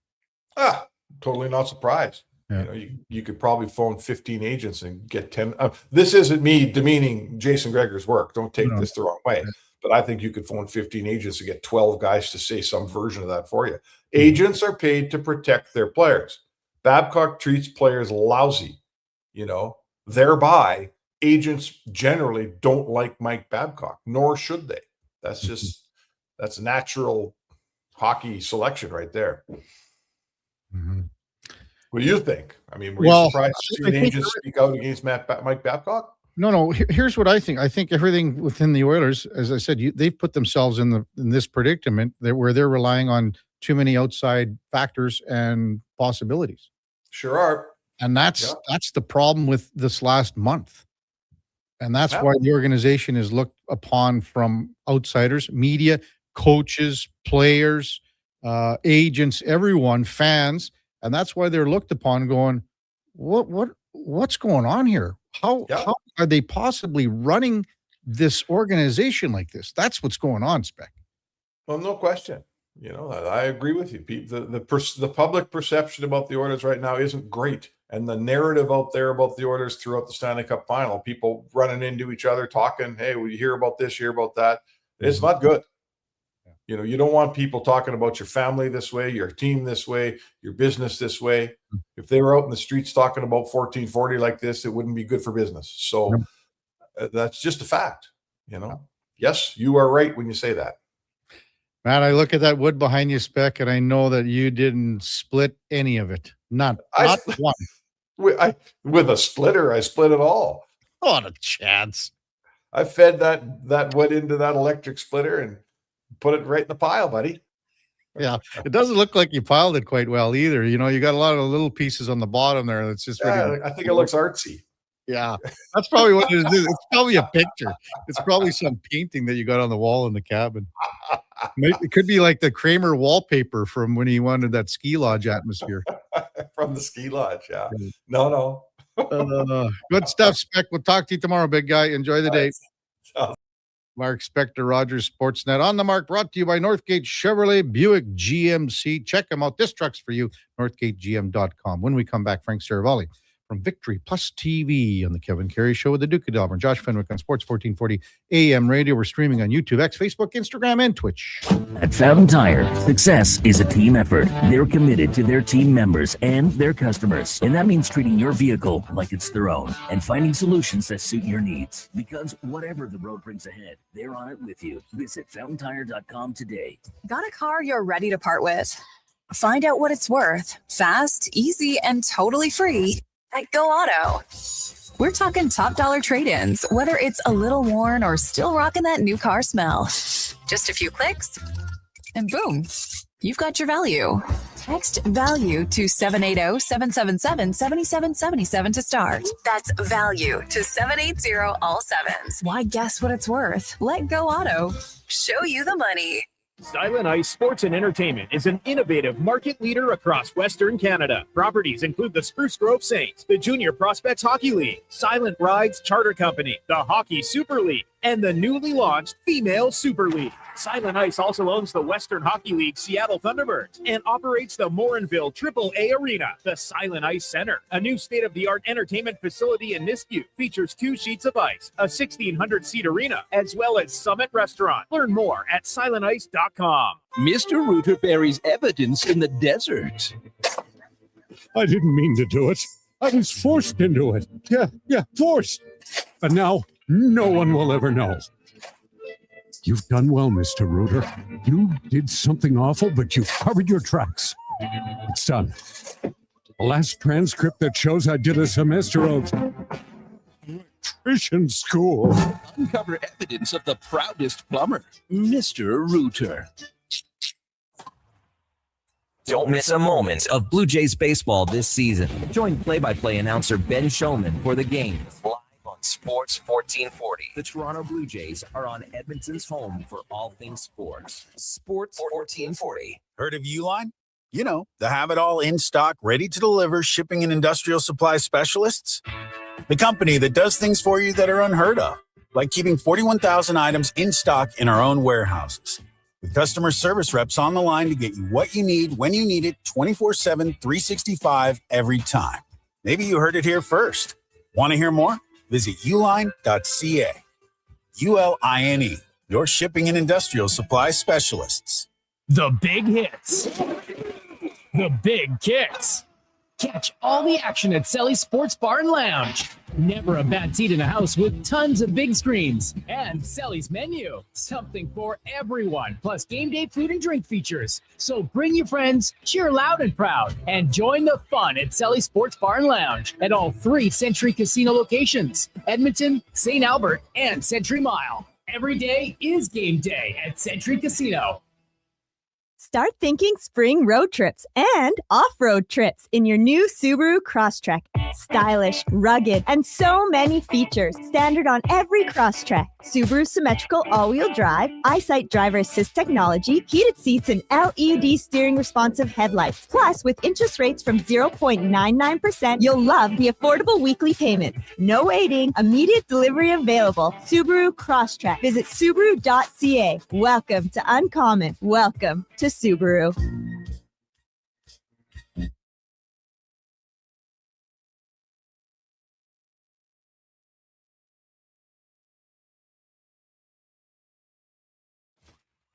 Totally not surprised. Yeah. You could probably phone 15 agents and get 10. This isn't me demeaning Jason Gregor's work. Don't take this the wrong way. But I think you could phone 15 agents and get 12 guys to say some version of that for you. Agents are paid to protect their players. Babcock treats players lousy, thereby agents generally don't like Mike Babcock, nor should they. That's natural hockey selection right there. Mm-hmm. What do you think? I mean, were you surprised to see an agent speak out against Mike Babcock? No. Here's what I think. I think everything within the Oilers, as I said, they've put themselves in this predicament where they're relying on too many outside factors and possibilities. Sure are. And that's the problem with this last month. And that's why the organization is looked upon from outsiders, media, coaches, players, agents, everyone, fans. And that's why they're looked upon going, what's going on here? How are they possibly running this organization like this? That's what's going on, Spec. Well, no question. I agree with you. The public perception about the Oilers right now isn't great. And the narrative out there about the Oilers throughout the Stanley Cup final, people running into each other, talking, hey, we hear about this, hear about that. It's not good. You don't want people talking about your family this way, your team this way, your business this way. If they were out in the streets talking about 1440 like this, it wouldn't be good for business. So that's just a fact, Yes, you are right when you say that. Matt, I look at that wood behind you, Spec, and I know that you didn't split any of it. Not one. With a splitter, I split it all. Not a chance. I fed that wood into that electric splitter and put it right in the pile, buddy. Yeah, it doesn't look like you piled it quite well either. You got a lot of little pieces on the bottom there. That's just ready. I think it looks artsy. Yeah, that's probably what it is. It's probably a picture. It's probably some painting that you got on the wall in the cabin. It could be like the Kramer wallpaper from when he wanted that ski lodge atmosphere. From the ski lodge, yeah. No. Good stuff, Spec. We'll talk to you tomorrow, big guy. Enjoy the day. Mark Spector, Rogers Sportsnet. On the Mark, brought to you by Northgate Chevrolet Buick GMC. Check them out. This truck's for you. NorthgateGM.com. When we come back, Frank Saravalli from Victory Plus TV on the Kevin Karius Show with the Duke of Delburne. Josh Fenwick on Sports 1440 AM radio. We're streaming on YouTube, X, Facebook, Instagram, and Twitch. At Fountain Tire, success is a team effort. They're committed to their team members and their customers. And that means treating your vehicle like it's their own and finding solutions that suit your needs. Because whatever the road brings ahead, they're on it with you. Visit FountainTire.com today. Got a car you're ready to part with? Find out what it's worth. Fast, easy, and totally free at Go Auto. We're talking top dollar trade-ins, whether it's a little worn or still rocking that new car smell. Just a few clicks, and boom, you've got your value. Text value to 780-777-7777 to start. That's value to 780 all sevens. Why guess what it's worth? Let Go Auto show you the money. Silent Ice Sports and Entertainment is an innovative market leader across Western Canada. Properties include the Spruce Grove Saints, the Junior Prospects Hockey League, Silent Rides Charter Company, the Hockey Super League, and the newly launched Female Super League. Silent Ice also owns the Western Hockey League Seattle Thunderbirds and operates the Morinville AAA Arena. The Silent Ice Center, a new state-of-the-art entertainment facility in Nisku, features 2 sheets of ice, a 1,600-seat arena, as well as Summit Restaurant. Learn more at silentice.com. Mr. Reuter buries evidence in the desert. I didn't mean to do it. I was forced into it. Yeah, forced. But now, no one will ever know. You've done well, Mr. Reuter. You did something awful, but you've covered your tracks. It's done. The last transcript that shows I did a semester of electrician school. Uncover evidence of the proudest plumber, Mr. Reuter. Don't miss a moment of Blue Jays baseball this season. Join play-by-play announcer Ben Shulman for the game live on Sports 1440. The Toronto Blue Jays are on Edmonton's home for all things sports. Sports 1440. Heard of Uline? You know, the have-it-all in stock, ready to deliver shipping and industrial supply specialists. The company that does things for you that are unheard of, like keeping 41,000 items in stock in our own warehouses. with customer service reps on the line to get you what you need when you need it 24/7, 365 every time. Maybe you heard it here first. Want to hear more? Visit uline.ca. ULINE, your shipping and industrial supply specialists. The big hits. The big kicks. Catch all the action at Selly's Sports Bar and Lounge. Never a bad seat in a house with tons of big screens. And Selly's menu. Something for everyone. Plus game day food and drink features. So bring your friends, cheer loud and proud, and join the fun at Selly's Sports Bar and Lounge at all 3 Century Casino locations. Edmonton, St. Albert, and Century Mile. Every day is game day at Century Casino. Start thinking spring road trips and off-road trips in your new Subaru Crosstrek. Stylish, rugged, and so many features. Standard on every Crosstrek. Subaru's symmetrical all-wheel drive, EyeSight driver assist technology, heated seats, and LED steering responsive headlights. Plus, with interest rates from 0.99%, you'll love the affordable weekly payments. No waiting, immediate delivery available. Subaru Crosstrek. Visit Subaru.ca. Welcome to Uncommon. Welcome to Subaru.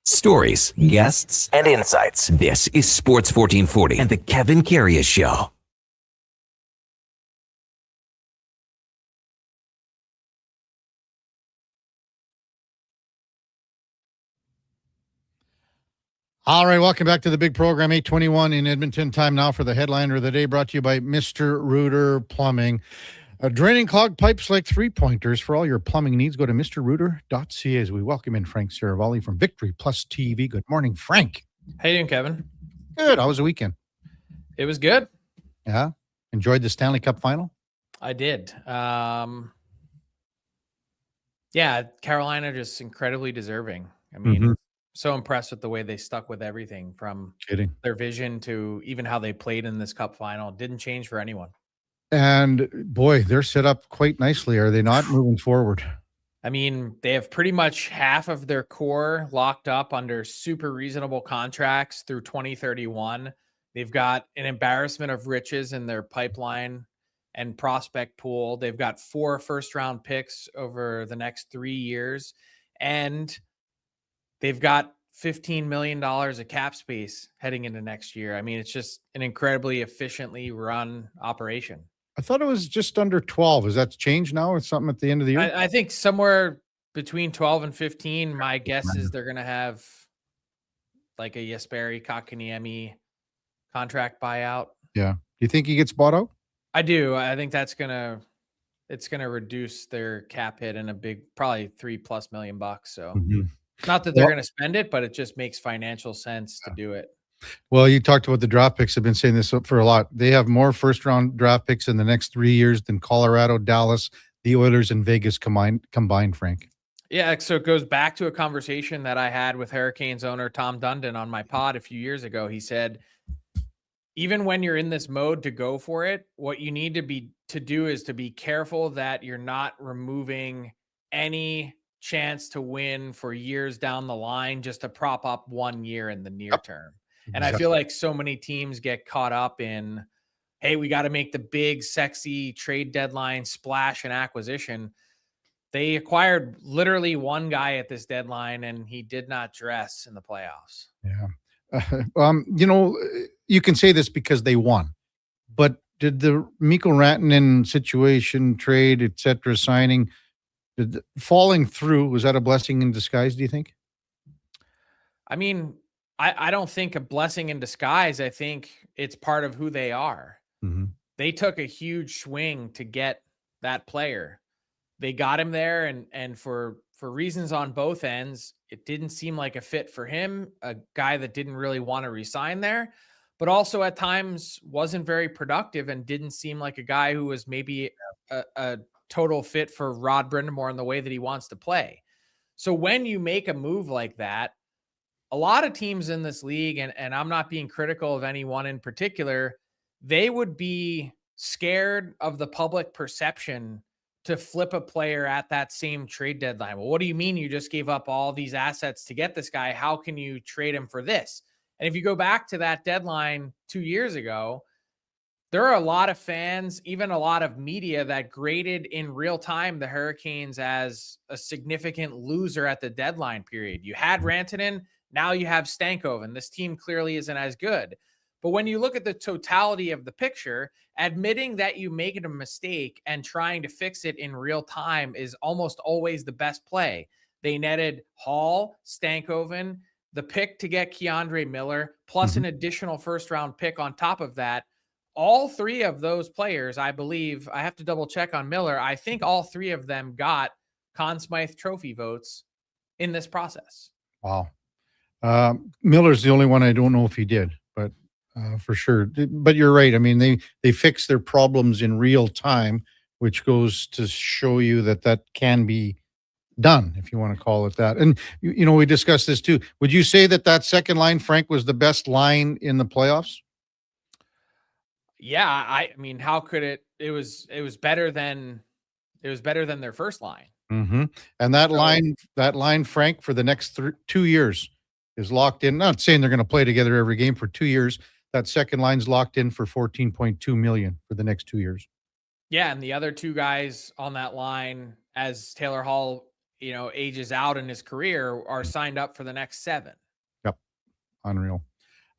Stories, guests, and insights. This is Sports 1440 and the Kevin Karius Show. All right, welcome back to the big program, 8:21 in Edmonton. Time now for the headliner of the day, brought to you by Mr. Rooter Plumbing. Draining clogged pipes like three-pointers. For all your plumbing needs, go to mrrooter.ca as we welcome in Frank Saravalli from Victory Plus TV. Good morning, Frank. How you doing, Kevin? Good. How was the weekend? It was good. Yeah? Enjoyed the Stanley Cup final? I did. Yeah, Carolina just incredibly deserving. I mean, so impressed with the way they stuck with everything from their vision to even how they played in this cup final. Didn't change for anyone. And boy, they're set up quite nicely, are they not, moving forward? I mean, they have pretty much half of their core locked up under super reasonable contracts through 2031. They've got an embarrassment of riches in their pipeline and prospect pool. They've got 4 first-round picks over the next 3 years, and they've got $15 million of cap space heading into next year. I mean, it's just an incredibly efficiently run operation. I thought it was just under 12. Has that changed now or something at the end of the year? I think somewhere between 12 and 15, my guess is they're going to have like a Jesperi Kotkaniemi contract buyout. Yeah. Do you think he gets bought out? I do. I think it's going to reduce their cap hit in a big, probably $3+ million. So not that they're going to spend it, but it just makes financial sense to do it. Well, you talked about the draft picks. I've been saying this for a lot. They have more first-round draft picks in the next 3 years than Colorado, Dallas, the Oilers, and Vegas combined, Frank. Yeah, so it goes back to a conversation that I had with Hurricanes owner Tom Dundon on my pod a few years ago. He said, even when you're in this mode to go for it, what you need to do is to be careful that you're not removing any chance to win for years down the line just to prop up 1 year in the near term. And I feel like so many teams get caught up in, hey, we got to make the big, sexy trade deadline splash and acquisition. They acquired literally one guy at this deadline, and he did not dress in the playoffs. Yeah. You can say this because they won, but did the Mikko Rantanen situation, trade, et cetera, signing, falling through, was that a blessing in disguise, do you think? I mean, I don't think a blessing in disguise. I think it's part of who they are. They took a huge swing to get that player. They got him there, and for reasons on both ends, it didn't seem like a fit for him, a guy that didn't really want to resign there, but also at times wasn't very productive and didn't seem like a guy who was maybe a total fit for Rod Brindamore in the way that he wants to play. So when you make a move like that, a lot of teams in this league, and I'm not being critical of anyone in particular, they would be scared of the public perception to flip a player at that same trade deadline. Well, what do you mean you just gave up all these assets to get this guy? How can you trade him for this? And if you go back to that deadline 2 years ago, there are a lot of fans, even a lot of media, that graded in real time the Hurricanes as a significant loser at the deadline period. You had Rantanen, now you have Stankoven. This team clearly isn't as good. But when you look at the totality of the picture, admitting that you made a mistake and trying to fix it in real time is almost always the best play. They netted Hall, Stankoven, the pick to get Keandre Miller, plus an additional first-round pick on top of that. All three of those players, I believe, I have to double check on Miller. I think all three of them got Conn Smythe Trophy votes in this process. Wow. Miller's the only one I don't know if he did, but for sure. But you're right. I mean, they fix their problems in real time, which goes to show you that can be done, if you want to call it that. And, we discussed this too. Would you say that second line, Frank, was the best line in the playoffs? Yeah, I mean, how could it? It was better than their first line. Mm-hmm. And that line, Frank, for the next 2 years is locked in. Not saying they're going to play together every game for 2 years. That second line's locked in for $14.2 million for the next 2 years. Yeah, and the other two guys on that line, as Taylor Hall, ages out in his career, are signed up for the next 7. Yep, unreal.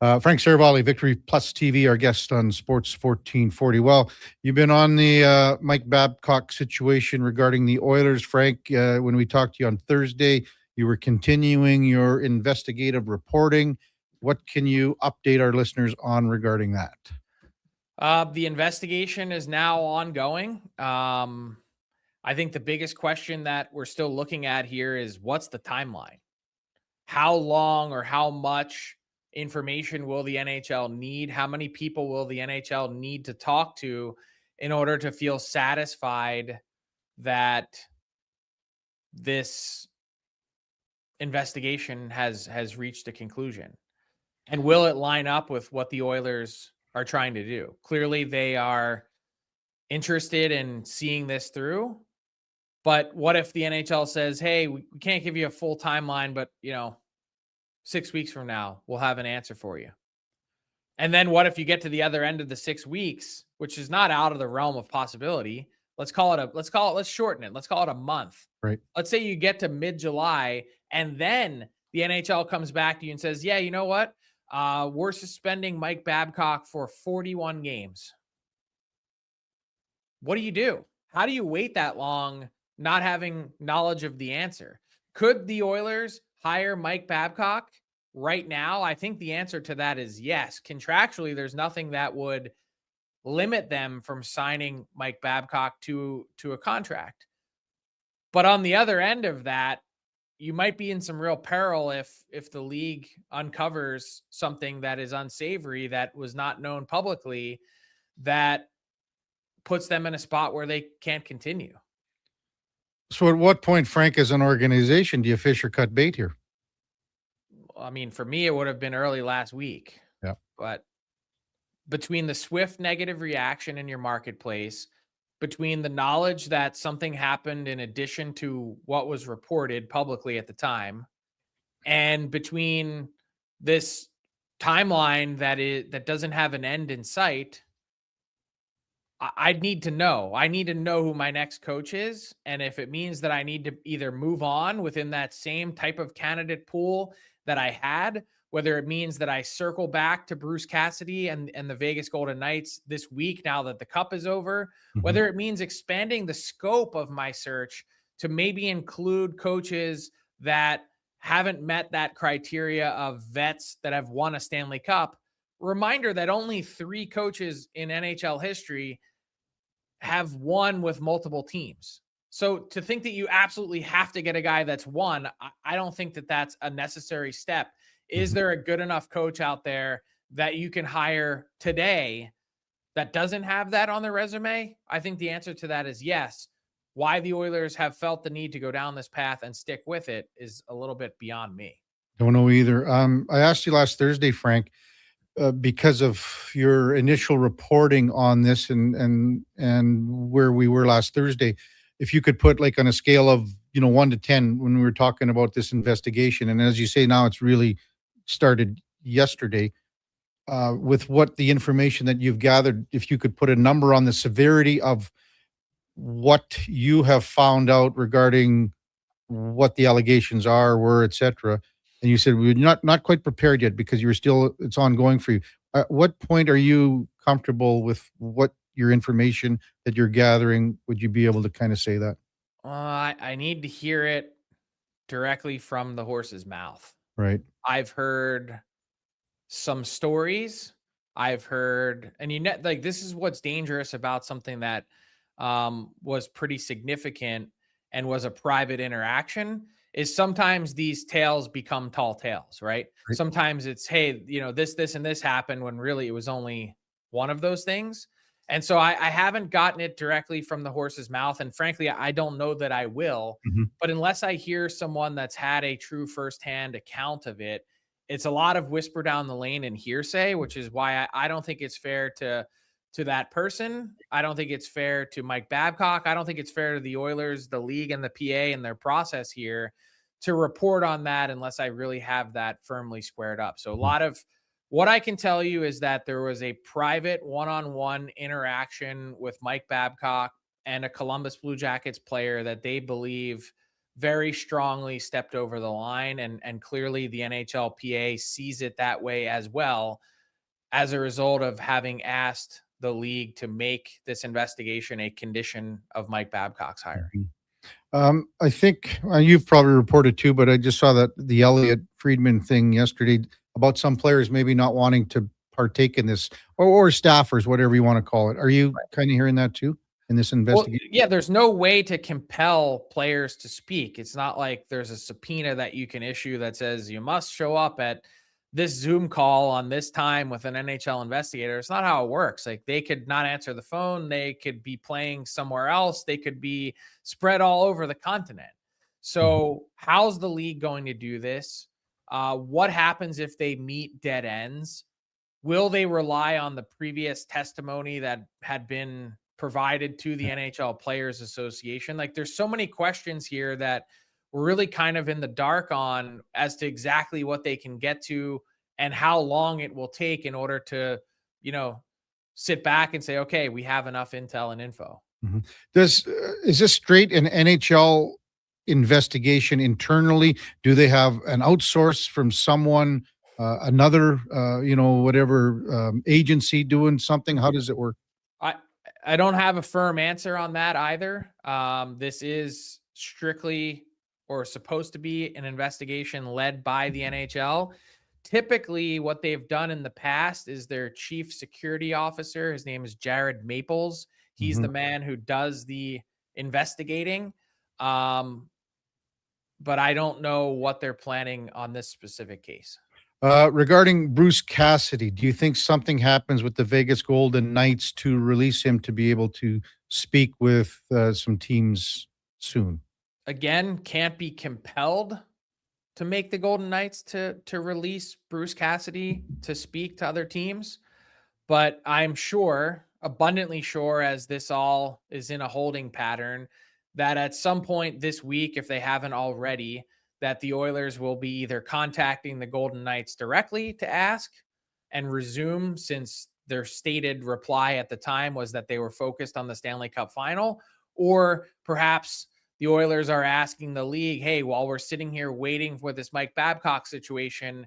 Frank Saravalli, Victory Plus TV, our guest on Sports 1440. Well, you've been on the Mike Babcock situation regarding the Oilers, Frank. When we talked to you on Thursday, you were continuing your investigative reporting. What can you update our listeners on regarding that? The investigation is now ongoing. I think the biggest question that we're still looking at here is, what's the timeline? How long or how much information will the NHL need? How many people will the NHL need to talk to in order to feel satisfied that this investigation has reached a conclusion? And will it line up with what the Oilers are trying to do? Clearly, they are interested in seeing this through. But what if the NHL says, hey, we can't give you a full timeline, but, 6 weeks from now, we'll have an answer for you. And then what if you get to the other end of the 6 weeks, which is not out of the realm of possibility? Let's shorten it. Let's call it a month. Right. Let's say you get to mid-July and then the NHL comes back to you and says, yeah, you know what? We're suspending Mike Babcock for 41 games. What do you do? How do you wait that long, not having knowledge of the answer? Could the Oilers hire Mike Babcock right now? I think the answer to that is yes. Contractually, there's nothing that would limit them from signing Mike Babcock to a contract. But on the other end of that, you might be in some real peril if the league uncovers something that is unsavory, that was not known publicly, that puts them in a spot where they can't continue. So at what point, Frank, as an organization, do you fish or cut bait here? I mean, for me, it would have been early last week. Yeah. But between the swift negative reaction in your marketplace, between the knowledge that something happened in addition to what was reported publicly at the time, and between this timeline that doesn't have an end in sight, I need to know. I need to know who my next coach is. And if it means that I need to either move on within that same type of candidate pool that I had, whether it means that I circle back to Bruce Cassidy and the Vegas Golden Knights this week now that the cup is over, whether it means expanding the scope of my search to maybe include coaches that haven't met that criteria of vets that have won a Stanley Cup. Reminder that only 3 coaches in NHL history have won with multiple teams. So to think that you absolutely have to get a guy that's won, I don't think that that's a necessary step. Is there a good enough coach out there that you can hire today that doesn't have that on their resume? I think the answer to that is yes. Why the Oilers have felt the need to go down this path and stick with it is a little bit beyond me. Don't know either. I asked you last Thursday, Frank, because of your initial reporting on this and where we were last Thursday, if you could put like on a scale of 1 to 10 when we were talking about this investigation, and as you say now, it's really started yesterday. With what the information that you've gathered, if you could put a number on the severity of what you have found out regarding what the allegations were, etc. And you said we're not quite prepared yet because it's ongoing for you. At what point are you comfortable with what your information that you're gathering? Would you be able to kind of say that? I need to hear it directly from the horse's mouth. Right. I've heard some stories. I've heard, and this is what's dangerous about something that was pretty significant and was a private interaction, is sometimes these tales become tall tales, right? Sometimes it's, hey, this and this happened, when really it was only one of those things. And so I haven't gotten it directly from the horse's mouth. And frankly, I don't know that I will. But unless I hear someone that's had a true firsthand account of it, it's a lot of whisper down the lane and hearsay, which is why I don't think it's fair to that person. I don't think it's fair to Mike Babcock. I don't think it's fair to the Oilers, the league, and the PA and their process here to report on that unless I really have that firmly squared up. So a lot of what I can tell you is that there was a private one-on-one interaction with Mike Babcock and a Columbus Blue Jackets player that they believe very strongly stepped over the line. And clearly the NHLPA sees it that way as well, as a result of having asked the league to make this investigation a condition of Mike Babcock's hiring. I think you've probably reported too, but I just saw that the Elliot Friedman thing yesterday about some players maybe not wanting to partake in this, or staffers, whatever you want to call it. Are you kind of hearing that too in this investigation? Well, yeah, there's no way to compel players to speak. It's not like there's a subpoena that you can issue that says you must show up at this Zoom call on this time with an NHL investigator. It's not how it works. Like, they could not answer the phone. They could be playing somewhere else. They could be spread all over the continent. So how's the league going to do this? What happens if they meet dead ends? Will they rely on the previous testimony that had been provided to the NHL Players Association? Like, there's so many questions here that we're really kind of in the dark on as to exactly what they can get to and how long it will take in order to, sit back and say, okay, we have enough intel and info. Is this straight an NHL investigation internally? Do they have an outsource from someone, another, whatever agency doing something? How does it work? I don't have a firm answer on that either. This is strictly, or supposed to be, an investigation led by the NHL. Typically, what they've done in the past is their chief security officer, his name is Jared Maples. He's the man who does the investigating. But I don't know what they're planning on this specific case. Regarding Bruce Cassidy, do you think something happens with the Vegas Golden Knights to release him to be able to speak with some teams soon? Again, can't be compelled to make the Golden Knights to release Bruce Cassidy to speak to other teams. But I'm sure, abundantly sure, as this all is in a holding pattern, that at some point this week, if they haven't already, that the Oilers will be either contacting the Golden Knights directly to ask and resume, since their stated reply at the time was that they were focused on the Stanley Cup final, or perhaps the Oilers are asking the league, hey, while we're sitting here waiting for this Mike Babcock situation,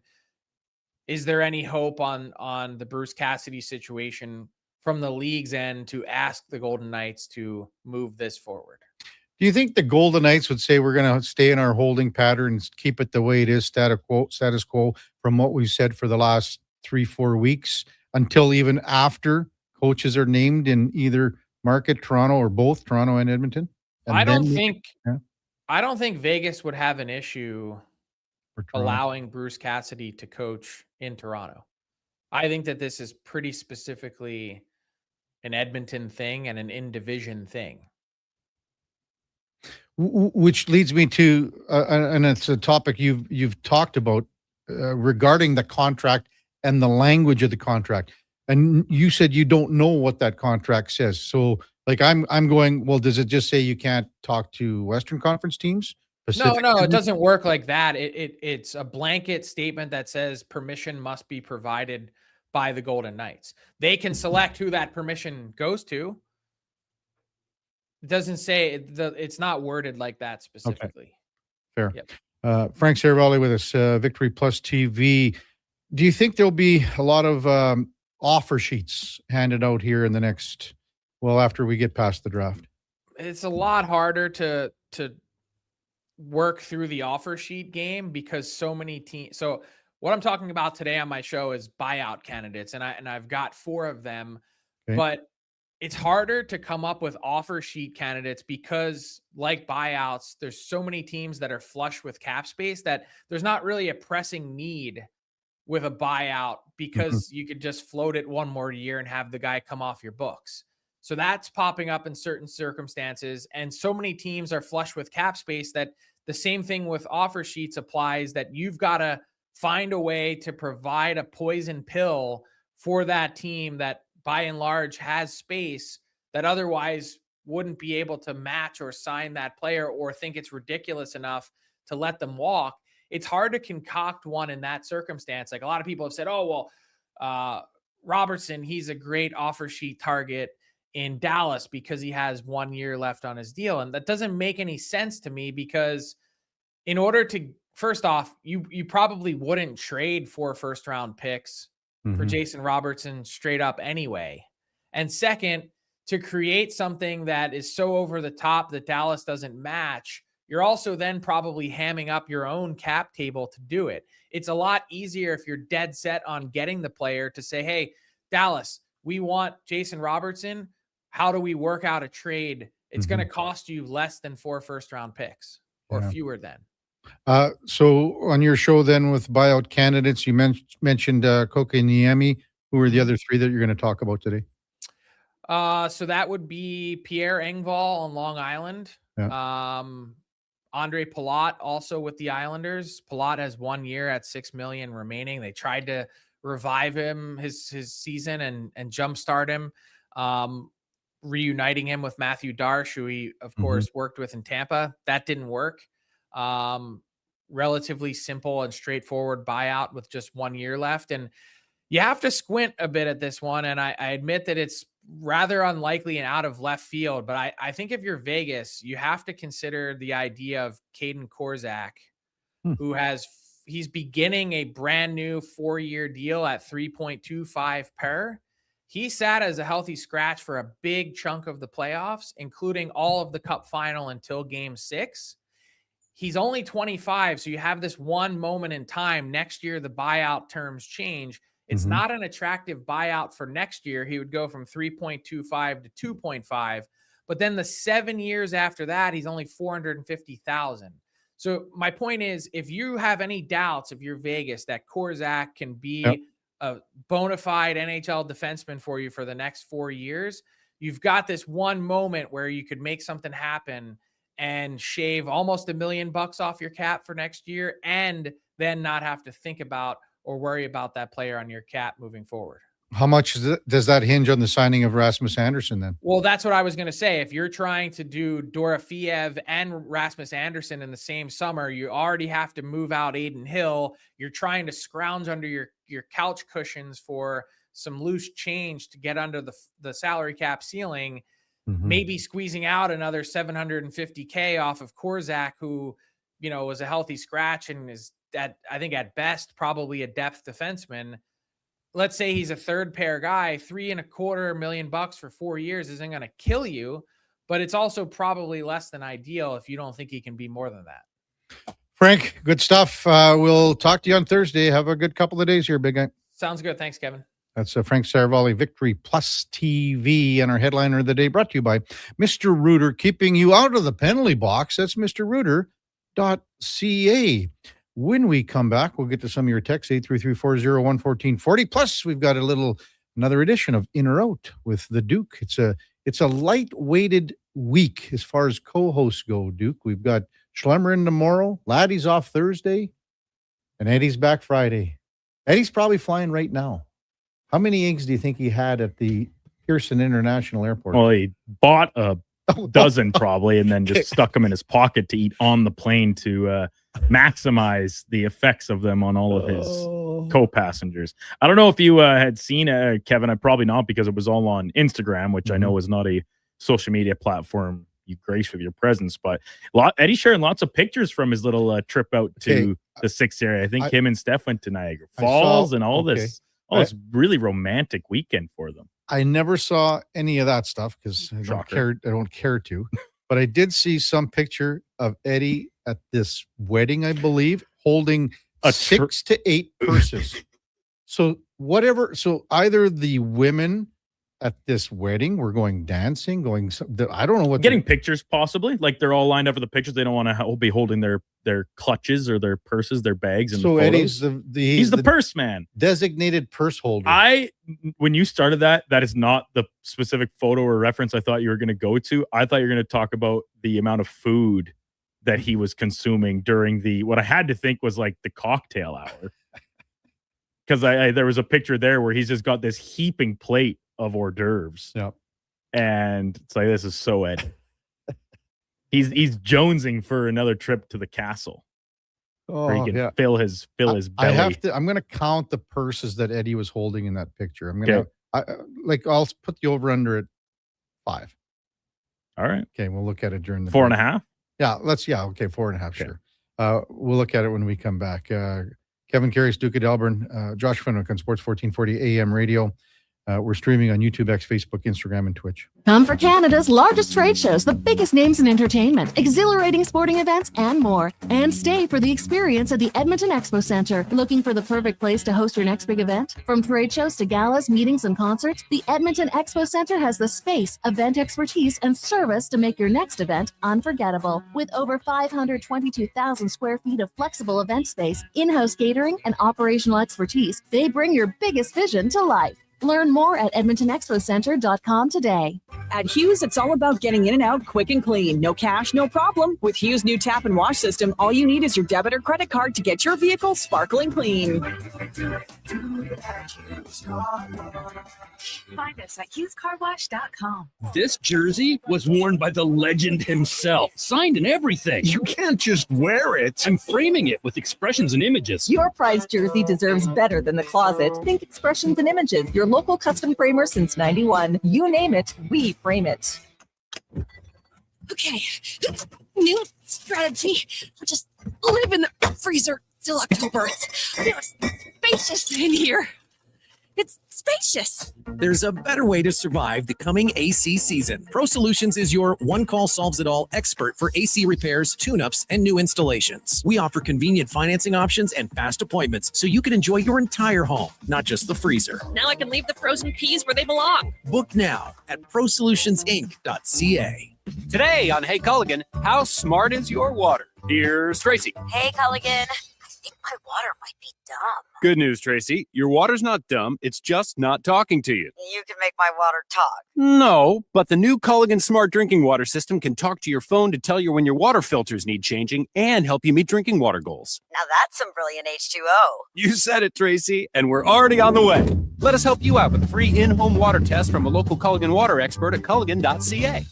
is there any hope on the Bruce Cassidy situation from the league's end to ask the Golden Knights to move this forward? Do you think the Golden Knights would say we're going to stay in our holding pattern and keep it the way it is, status quo, from what we've said for the last 3-4 weeks, until even after coaches are named in either market, Toronto, or both Toronto and Edmonton? And I don't think Vegas would have an issue allowing Bruce Cassidy to coach in Toronto. I think that this is pretty specifically an Edmonton thing and an in-division thing. Which leads me to, and it's a topic you've talked about regarding the contract and the language of the contract. And you said you don't know what that contract says. So, Like I'm going, well, does it just say you can't talk to Western Conference teams? Pacific No, it teams? doesn't work like that. It's a blanket statement that says permission must be provided by the Golden Knights. They can select who that permission goes to. It doesn't say it's not worded like that specifically. Fair. Yep. Frank Saravalli with us, Victory Plus TV. Do you think there'll be a lot of offer sheets handed out here in the next, after we get past the draft? It's a lot harder to work through the offer sheet game because so many teams. So what I'm talking about today on my show is buyout candidates, and I've got 4 of them, Okay. but it's harder to come up with offer sheet candidates because, like buyouts, there's so many teams that are flush with cap space that there's not really a pressing need with a buyout because you could just float it one more year and have the guy come off your books. So that's popping up in certain circumstances. And so many teams are flush with cap space that the same thing with offer sheets applies, that you've got to find a way to provide a poison pill for that team that by and large has space that otherwise wouldn't be able to match or sign that player or think it's ridiculous enough to let them walk. It's hard to concoct one in that circumstance. Like a lot of people have said, Robertson, he's a great offer sheet target in Dallas because he has 1 year left on his deal. And that doesn't make any sense to me because in order to, first off, you probably wouldn't trade 4 first round picks for Jason Robertson straight up anyway. And second, to create something that is so over the top that Dallas doesn't match, you're also then probably hamming up your own cap table to do it. It's a lot easier if you're dead set on getting the player to say, hey, Dallas, we want Jason Robertson. How do we work out a trade? It's going to cost you less than 4 first round picks or fewer than. So on your show then with buyout candidates, you mentioned Kotkaniemi. Who are the other 3 that you're going to talk about today? So that would be Pierre Engvall on Long Island. Yeah. Andre Palat also with the Islanders. Palat has 1 year at $6 million remaining. They tried to revive him his season and jumpstart him, reuniting him with Matthew Darsh, who he of course worked with in Tampa. That didn't work. Relatively simple and straightforward buyout with just 1 year left. And you have to squint a bit at this one. And I admit that it's rather unlikely and out of left field, but I think if you're Vegas, you have to consider the idea of Caden Korzak, who he's beginning a brand new 4-year deal at 3.25 per. He sat as a healthy scratch for a big chunk of the playoffs, including all of the Cup final until Game 6. He's only 25, so you have this one moment in time. Next year, the buyout terms change. It's not an attractive buyout for next year. He would go from 3.25 to 2.5, but then the 7 years after that, he's only 450,000. So my point is, if you have any doubts, if you're Vegas, that Korzak can be a bona fide NHL defenseman for you for the next 4 years, you've got this one moment where you could make something happen and shave almost $1 million off your cap for next year, and then not have to think about or worry about that player on your cap moving forward. How much does that hinge on the signing of Rasmus Andersson then? Well, that's what I was going to say. If you're trying to do Dorofeev and Rasmus Andersson in the same summer, you already have to move out Aiden Hill. You're trying to scrounge under your couch cushions for some loose change to get under the salary cap ceiling, maybe squeezing out another $750K off of Korzak, who, was a healthy scratch and is I think at best probably a depth defenseman. Let's say he's a third pair guy. $3.25 million for 4 years isn't going to kill you, but it's also probably less than ideal if you don't think he can be more than that. Frank, good stuff. We'll talk to you on Thursday. Have a good couple of days here, big guy. Sounds good. Thanks, Kevin. That's Frank Saravalli, Victory Plus TV, and our headliner of the day brought to you by Mr. Rooter, keeping you out of the penalty box. That's mrrooter.ca. When we come back, we'll get to some of your texts, 833-401-1440. Plus, we've got another edition of In or Out with the Duke. It's a light-weighted week as far as co-hosts go, Duke. We've got Schlemmer in tomorrow, Laddie's off Thursday, and Eddie's back Friday. Eddie's probably flying right now. How many eggs do you think he had at the Pearson International Airport? Well, he bought a dozen probably, and then just stuck them in his pocket to eat on the plane to maximize the effects of them on all of his co-passengers. I don't know if you had seen Kevin. I probably not, because it was all on Instagram, which I know is not a social media platform you grace with your presence, but Eddie sharing lots of pictures from his little trip out to the 6th area. I think him and Steph went to Niagara Falls and all this really romantic weekend for them. I never saw any of that stuff because I don't care to. But I did see some picture of Eddie at this wedding, I believe, holding 6 to 8 purses. So either the women at this wedding were going dancing, I don't know what. Getting pictures, possibly. Like they're all lined up for the pictures. They don't want to be holding their clutches or their purses, their bags. And so Eddie's he's the purse man, designated purse holder. When you started that is not the specific photo or reference I thought you were going to go to. I thought you were going to talk about the amount of food that he was consuming during what I had to think was like the cocktail hour. Because there was a picture there where he's just got this heaping plate of hors d'oeuvres. Yep. And it's like, this is so Ed. He's jonesing for another trip to the castle. Where he can fill his belly. I'm going to count the purses that Eddie was holding in that picture. I'm going to, I'll put the over under at 5. All right. Okay. We'll look at it during the 4.5. Yeah. Okay. 4.5. Sure. We'll look at it when we come back. Kevin Karius, Duke of Delburne, Josh Fenwick on Sports 1440 AM radio. We're streaming on YouTube, X, Facebook, Instagram, and Twitch. Come for Canada's largest trade shows, the biggest names in entertainment, exhilarating sporting events, and more. And stay for the experience at the Edmonton Expo Centre. Looking for the perfect place to host your next big event? From trade shows to galas, meetings, and concerts, the Edmonton Expo Centre has the space, event expertise, and service to make your next event unforgettable. With over 522,000 square feet of flexible event space, in-house catering, and operational expertise, they bring your biggest vision to life. Learn more at EdmontonExpoCenter.com today. At Hughes, it's all about getting in and out quick and clean. No cash, no problem. With Hughes' new tap and wash system, all you need is your debit or credit card to get your vehicle sparkling clean. Find us at HughesCarWash.com. This jersey was worn by the legend himself, signed and everything. You can't just wear it. I'm framing it with expressions and images. Your prized jersey deserves better than the closet. Think expressions and images. Your local custom framer since 91. You name it, we frame it. Okay, new strategy. We'll just live in the freezer till October. It's spacious in here. It's spacious. There's a better way to survive the coming AC season. Pro Solutions is your one-call solves-it-all expert for AC repairs, tune-ups, and new installations. We offer convenient financing options and fast appointments so you can enjoy your entire home, not just the freezer. Now I can leave the frozen peas where they belong. Book now at prosolutionsinc.ca. Today on Hey Culligan, how smart is your water? Here's Tracy. Hey, Culligan. I think my water might be dumb. Good news, Tracy. Your water's not dumb. It's just not talking to you. You can make my water talk. No, but the new Culligan Smart Drinking Water System can talk to your phone to tell you when your water filters need changing and help you meet drinking water goals. Now that's some brilliant H2O. You said it, Tracy, and we're already on the way. Let us help you out with a free in-home water test from a local Culligan water expert at Culligan.ca.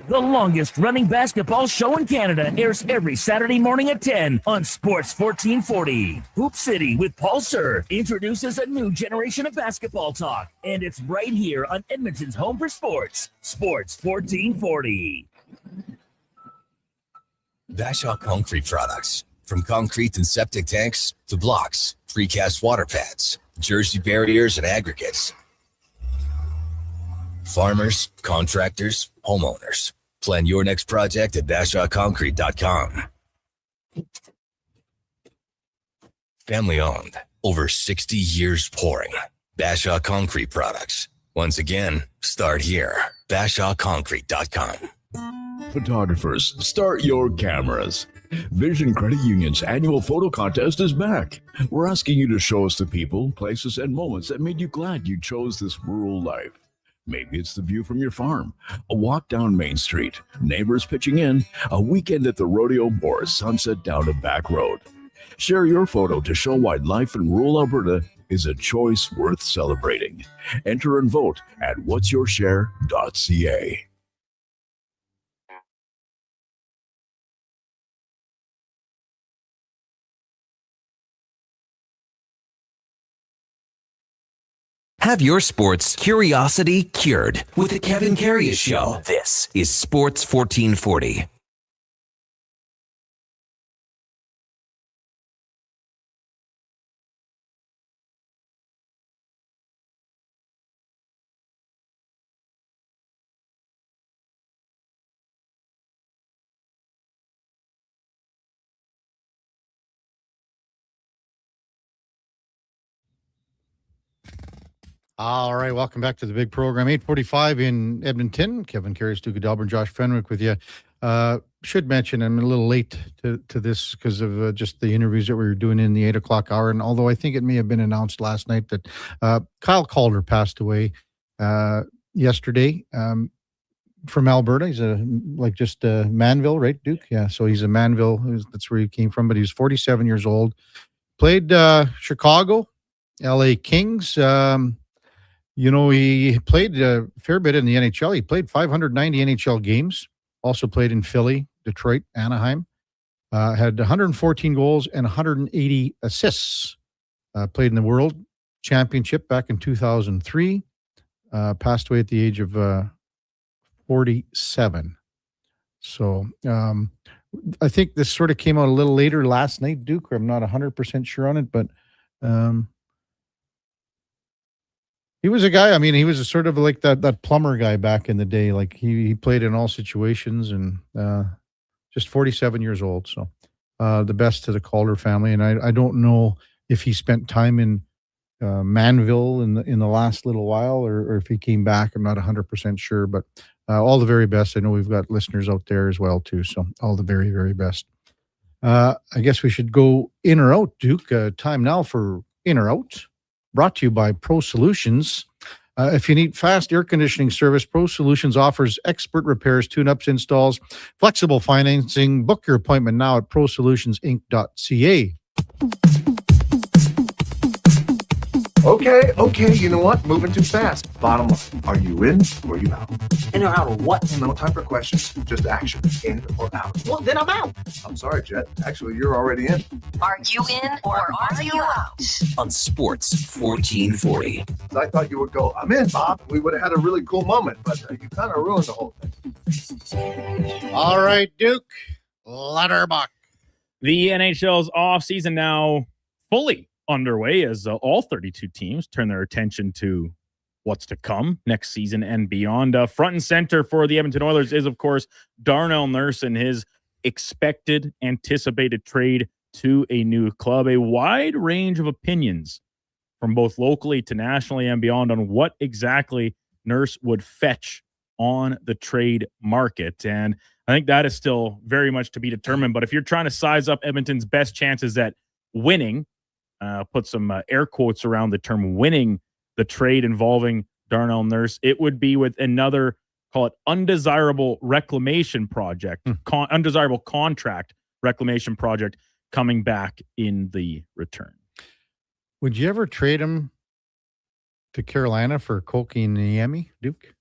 The longest running basketball show in Canada airs every Saturday morning at 10 on Sports 1440. Hoop City with Paul Sir introduces a new generation of basketball talk, and it's right here on Edmonton's home for sports, Sports 1440. Bashaw Concrete Products. From concrete and septic tanks to blocks, precast water pads, jersey barriers, and aggregates. Farmers, contractors, homeowners. Plan your next project at BashawConcrete.com. Family owned. Over 60 years pouring. Bashaw Concrete Products. Once again, start here. BashawConcrete.com. Photographers, start your cameras. Vision Credit Union's annual photo contest is back. We're asking you to show us the people, places, and moments that made you glad you chose this rural life. Maybe it's the view from your farm, a walk down Main Street, neighbors pitching in, a weekend at the rodeo, or a sunset down a back road. Share your photo to show why life in rural Alberta is a choice worth celebrating. Enter and vote at whatsyourshare.ca. Have your sports curiosity cured with the Kevin Karius Show. This is Sports 1440. All right, welcome back to the big program. 8:45 in Edmonton. Kevin Karius, Duke of Delburne, Josh Fenwick with you. Should mention I'm a little late to this because of just the interviews that we were doing in the 8 o'clock hour. And although I think it may have been announced last night that Kyle Calder passed away yesterday from Alberta. He's just Manville, right, Duke? Yeah, so he's a Manville. That's where he came from. But he was 47 years old. Played Chicago, LA Kings. He played a fair bit in the NHL. He played 590 NHL games. Also played in Philly, Detroit, Anaheim. Had 114 goals and 180 assists. Played in the World Championship back in 2003. Passed away at the age of 47. So I think this sort of came out a little later last night, Duke. I'm not 100% sure on it, but he was a guy. I mean, he was sort of like that plumber guy back in the day. Like he played in all situations, and just 47 years old. So the best to the Calder family. And I don't know if he spent time in Manville in the last little while, or if he came back. I'm not 100% sure, but all the very best. I know we've got listeners out there as well too. So all the very, very best. I guess we should go in or out, Duke. Time now for in or out. Brought to you by Pro Solutions. If you need fast air conditioning service, Pro Solutions offers expert repairs, tune-ups, installs, flexible financing. Book your appointment now at prosolutionsinc.ca. Okay, you know what? Moving too fast. Bottom line, are you in or are you out? In or out of what? No time for questions, just action. In or out. Well, then I'm out. I'm sorry, Jet. Actually, you're already in. Are you in or are you out? On Sports 1440. I thought you would go, I'm in, Bob. We would have had a really cool moment, but you kind of ruined the whole thing. All right, Duke. Letterbuck. The NHL's offseason now fully underway as all 32 teams turn their attention to what's to come next season and beyond. Front and center for the Edmonton Oilers is, of course, Darnell Nurse and his expected, anticipated trade to a new club. A wide range of opinions from both locally to nationally and beyond on what exactly Nurse would fetch on the trade market. And I think that is still very much to be determined. But if you're trying to size up Edmonton's best chances at winning, put some air quotes around the term winning the trade involving Darnell Nurse, it would be with another, call it undesirable reclamation project, undesirable contract reclamation project coming back in the return. Would you ever trade him to Carolina for Koki and Niemi, Duke?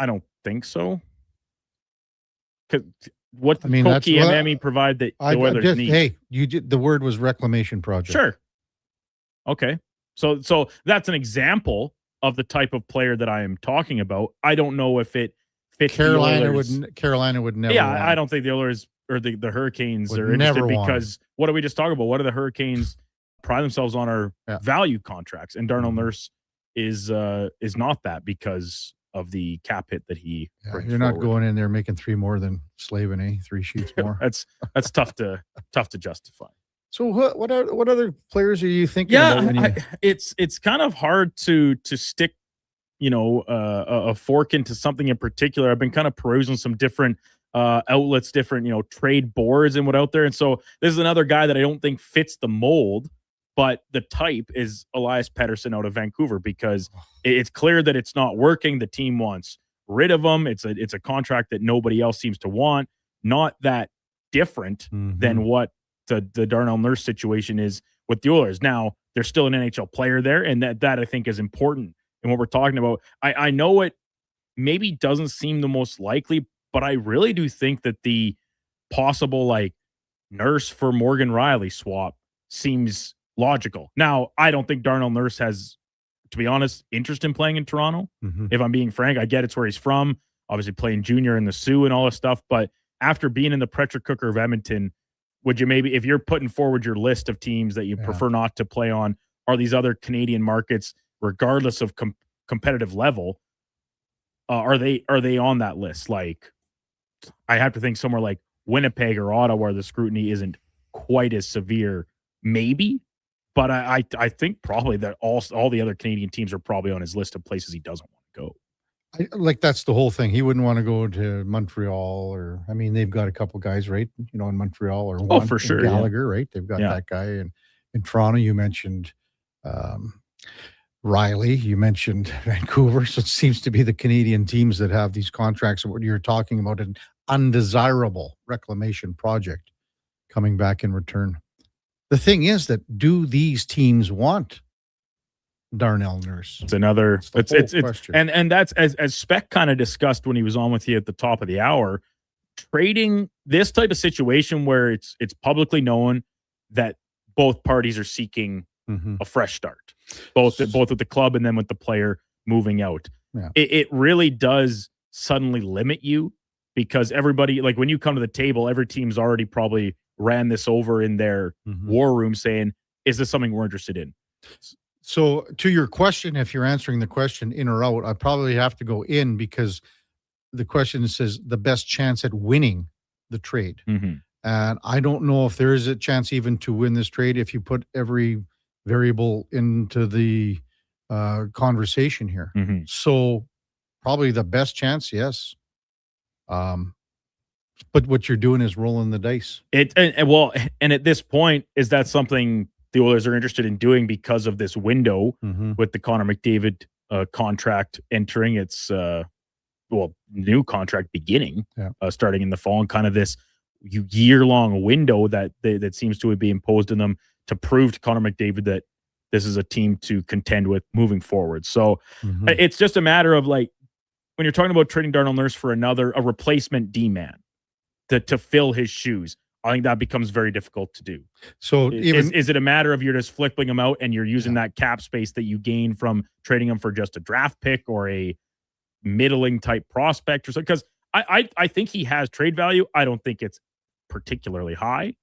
I don't think so. What Koki and Niemi provide that the Oilers need? Hey, the word was reclamation project. Sure. Okay. So that's an example of the type of player that I am talking about. I don't know if it fits Carolina would never. Yeah, want. I don't think the Oilers or the Hurricanes are interested because what are we just talking about? What do the Hurricanes pride themselves on are value contracts, and Darnell Nurse is not that because of the cap hit that he brings you're not forward. going in there making three more than Slavin, 3 sheets more. that's tough to justify. So what other players are you thinking Yeah, about? it's kind of hard to stick, a fork into something in particular. I've been kind of perusing some different outlets, different, trade boards and what out there. And so this is another guy that I don't think fits the mold, but the type is Elias Pettersson out of Vancouver because it's clear that it's not working. The team wants rid of him. It's a contract that nobody else seems to want. Not that different than what the Darnell Nurse situation is with the Oilers. Now, there's still an NHL player there, and that I think is important in what we're talking about. I know it maybe doesn't seem the most likely, but I really do think that the possible like Nurse for Morgan Riley swap seems logical. Now, I don't think Darnell Nurse has, to be honest, interest in playing in Toronto. If I'm being frank, I get it's where he's from, obviously playing junior in the Sioux and all this stuff. But after being in the pressure cooker of Edmonton, would you maybe, if you're putting forward your list of teams that you prefer not to play on, are these other Canadian markets, regardless of competitive level, are they on that list? Like, I have to think somewhere like Winnipeg or Ottawa, where the scrutiny isn't quite as severe, maybe. But I think probably that all the other Canadian teams are probably on his list of places he doesn't want to go. That's the whole thing. He wouldn't want to go to Montreal, or I mean, they've got a couple guys, right? You know, in Montreal, or one for sure, Gallagher, right? They've got that guy, and in Toronto, you mentioned Riley, you mentioned Vancouver. So it seems to be the Canadian teams that have these contracts. What you're talking about, an undesirable reclamation project coming back in return. The thing is that, do these teams want Darnell Nurse? It's another, it's question. And that's as Speck kind of discussed when he was on with you at the top of the hour, trading this type of situation where it's publicly known that both parties are seeking a fresh start, both with the club and then with the player moving out. It really does suddenly limit you, because everybody, like when you come to the table, every team's already probably ran this over in their war room saying, is this something we're interested in? So to your question, if you're answering the question in or out, I probably have to go in, because the question says the best chance at winning the trade. And I don't know if there is a chance even to win this trade if you put every variable into the conversation here. So probably the best chance, yes. But what you're doing is rolling the dice. And at this point, is that something the Oilers are interested in doing because of this window with the Connor McDavid contract entering its new contract beginning, starting in the fall, and kind of this year-long window that seems to be imposed on them to prove to Connor McDavid that this is a team to contend with moving forward. So it's just a matter of, like, when you're talking about trading Darnell Nurse for a replacement D-man to fill his shoes, I think that becomes very difficult to do. So is it a matter of you're just flipping them out and you're using that cap space that you gain from trading them for just a draft pick or a middling type prospect or something? Because I think he has trade value. I don't think it's particularly high,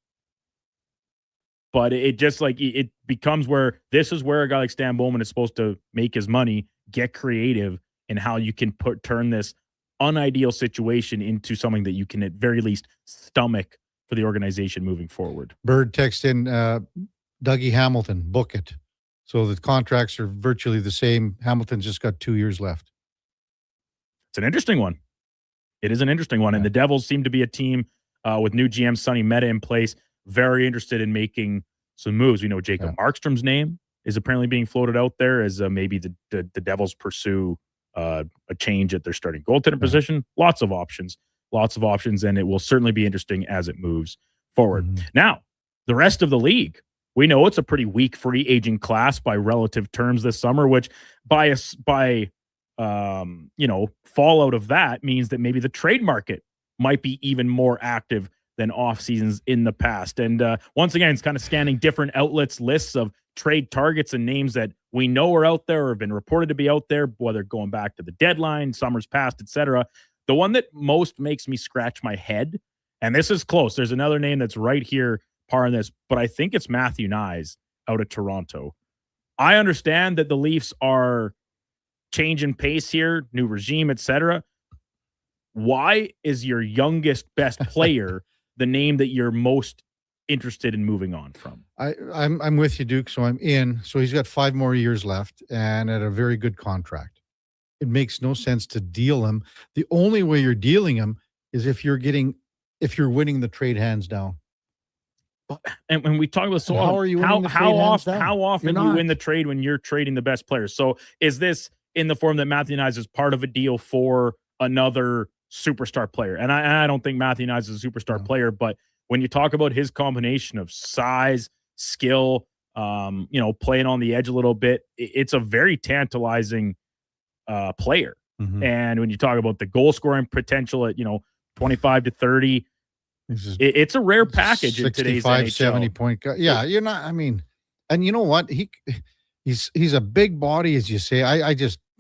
but it just, like, it becomes where this is where a guy like Stan Bowman is supposed to make his money, get creative in how you can turn this unideal situation into something that you can at very least stomach for the organization moving forward. Bird text in, Dougie Hamilton, book it. So the contracts are virtually the same. Hamilton's just got 2 years left. It's an interesting one. It is an interesting one. And the Devils seem to be a team with new GM Sonny Meta in place, very interested in making some moves. We know Jacob Markstrom's name is apparently being floated out there as maybe the Devils pursue a change at their starting goaltender position. Lots of options, and it will certainly be interesting as it moves forward. Now, the rest of the league, we know it's a pretty weak free agent class by relative terms this summer, which by fallout of that means that maybe the trade market might be even more active than off seasons in the past. And once again, it's kind of scanning different outlets, lists of trade targets and names that we know are out there or have been reported to be out there, whether going back to the deadline, summers past, etc. The one that most makes me scratch my head, and this is close, there's another name that's right here, par on this, but I think it's Matthew Nyes out of Toronto. I understand that the Leafs are changing pace here, new regime, etc. Why is your youngest best player the name that you're most interested in moving on from? I'm with you, Duke. So I'm in. So he's got 5 more years left and at a very good contract. It makes no sense to deal him. The only way you're dealing him is if you're winning the trade hands down. And when we talk about how are you winning the trade hands down? How often do you win the trade when you're trading the best players? So is this in the form that Matthew Nyes is part of a deal for another superstar player? And I don't think Matthew Nyes is a superstar player, but when you talk about his combination of size, skill, playing on the edge a little bit. It's a very tantalizing player. Mm-hmm. And when you talk about the goal scoring potential at 25 to 30, it's a rare package in today's NHL. 70 point guy. Yeah, you're not. I mean, and you know what? He's a big body, as you say.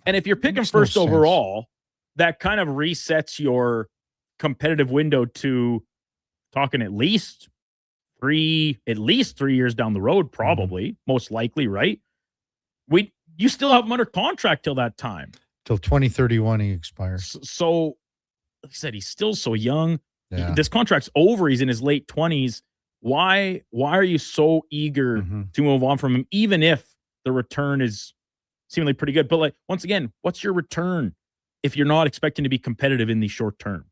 And if you're picking first overall, that kind of resets your competitive window to talking at least 3 years down the road, probably, most likely, right? You still have him under contract till that time. Till 2031 he expires. So, like I said, he's still so young. Yeah. This contract's over. He's in his late 20s. Why are you so eager to move on from him, even if the return is seemingly pretty good? But like, once again, what's your return if you're not expecting to be competitive in the short term?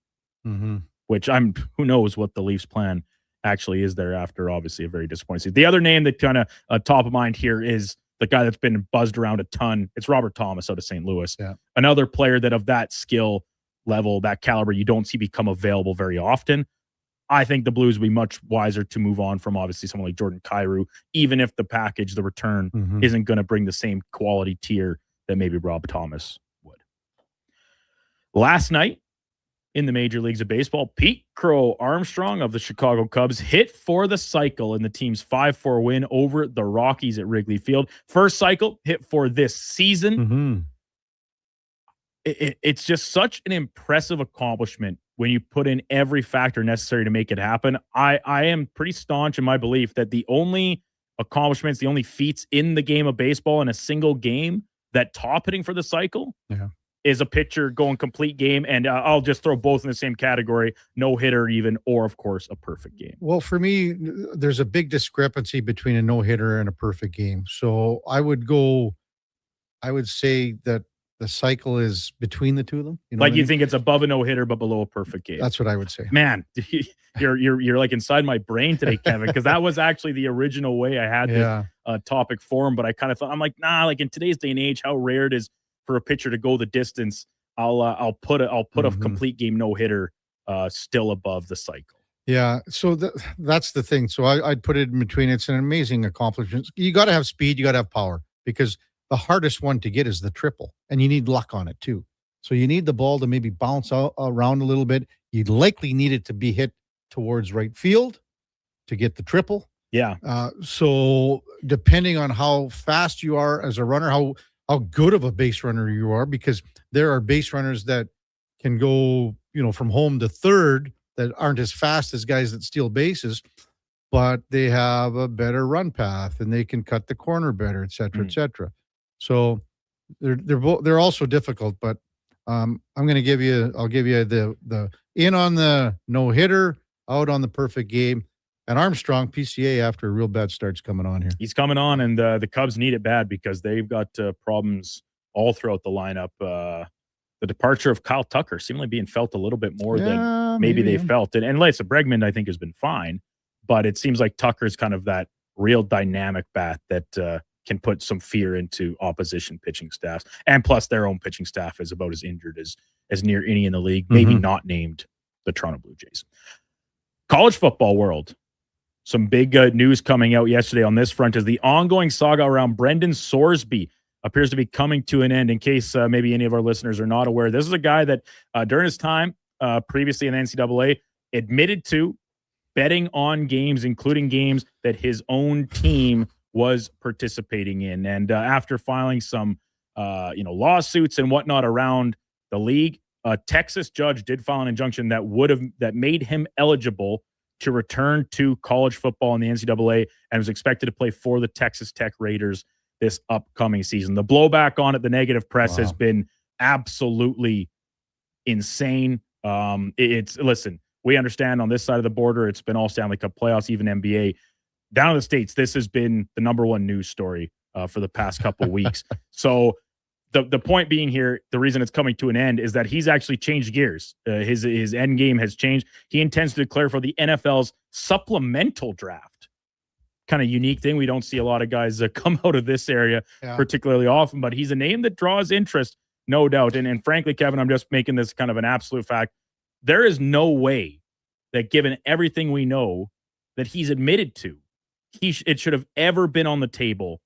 Mm-hmm. Which who knows what the Leafs plan actually is there after obviously a very disappointing season. The other name that kind of top of mind here is the guy that's been buzzed around a ton. It's Robert Thomas out of St. Louis. Yeah. Another player that of that skill level, that caliber, you don't see become available very often. I think the Blues would be much wiser to move on from obviously someone like Jordan Kyrou, even if the package, the return, isn't going to bring the same quality tier that maybe Rob Thomas would. Last night, in the major leagues of baseball, Pete Crow Armstrong of the Chicago Cubs hit for the cycle in the team's 5-4 win over the Rockies at Wrigley Field. First cycle hit for this season. It's just such an impressive accomplishment when you put in every factor necessary to make it happen. I am pretty staunch in my belief that the only accomplishments, the only feats in the game of baseball in a single game that top hitting for the cycle is a pitcher going complete game, and I'll just throw both in the same category, no hitter even, or of course a perfect game. Well, for me, there's a big discrepancy between a no hitter and a perfect game. So I would say that the cycle is between the two of them. You know, you think it's above a no hitter but below a perfect game. That's what I would say. Man, you're like inside my brain today, Kevin, because that was actually the original way I had this topic for him. But I kind of thought, I'm like, nah, like in today's day and age, how rare it is for a pitcher to go the distance. I'll put a complete game no hitter still above the cycle. Yeah, so that's the thing. So I'd put it in between. It's an amazing accomplishment. You got to have speed, you got to have power, because the hardest one to get is the triple, and you need luck on it too. So you need the ball to maybe bounce around a little bit. You'd likely need it to be hit towards right field to get the triple. Yeah. So depending on how fast you are as a runner, how good of a base runner you are, because there are base runners that can go, from home to third that aren't as fast as guys that steal bases, but they have a better run path and they can cut the corner better, et cetera, et cetera. So they're also difficult, but I'll give you the in on the no hitter, out on the perfect game. And Armstrong, PCA, after a real bad start's coming on here. He's coming on, and the Cubs need it bad because they've got problems all throughout the lineup. The departure of Kyle Tucker seemingly being felt a little bit more than maybe they felt it. And Lisa Bregman, I think, has been fine, but it seems like Tucker's kind of that real dynamic bat that can put some fear into opposition pitching staffs. And plus, their own pitching staff is about as injured as near any in the league, maybe not named the Toronto Blue Jays. College football world. Some big news coming out yesterday on this front is the ongoing saga around Brendan Sorsby appears to be coming to an end. In case maybe any of our listeners are not aware, this is a guy that during his time previously in the NCAA admitted to betting on games, including games that his own team was participating in. And after filing some lawsuits and whatnot around the league, a Texas judge did file an injunction that made him eligible to return to college football in the NCAA and was expected to play for the Texas Tech Raiders this upcoming season. The blowback on it, the negative press has been absolutely insane. Listen, we understand on this side of the border, it's been all Stanley Cup playoffs, even NBA. Down in the States, this has been the number one news story for the past couple of weeks. So the point being here, the reason it's coming to an end is that he's actually changed gears. His end game has changed. He intends to declare for the NFL's supplemental draft. Kind of unique thing. We don't see a lot of guys come out of this area particularly often, but he's a name that draws interest, no doubt. And frankly, Kevin, I'm just making this kind of an absolute fact. There is no way that given everything we know that he's admitted to, it should have ever been on the table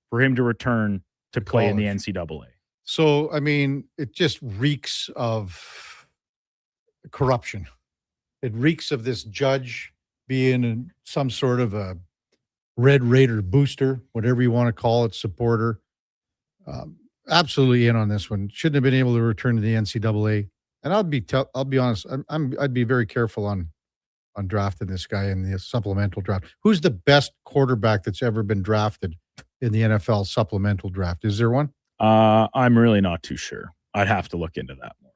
for him to return to play in the NCAA. So, I mean, it just reeks of corruption. It reeks of this judge being some sort of a Red Raider booster, whatever you want to call it, supporter. Absolutely in on this one. Shouldn't have been able to return to the NCAA. And I'll be honest. I'd be very careful on drafting this guy in the supplemental draft. Who's the best quarterback that's ever been drafted in the NFL supplemental draft? Is there one? I'm really not too sure. I'd have to look into that more.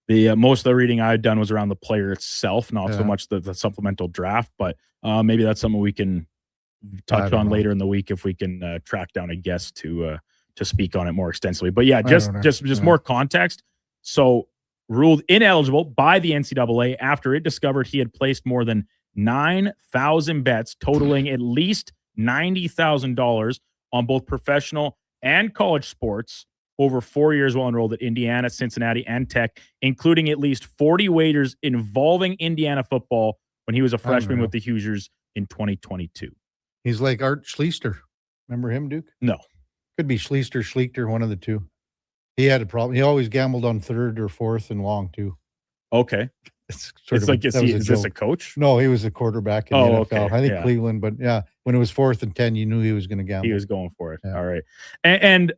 The most of the reading I'd done was around the player itself, not so much the supplemental draft, but maybe that's something we can touch on later in the week if we can track down a guest to speak on it more extensively. But yeah, just more context. So ruled ineligible by the NCAA after it discovered he had placed more than 9,000 bets totaling at least $90,000 on both professional and college sports over 4 years while enrolled at Indiana, Cincinnati, and Tech, including at least 40 wagers involving Indiana football when he was a freshman with the Hoosiers in 2022. He's like Art Schlichter. Remember him, Duke? No. Could be Schlichter, one of the two. He had a problem. He always gambled on third or fourth and long, too. Okay. Is this a coach? No, he was a quarterback in the NFL. Okay. I think Cleveland, but yeah, when it was 4th and 10, you knew he was going to gamble. He was going for it. Yeah. All right. And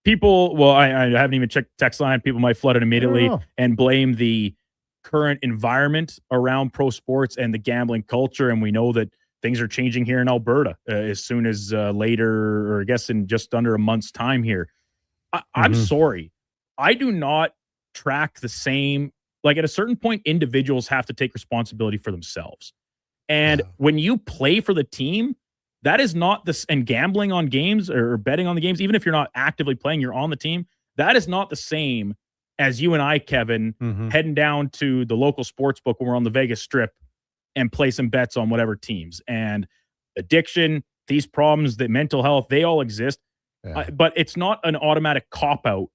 people, well, I haven't even checked the text line. People might flood it immediately and blame the current environment around pro sports and the gambling culture. And we know that things are changing here in Alberta as soon as later, or I guess in just under a month's time here. I'm sorry. I do not track the same. Like at a certain point, individuals have to take responsibility for themselves. And when you play for the team, that is not this, and gambling on games or betting on the games, even if you're not actively playing, you're on the team. That is not the same as you and I, Kevin, heading down to the local sports book when we're on the Vegas Strip and play some bets on whatever teams. And addiction, these problems, the mental health, they all exist. But it's not an automatic cop-out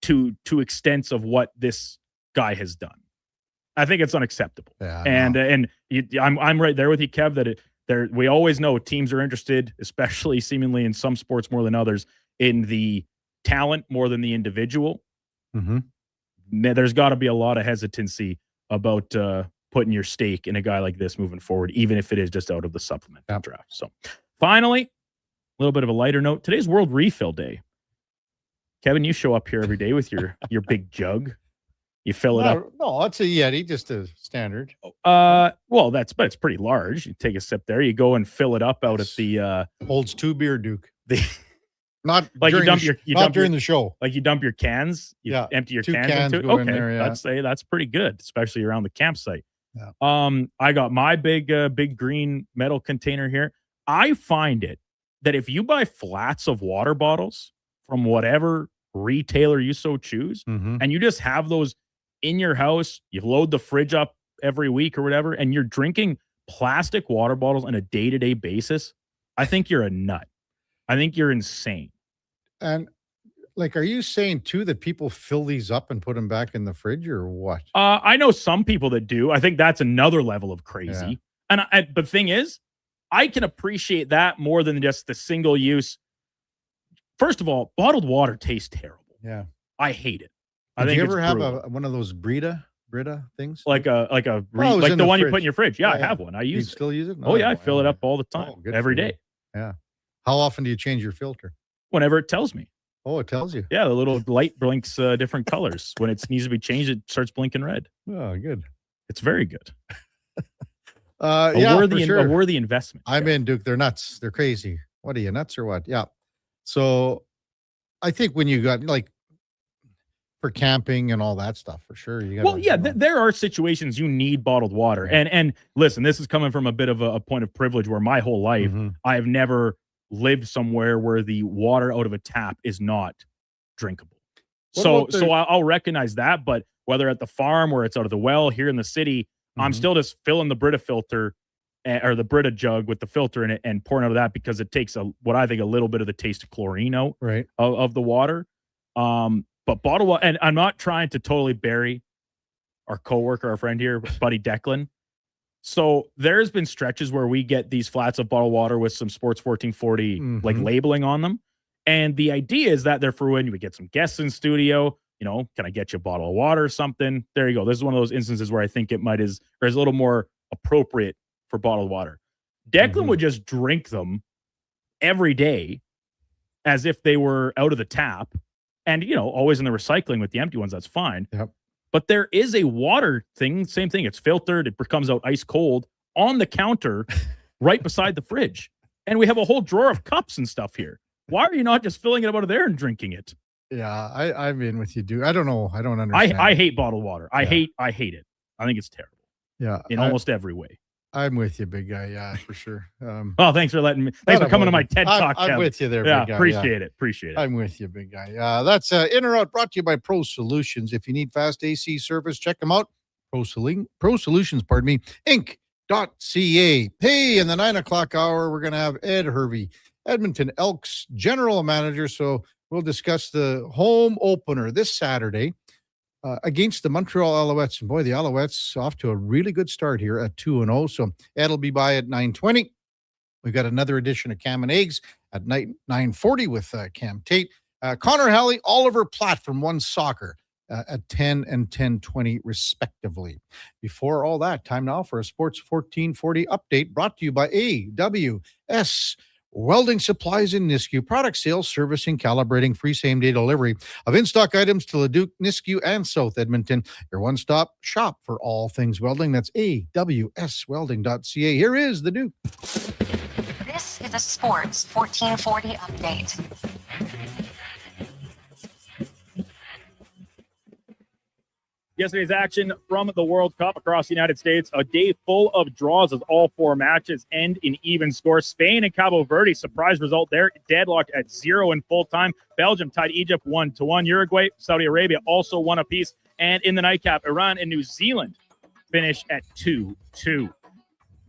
to extents of what this guy has done. I think it's unacceptable. I'm right there with you, Kev, that we always know teams are interested, especially seemingly in some sports more than others, in the talent more than the individual. There's got to be a lot of hesitancy about putting your stake in a guy like this moving forward, even if it is just out of the supplemental draft. So finally, a little bit of a lighter note. Today's World Refill Day. Kevin, you show up here every day with your big jug. You fill it up. No, it's a Yeti, just a standard. But it's pretty large. You take a sip there. You go and fill it up out at the holds 2 beer, Duke. Not like during the show. Like you dump your cans. You empty your 2 cans into it. in there, I'd say that's pretty good, especially around the campsite. I got my big green metal container here. I find it that if you buy flats of water bottles from whatever retailer you so choose, and you just have those in your house, you load the fridge up every week or whatever, and you're drinking plastic water bottles on a day-to-day basis, I think you're a nut. I think you're insane. And like, are you saying too that people fill these up and put them back in the fridge or what? I know some people that do. I think that's another level of crazy. And the thing is, I can appreciate that more than just the single use. First of all, bottled water tastes terrible. Yeah. I hate it. Did you ever have one of those Brita things? Like the one you put in your fridge. Yeah, I have one. I use it. Still use it? Oh yeah, I fill it up all the time, every day. Yeah. How often do you change your filter? Whenever it tells me. Oh, it tells you. Yeah, the little light blinks different colors. When it needs to be changed, it starts blinking red. Oh, good. It's very good. A worthy investment. I'm in, Duke. They're nuts. They're crazy. What are you, nuts or what? Yeah. So I think when you got for camping and all that stuff, for sure. There are situations you need bottled water. And listen, this is coming from a bit of a point of privilege where my whole life I have never lived somewhere where the water out of a tap is not drinkable. So I'll recognize that, but whether at the farm or it's out of the well here in the city, I'm still just filling the Brita filter or the Brita jug with the filter in it and pouring out of that because it takes what I think a little bit of the taste of chlorine out of the water. But bottled water, and I'm not trying to totally bury our coworker, our friend here, Buddy Declan. So there's been stretches where we get these flats of bottled water with some Sports 1440 like labeling on them. And the idea is that they're for when we get some guests in studio, can I get you a bottle of water or something? There you go. This is one of those instances where I think it is a little more appropriate for bottled water. Declan would just drink them every day as if they were out of the tap, and always in the recycling with the empty ones. That's fine. Yep. But there is a water thing. Same thing. It's filtered. It comes out ice cold on the counter right beside the fridge. And we have a whole drawer of cups and stuff here. Why are you not just filling it up out of there and drinking it? Yeah, I'm in with you, dude. I don't know. I don't understand. I hate bottled water. I hate it. I think it's terrible. Yeah. In almost every way. I'm with you, big guy. Yeah, for sure. Thanks for letting me. Thanks for coming to my TED Talk. I'm with you there, big guy. Appreciate it. Appreciate it. I'm with you, big guy. That's In or Out brought to you by Pro Solutions. If you need fast AC service, check them out. Pro Solutions, Inc.ca. Hey, in the 9 o'clock hour, we're going to have Ed Hervey, Edmonton Elks general manager. So we'll discuss the home opener this Saturday against the Montreal Alouettes. And boy, the Alouettes off to a really good start here at 2-0. So Ed will be by at 9:20. We've got another edition of Cam and Eggs at 9:40 with Cam Tate. Connor Halley, Oliver Platt from One Soccer at 10 and 10:20 respectively. Before all that, time now for a Sports 1440 update brought to you by AWS Welding Supplies in Nisku. Product sales, servicing, calibrating, free same-day delivery of in-stock items to Leduc, Nisku, and South Edmonton. Your one-stop shop for all things welding. That's awswelding.ca. Here is the Duke. This is a Sports 1440 update. Yesterday's action from the World Cup across the United States, a day full of draws as all four matches end in even score. Spain and Cabo Verde, surprise result there, deadlocked at 0 in full time. Belgium tied Egypt 1-1. Uruguay, Saudi Arabia also 1 apiece. And in the nightcap, Iran and New Zealand finished at 2-2.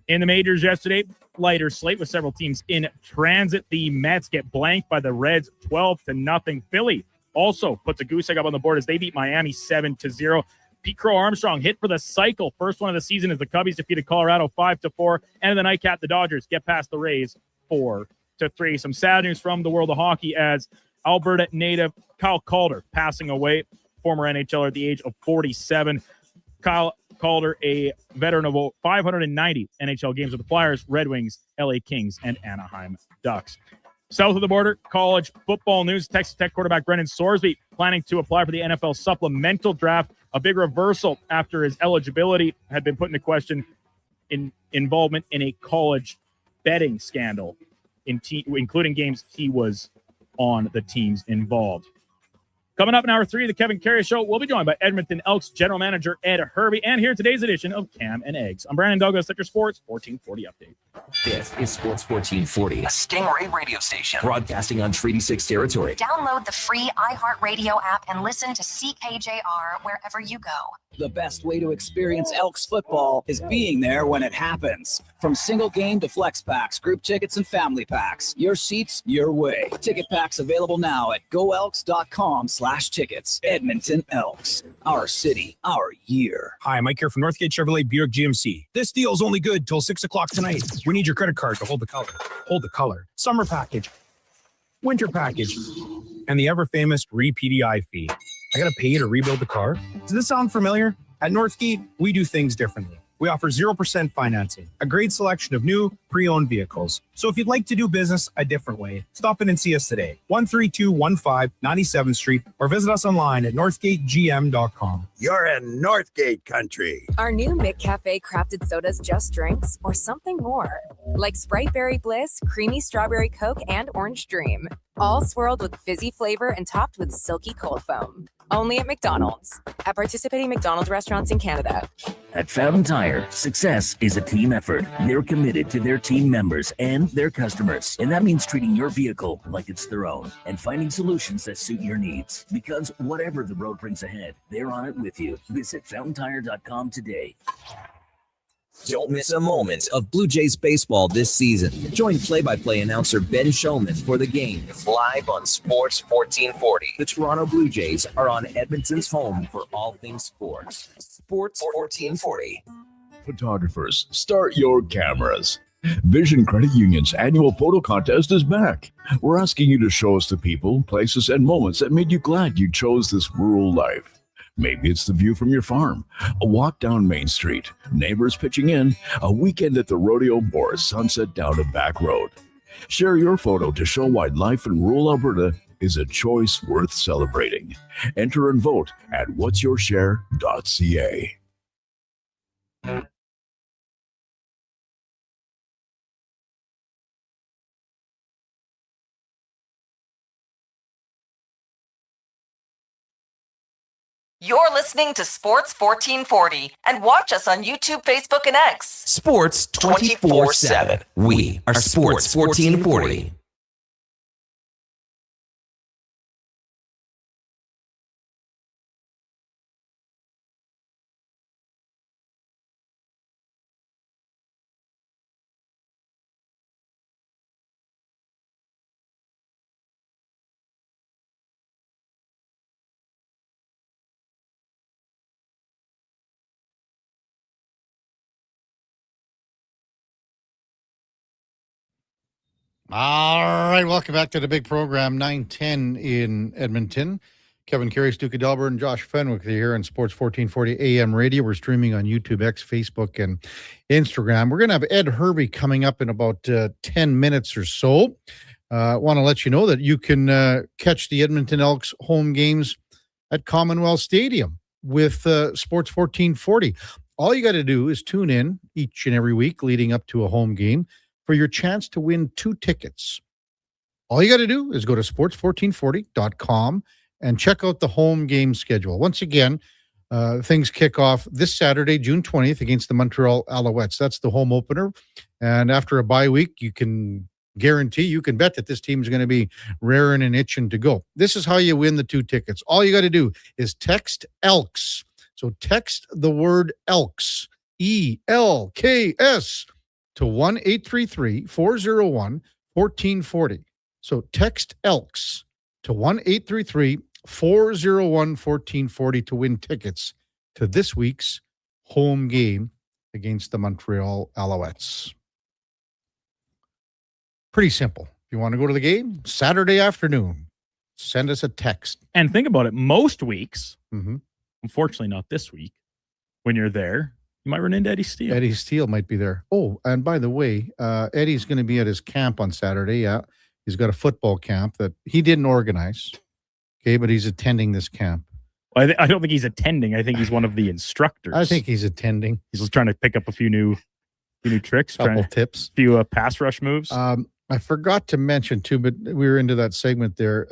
In the majors yesterday, lighter slate with several teams in transit. The Mets get blanked by the Reds 12-0. Philly also puts a goose egg up on the board as they beat Miami 7-0. Pete Crow Armstrong hit for the cycle. First one of the season as the Cubbies defeated Colorado 5-4. And in the nightcap, the Dodgers get past the Rays 4-3. Some sad news from the world of hockey as Alberta native Kyle Calder passing away, former NHLer at the age of 47. Kyle Calder, a veteran of 590 NHL games with the Flyers, Red Wings, LA Kings, and Anaheim Ducks. South of the border, college football news. Texas Tech quarterback Brendan Sorsby planning to apply for the NFL supplemental draft. A big reversal after his eligibility had been put into question in involvement in a college betting scandal, including games he was on the teams involved. Coming up in hour 3 of the Kevin Karius Show, we'll be joined by Edmonton Elks General Manager Ed Hervey. And here today's edition of Cam and Eggs. I'm Brandon Douglas at your Sports 1440 update. This is Sports 1440, A Stingray radio station. broadcasting on Treaty 6 territory. Download the free iHeartRadio app and listen to CKJR wherever you go. The best way to experience Elks football is being there when it happens. From single game to flex packs, group tickets, and family packs. Your seats, your way. Ticket packs available now at goelks.com/tickets. Edmonton Elks. Our city, our year. Hi, Mike here from Northgate Chevrolet Buick GMC. This deal's only good till 6 o'clock tonight. We need your credit card to hold the color. Hold the color. Summer package. Winter package. And the ever-famous re-PDI fee. I gotta pay you to rebuild the car? Does this sound familiar? At Northgate, we do things differently. We offer 0% financing, a great selection of new, pre-owned vehicles. So if you'd like to do business a different way, stop in and see us today. 13215 97th Street, or visit us online at northgategm.com. You're in Northgate country. Our new McCafe crafted sodas just drinks or something more. Like Sprite Berry Bliss, Creamy Strawberry Coke, and Orange Dream. All swirled with fizzy flavor and topped with silky cold foam. Only at McDonald's. At participating McDonald's restaurants in Canada. At Fountain Tire, success is a team effort. They're committed to their team members and their customers. And that means treating your vehicle like it's their own and finding solutions that suit your needs. Because whatever the road brings ahead, they're on it with you. Visit fountaintire.com today. Don't miss a moment of Blue Jays baseball this season. Join play-by-play announcer Ben Shulman for the game live on Sports 1440. The Toronto Blue Jays are on Edmonton's home for all things sports. Sports 1440. Photographers, start your cameras. Vision Credit Union's annual photo contest is back. We're asking you to show us the people, places, and moments that made you glad you chose this rural life. Maybe it's the view from your farm, a walk down Main Street, neighbors pitching in, a weekend at the rodeo, or a sunset down a back road. Share your photo to show why life in rural Alberta is a choice worth celebrating. Enter and vote at whatsyourshare.ca. You're listening to Sports 1440 and watch us on YouTube, Facebook, and X. Sports 24/7. We are Sports 1440. All right, welcome back to the big program, 9:10 in Edmonton. Kevin Karius, Duke of Delburne, Josh Fenwick here on Sports 1440 AM radio. We're streaming on YouTube, X, Facebook, and Instagram. We're going to have Ed Hervey coming up in about 10 minutes or so. I want to let you know that you can catch the Edmonton Elks home games at Commonwealth Stadium with Sports 1440. All you got to do is tune in each and every week leading up to a home game for your chance to win 2 tickets. All you got to do is go to sports1440.com and check out the home game schedule. Once again, things kick off this Saturday, June 20th, against the Montreal Alouettes. That's the home opener. And after a bye week, you can bet that this team is going to be raring and itching to go. This is how you win the 2 tickets. All you got to do is text ELKS. So text the word ELKS, ELKS, to 1-833-401-1440. So text ELKS to 1-833-401-1440 to win tickets to this week's home game against the Montreal Alouettes. Pretty simple. If you want to go to the game, Saturday afternoon, send us a text. And think about it. Most weeks, unfortunately not this week, when you're there, you might run into Eddie Steele. Eddie Steele might be there. Oh, and by the way, Eddie's going to be at his camp on Saturday. Yeah, he's got a football camp that he didn't organize. Okay, but he's attending this camp. Well, I don't think he's attending. I think he's one of the instructors. I think he's attending. He's just trying to pick up a few new tricks, couple tips, a few pass rush moves. I forgot to mention too, but we were into that segment there.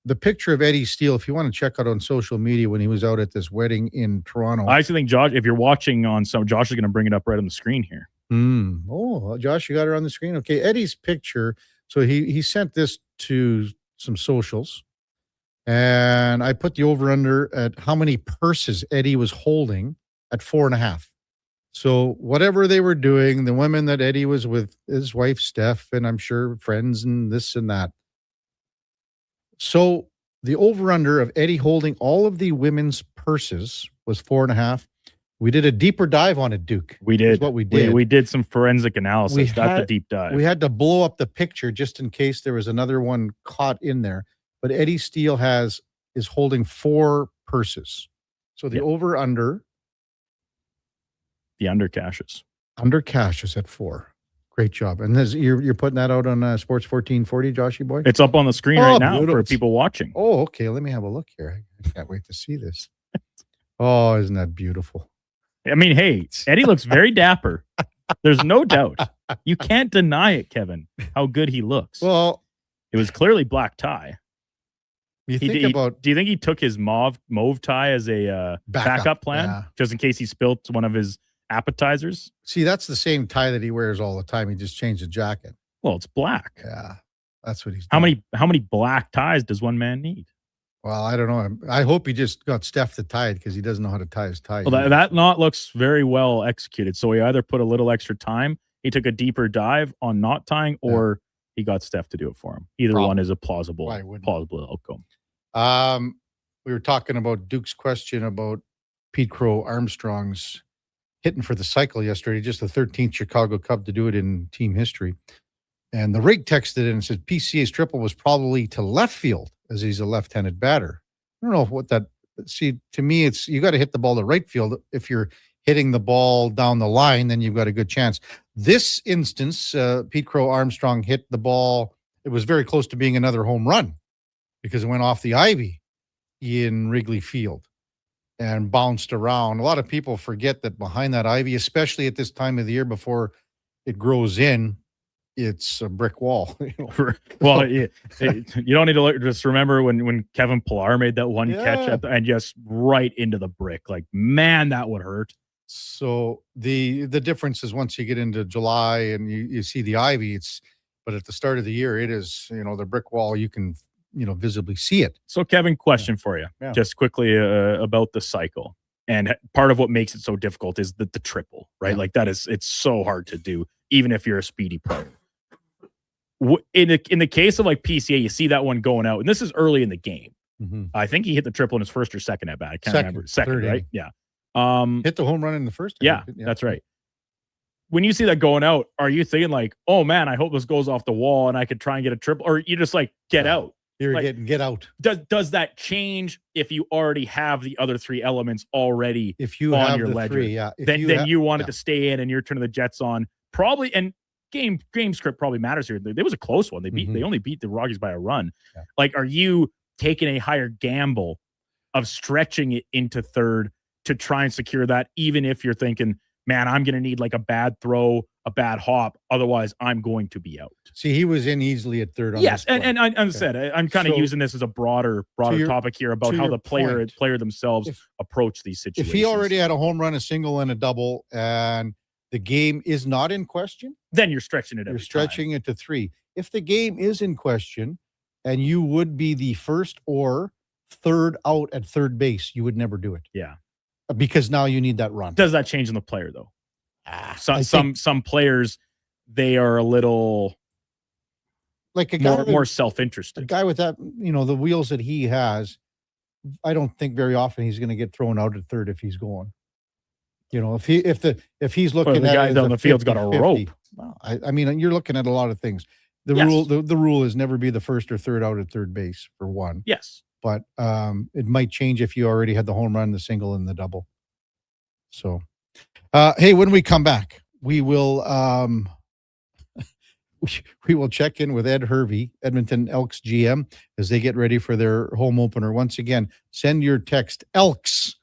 The picture of Eddie Steele, if you want to check out on social media when he was out at this wedding in Toronto. I actually think, Josh, if you're watching on Josh is going to bring it up right on the screen here. Oh, Josh, you got it on the screen? Okay, Eddie's picture. So he sent this to some socials, and I put the over-under at how many purses Eddie was holding at 4.5. So whatever they were doing, the women that Eddie was with, his wife, Steph, and I'm sure friends and this and that. So the over-under of Eddie holding all of the women's purses was 4.5. We did a deeper dive on it, Duke. We did. That's what we did. We did some forensic analysis. That's a deep dive. We had to blow up the picture just in case there was another one caught in there. But Eddie Steele is holding 4 purses. So the over-under. The under cashes. Under cashes at 4. Great job. And you're putting that out on Sports 1440, Joshy boy? It's up on the screen right now for people watching. Oh, okay. Let me have a look here. I can't wait to see this. Oh, isn't that beautiful? I mean, hey, Eddie looks very dapper. There's no doubt. You can't deny it, Kevin, how good he looks. Well, it was clearly black tie. Do you think he took his mauve tie as a backup plan, just in case he spilt one of his appetizers? See, that's the same tie that he wears all the time. He just changed the jacket. Well, it's black. Yeah, that's what he's doing. How many black ties does one man need? Well, I don't know. I hope he just got Steph to tie it because he doesn't know how to tie his tie. Well, that knot looks very well executed. So he either put a little extra time, he took a deeper dive on knot tying, or he got Steph to do it for him. Either one is a plausible outcome. We were talking about Duke's question about Pete Crow Armstrong's hitting for the cycle yesterday, just the 13th Chicago Cub to do it in team history. And the rig texted in and said PCA's triple was probably to left field as he's a left-handed batter. I don't know what that, see, to me, it's, you got to hit the ball to right field. If you're hitting the ball down the line, then you've got a good chance. This instance, Pete Crow Armstrong hit the ball. It was very close to being another home run because it went off the ivy in Wrigley Field and bounced around. A lot of people forget that behind that ivy, especially at this time of the year before it grows in, it's a brick wall. Well, you don't need to look, just remember when Kevin Pillar made that one catch and just right into the brick. Like, man, that would hurt. So the difference is once you get into July and you see the ivy, but at the start of the year, it is, the brick wall, you can, visibly see it. So Kevin, question for you, just quickly about the cycle. And part of what makes it so difficult is the triple, right? Like it's so hard to do, even if you're a speedy player. In the case of like PCA, you see that one going out, and this is early in the game. Mm-hmm. I think he hit the triple in his first or second at bat. I can't remember. Second, right? Yeah. Hit the home run in the first. Yeah, that's right. When you see that going out, are you thinking like, oh man, I hope this goes off the wall and I could try and get a triple, or you just like get out? You're like, getting get out. Does that change if you already have the other three elements already if you on have your the ledger? Three, Then you wanted to stay in and you're turning the Jets on probably, and game script probably matters here. There was a close one. They only beat the Rockies by a run. Yeah. Like, are you taking a higher gamble of stretching it into third to try and secure that, even if you're thinking, man, I'm going to need like a bad throw, a bad hop, otherwise I'm going to be out? See, he was in easily at third. Yes, and I said I'm kind of using this as a broader topic here about how the player themselves approach these situations. If he already had a home run, a single, and a double, and the game is not in question, then you're stretching it. You're stretching it to three. If the game is in question, and you would be the first or third out at third base, you would never do it. Yeah, because now you need that run. Does that change in the player though? Some players, they are a little like a guy more self-interested. A guy with that, the wheels that he has, I don't think very often he's going to get thrown out at third if he's going. If he's looking the at guy down the field's got a rope. Well, I mean, you're looking at a lot of things. The rule is never be the first or third out at third base for one. Yes, but it might change if you already had the home run, the single, and the double. So, hey, when we come back, we will we will check in with Ed Hervey, Edmonton Elks GM, as they get ready for their home opener. Once again, send your text Elks.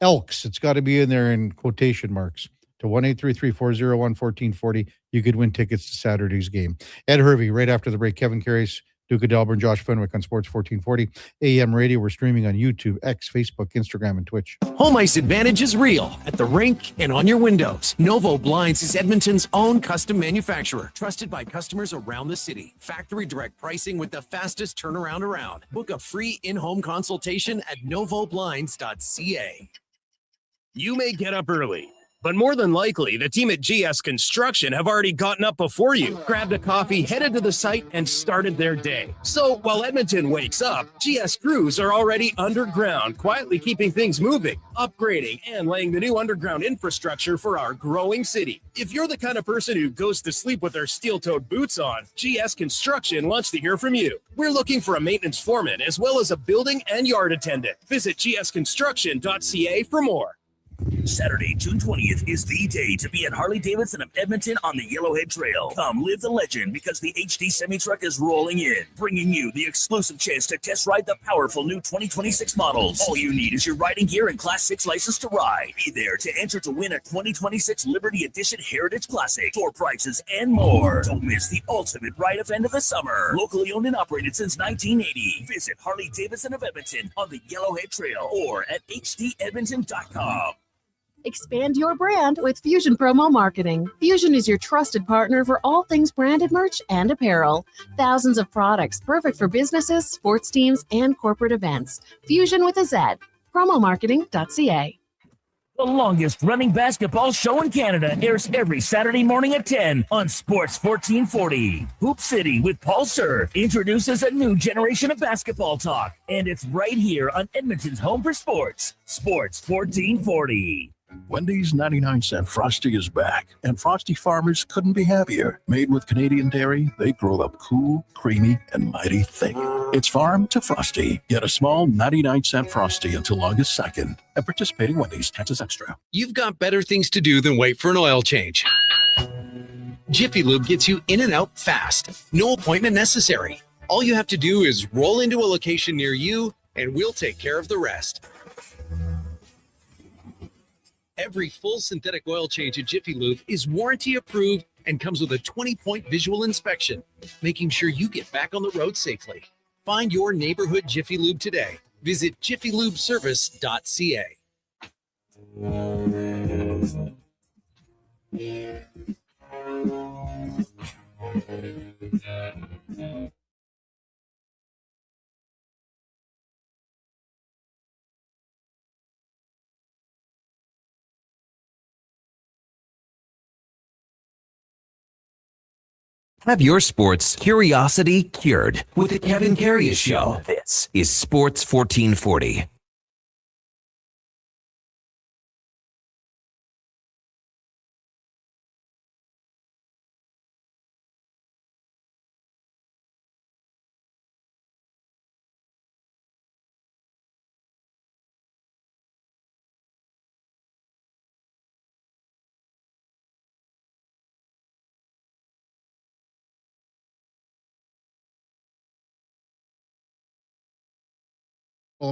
It's got to be in there in quotation marks to 1-833-401-1440. You could win tickets to Saturday's game. Ed Hervey, right after the break. Kevin Karius, Duke of Delburne, Josh Fenwick on Sports 1440 AM radio. We're streaming on YouTube, X, Facebook, Instagram, and Twitch. Home ice advantage is real at the rink and on your windows. Novo Blinds is Edmonton's own custom manufacturer, trusted by customers around the city. Factory direct pricing with the fastest turnaround around. Book a free in-home consultation at novoblinds.ca. You may get up early, but more than likely, the team at GS Construction have already gotten up before you, grabbed a coffee, headed to the site, and started their day. So while Edmonton wakes up, GS crews are already underground, quietly keeping things moving, upgrading, and laying the new underground infrastructure for our growing city. If you're the kind of person who goes to sleep with their steel-toed boots on, GS Construction wants to hear from you. We're looking for a maintenance foreman as well as a building and yard attendant. Visit gsconstruction.ca for more. Saturday, June 20th is the day to be at Harley-Davidson of Edmonton on the Yellowhead Trail. Come live the legend because the HD semi-truck is rolling in, bringing you the exclusive chance to test ride the powerful new 2026 models. All you need is your riding gear and Class 6 license to ride. Be there to enter to win a 2026 Liberty Edition Heritage Classic, door prizes, and more. Don't miss the ultimate ride event of the summer. Locally owned and operated since 1980. Visit Harley-Davidson of Edmonton on the Yellowhead Trail or at hdedmonton.com. Expand your brand with Fusion Promo Marketing. Fusion is your trusted partner for all things branded merch and apparel. Thousands of products perfect for businesses, sports teams, and corporate events. Fusion with a Z. Promomarketing.ca. The longest running basketball show in Canada airs every Saturday morning at 10 on Sports 1440. Hoop City with Paul Sir introduces a new generation of basketball talk, and it's right here on Edmonton's home for sports, Sports 1440. Wendy's 99-cent Frosty is back, and Frosty farmers couldn't be happier. Made with Canadian dairy, they grow up cool, creamy, and mighty thick. It's farm to Frosty. Get a small 99-cent Frosty until August 2nd. At participating Wendy's, taxes extra. You've got better things to do than wait for an oil change. Jiffy Lube gets you in and out fast. No appointment necessary. All you have to do is roll into a location near you, and we'll take care of the rest. Every full synthetic oil change at Jiffy Lube is warranty approved and comes with a 20-point visual inspection, making sure you get back on the road safely. Find your neighborhood Jiffy Lube today. Visit jiffylubeservice.ca. Have your sports curiosity cured with the Kevin Karius Show. This is Sports 1440.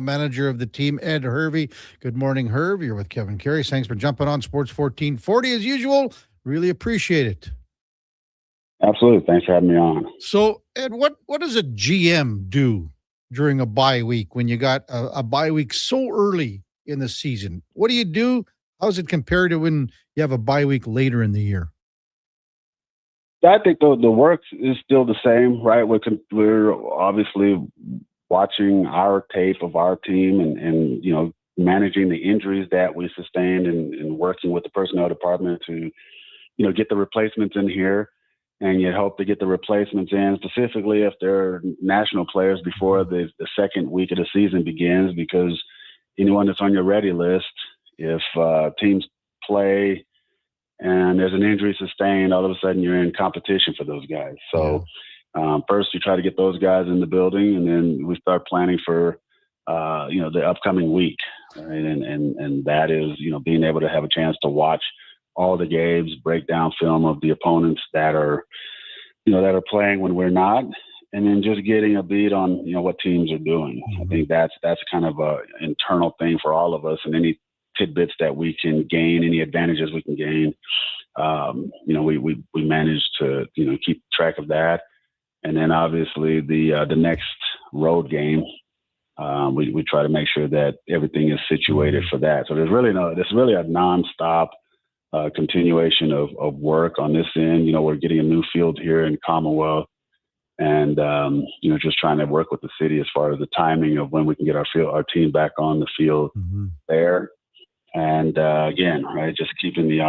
Manager of the team, Ed Hervey. Good morning, Herv. You're with Kevin Karius. Thanks for jumping on Sports 1440 as usual. Really appreciate it. Absolutely. Thanks for having me on. So, Ed, what does a GM do during a bye week when you got a bye week so early in the season? What do you do? How does it compare to when you have a bye week later in the year? I think the work is still the same, right? We're obviously watching our tape of our team and you know, managing the injuries that we sustained and working with the personnel department to, you know, get the replacements in here. And you hope to get the replacements in, specifically if they're national players before the second week of the season begins, because anyone that's on your ready list, if teams play and there's an injury sustained, all of a sudden you're in competition for those guys. So first you try to get those guys in the building, and then we start planning for, you know, the upcoming week. Right? And that is, you know, being able to have a chance to watch all the games, break down film of the opponents that are, you know, that are playing when we're not, and then just getting a beat on, you know, what teams are doing. I think that's kind of a internal thing for all of us, and any tidbits that we can gain, any advantages we can gain, you know, we manage to, you know, keep track of that. And then obviously the next road game, we try to make sure that everything is situated for that. So there's really a nonstop continuation of work on this end. You know, we're getting a new field here in Commonwealth, and you know, just trying to work with the city as far as the timing of when we can get our team back on the field there. And again, right, just keeping the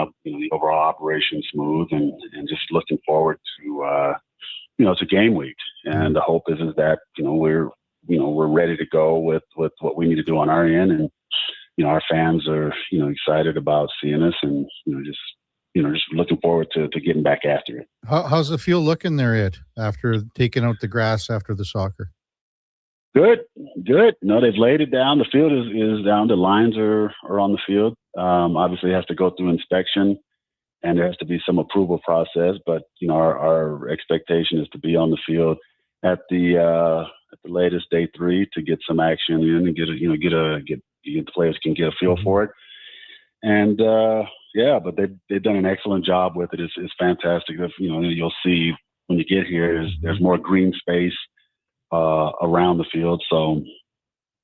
overall operation smooth, and just looking forward to you know, it's a game week, and the hope is that, you know, we're ready to go with what we need to do on our end, and you know, our fans are, you know, excited about seeing us, and just looking forward to getting back after it. How's the field looking there, Ed, after taking out the grass after the soccer? Good. No, they've laid it down. The field is down. The lines are on the field. Obviously, it has to go through inspection, and there has to be some approval process. But you know, our expectation is to be on the field at the latest day 3 to get some action in and the players can get a feel for it. And but they've done an excellent job with it. It's fantastic. You know, you'll see when you get here, there's more green space around the field. So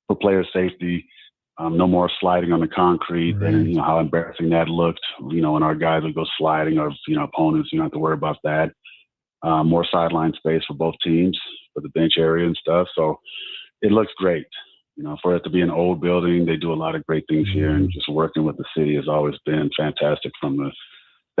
for player safety, no more sliding on the concrete. Right. And you know how embarrassing that looked, you know, when our guys would go sliding, or, you know, opponents, you don't have to worry about that. More sideline space for both teams, for the bench area and stuff. So it looks great. You know, for it to be an old building, they do a lot of great things here, and just working with the city has always been fantastic from the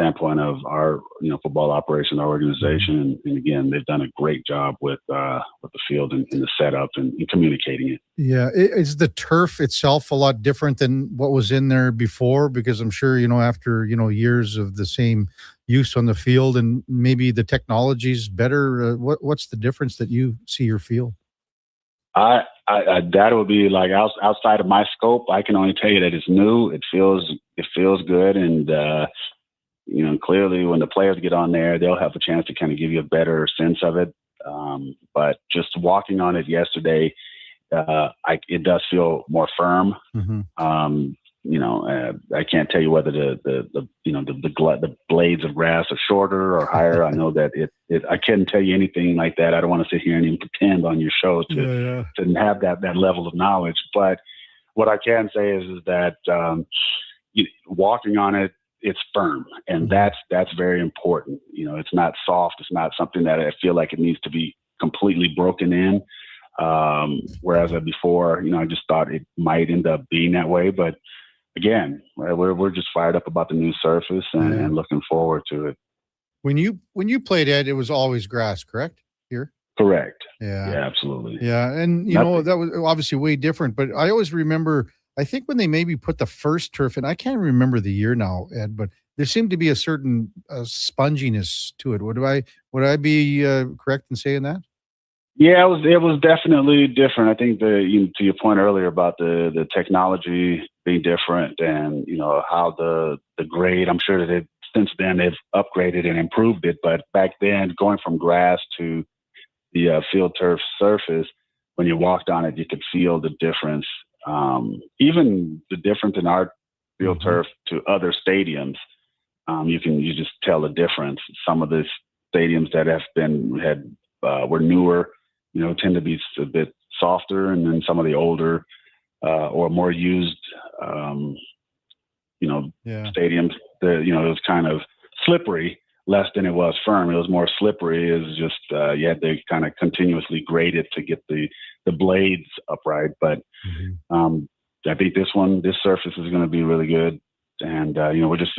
standpoint of our, football operation, our organization. And again, they've done a great job with the field and the setup and communicating it. Yeah. Is the turf itself a lot different than what was in there before? Because I'm sure, after, years of the same use on the field and maybe the technology's better. What's the difference that you see your field? That would be like outside of my scope. I can only tell you that it's new. It feels good. And, clearly when the players get on there, they'll have a chance to kind of give you a better sense of it. But just walking on it yesterday, it does feel more firm. Mm-hmm. I can't tell you whether the blades of grass are shorter or higher. I know that I can't tell you anything like that. I don't want to sit here and even pretend on your show to have that level of knowledge. But what I can say is that walking on it, it's firm, and that's very important. It's not soft. It's not something that I feel like it needs to be completely broken in. Whereas before, I just thought it might end up being that way. But again, we're just fired up about the new surface and looking forward to it. When you played, Ed, it was always grass, correct? Here? Correct. Yeah. Yeah, absolutely. Yeah. And, that was obviously way different. But I always remember, I think when they maybe put the first turf in, I can't remember the year now, Ed, but there seemed to be a certain sponginess to it. Would I be correct in saying that? Yeah, it was definitely different. I think to your point earlier about the technology being different and, how the grade, I'm sure that since then they've upgraded and improved it. But back then, going from grass to the field turf surface, when you walked on it, you could feel the difference. Even the difference in our field turf to other stadiums, you just tell the difference. Some of the stadiums that were newer, tend to be a bit softer, and then some of the older or more used, stadiums, it was kind of slippery, less than it was firm. It was more slippery. It was just you had to kind of continuously grade it to get the blades upright. But I think this surface is going to be really good, and we're just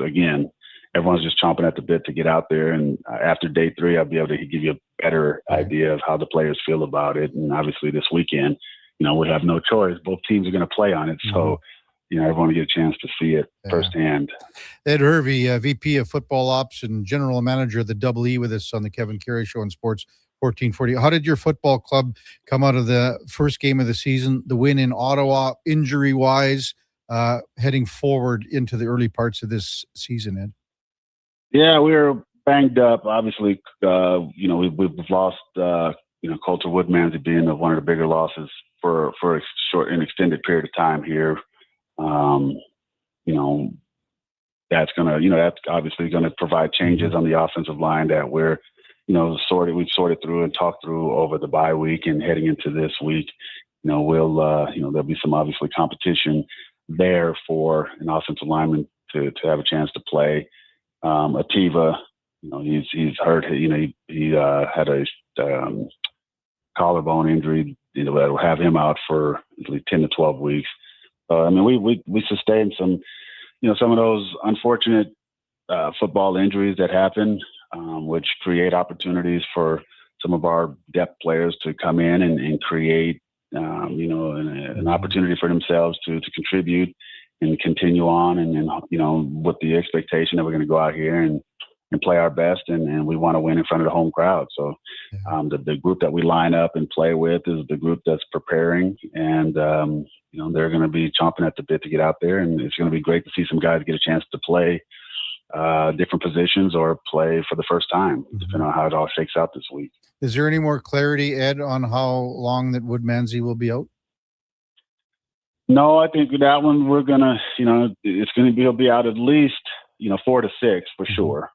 everyone's just chomping at the bit to get out there. And after day 3, I'll be able to give you a better idea of how the players feel about it. And obviously this weekend, we'll have no choice. Both teams are going to play on it. So, everyone will get a chance to see it firsthand. Ed Hervey, VP of Football Ops and General Manager of the Double E, with us on the Kevin Karius Show on Sports 1440. How did your football club come out of the first game of the season, the win in Ottawa, injury-wise, heading forward into the early parts of this season, Ed? Yeah, we were banged up. Obviously, we've lost, Coulter Woodmansey being one of the bigger losses for a short and extended period of time here. That's obviously going to provide changes on the offensive line that we've sorted through and talked through over the bye week and heading into this week. There'll be some obviously competition there for an offensive lineman to have a chance to play. Ativa, he's hurt. He had a collarbone injury. That will have him out for at least 10 to 12 weeks. We sustained some of those unfortunate football injuries that happen, which create opportunities for some of our depth players to come in and create, an opportunity for themselves to contribute and continue on, and with the expectation that we're going to go out here and play our best, and we want to win in front of the home crowd. So the group that we line up and play with is the group that's preparing, and they're going to be chomping at the bit to get out there, and it's going to be great to see some guys get a chance to play different positions or play for the first time, depending on how it all shakes out this week. Is there any more clarity, Ed, on how long that Woodmansey will be out? No, I think that one he'll be out at least, 4 to 6 for sure.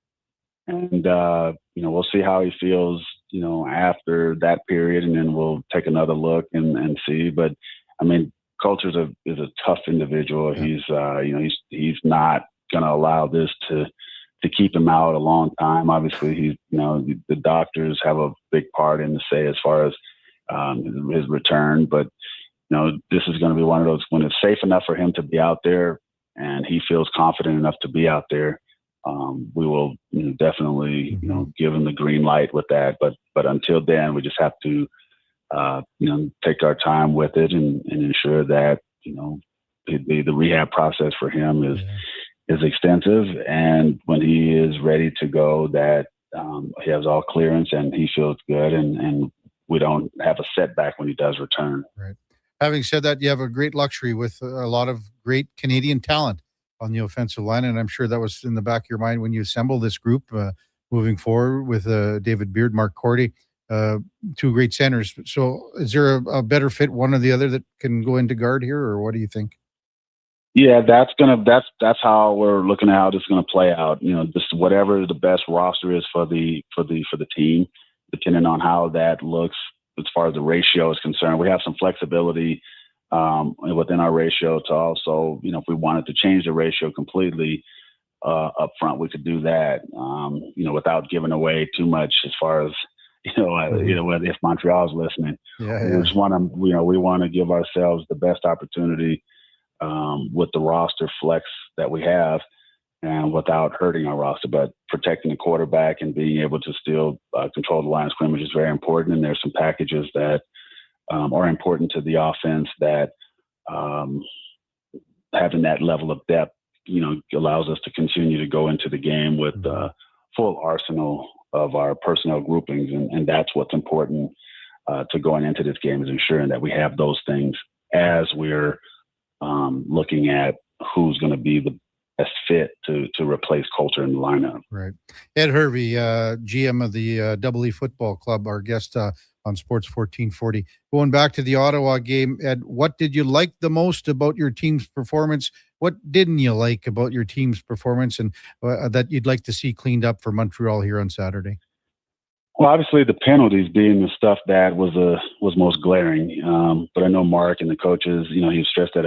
And, we'll see how he feels, after that period, and then we'll take another look and see. But Coulter is a tough individual. Yeah. He's not going to allow this to keep him out a long time. Obviously, the doctors have a big part in the say as far as his return, but this is going to be one of those when it's safe enough for him to be out there and he feels confident enough to be out there. we will definitely give him the green light with that. But until then, we just have to take our time with it and ensure that the rehab process for him is extensive, and when he is ready to go, that he has all clearance and he feels good, and we don't have a setback when he does return. Right. Having said that, you have a great luxury with a lot of great Canadian talent on the offensive line, and I'm sure that was in the back of your mind when you assembled this group moving forward with David Beard, Mark Cordy, two great centers. So is there a better fit, one or the other, that can go into guard here, or what do you think? Yeah, that's how we're looking at how this is gonna play out. Just whatever the best roster is for the team, depending on how that looks as far as the ratio is concerned. We have some flexibility within our ratio to also, if we wanted to change the ratio completely up front, we could do that. Without giving away too much as far as if Montreal's listening. We just want to we want to give ourselves the best opportunity with the roster flex that we have, and without hurting our roster, but protecting the quarterback and being able to still control the line of scrimmage is very important. And there's some packages that are important to the offense that having that level of depth, allows us to continue to go into the game with full arsenal of our personnel groupings. And that's what's important to going into this game, is ensuring that we have those things as we're looking at who's going to be the best fit to replace Coulter in the lineup. Right. Ed Hervey, GM of the Double E Football Club, our guest on Sports 1440. Going back to the Ottawa game, Ed, what did you like the most about your team's performance? What didn't you like about your team's performance, and that you'd like to see cleaned up for Montreal here on Saturday? Well, obviously the penalties being the stuff that was most glaring. But I know Mark and the coaches, he stressed that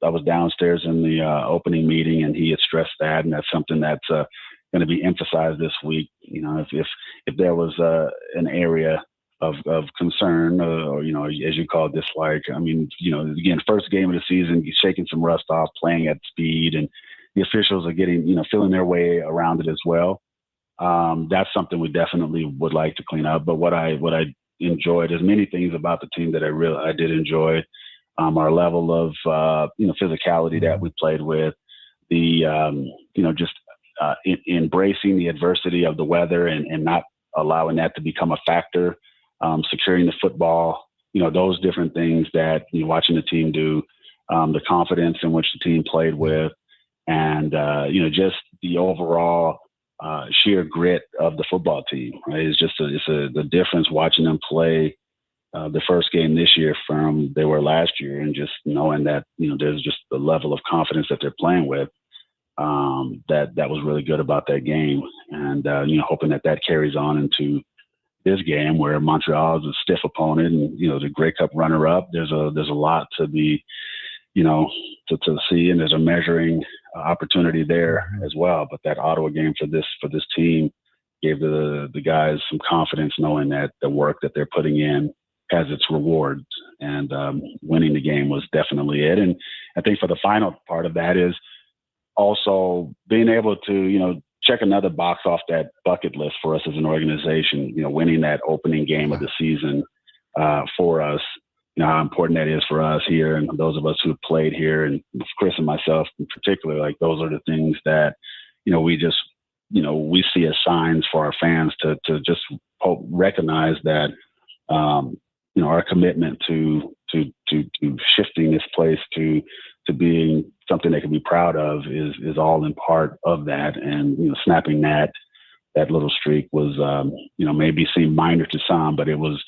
I was downstairs in the opening meeting, and he had stressed that, and that's something that's going to be emphasized this week. If there was an area of concern, or as you call it, dislike. I mean, again, first game of the season, you're shaking some rust off, playing at speed, and the officials are getting feeling their way around it as well. That's something we definitely would like to clean up. But what I enjoyed, there's many things about the team that I did enjoy. Our level of physicality that we played with, the embracing the adversity of the weather and not allowing that to become a factor, securing the football, those different things that you're watching the team do, the confidence in which the team played with, and just the overall sheer grit of the football team. Right? It's the difference watching them play the first game this year from they were last year, and just knowing that there's just the level of confidence that they're playing with. That was really good about that game, and hoping that carries on into this game where Montreal is a stiff opponent, and the Grey Cup runner-up. There's a lot to be to see, and there's a measuring opportunity there as well. But that Ottawa game for this team gave the guys some confidence, knowing that the work that they're putting in has its rewards, and winning the game was definitely it. And I think for the final part of that is also being able to check another box off that bucket list for us as an organization. Winning that opening game of the season for us. How important that is for us here, and those of us who have played here, and Chris and myself in particular. Like, those are the things that we just we see as signs for our fans to just recognize that our commitment to shifting this place to being something they can be proud of is all in part of that. And snapping that little streak was maybe seemed minor to some, but it was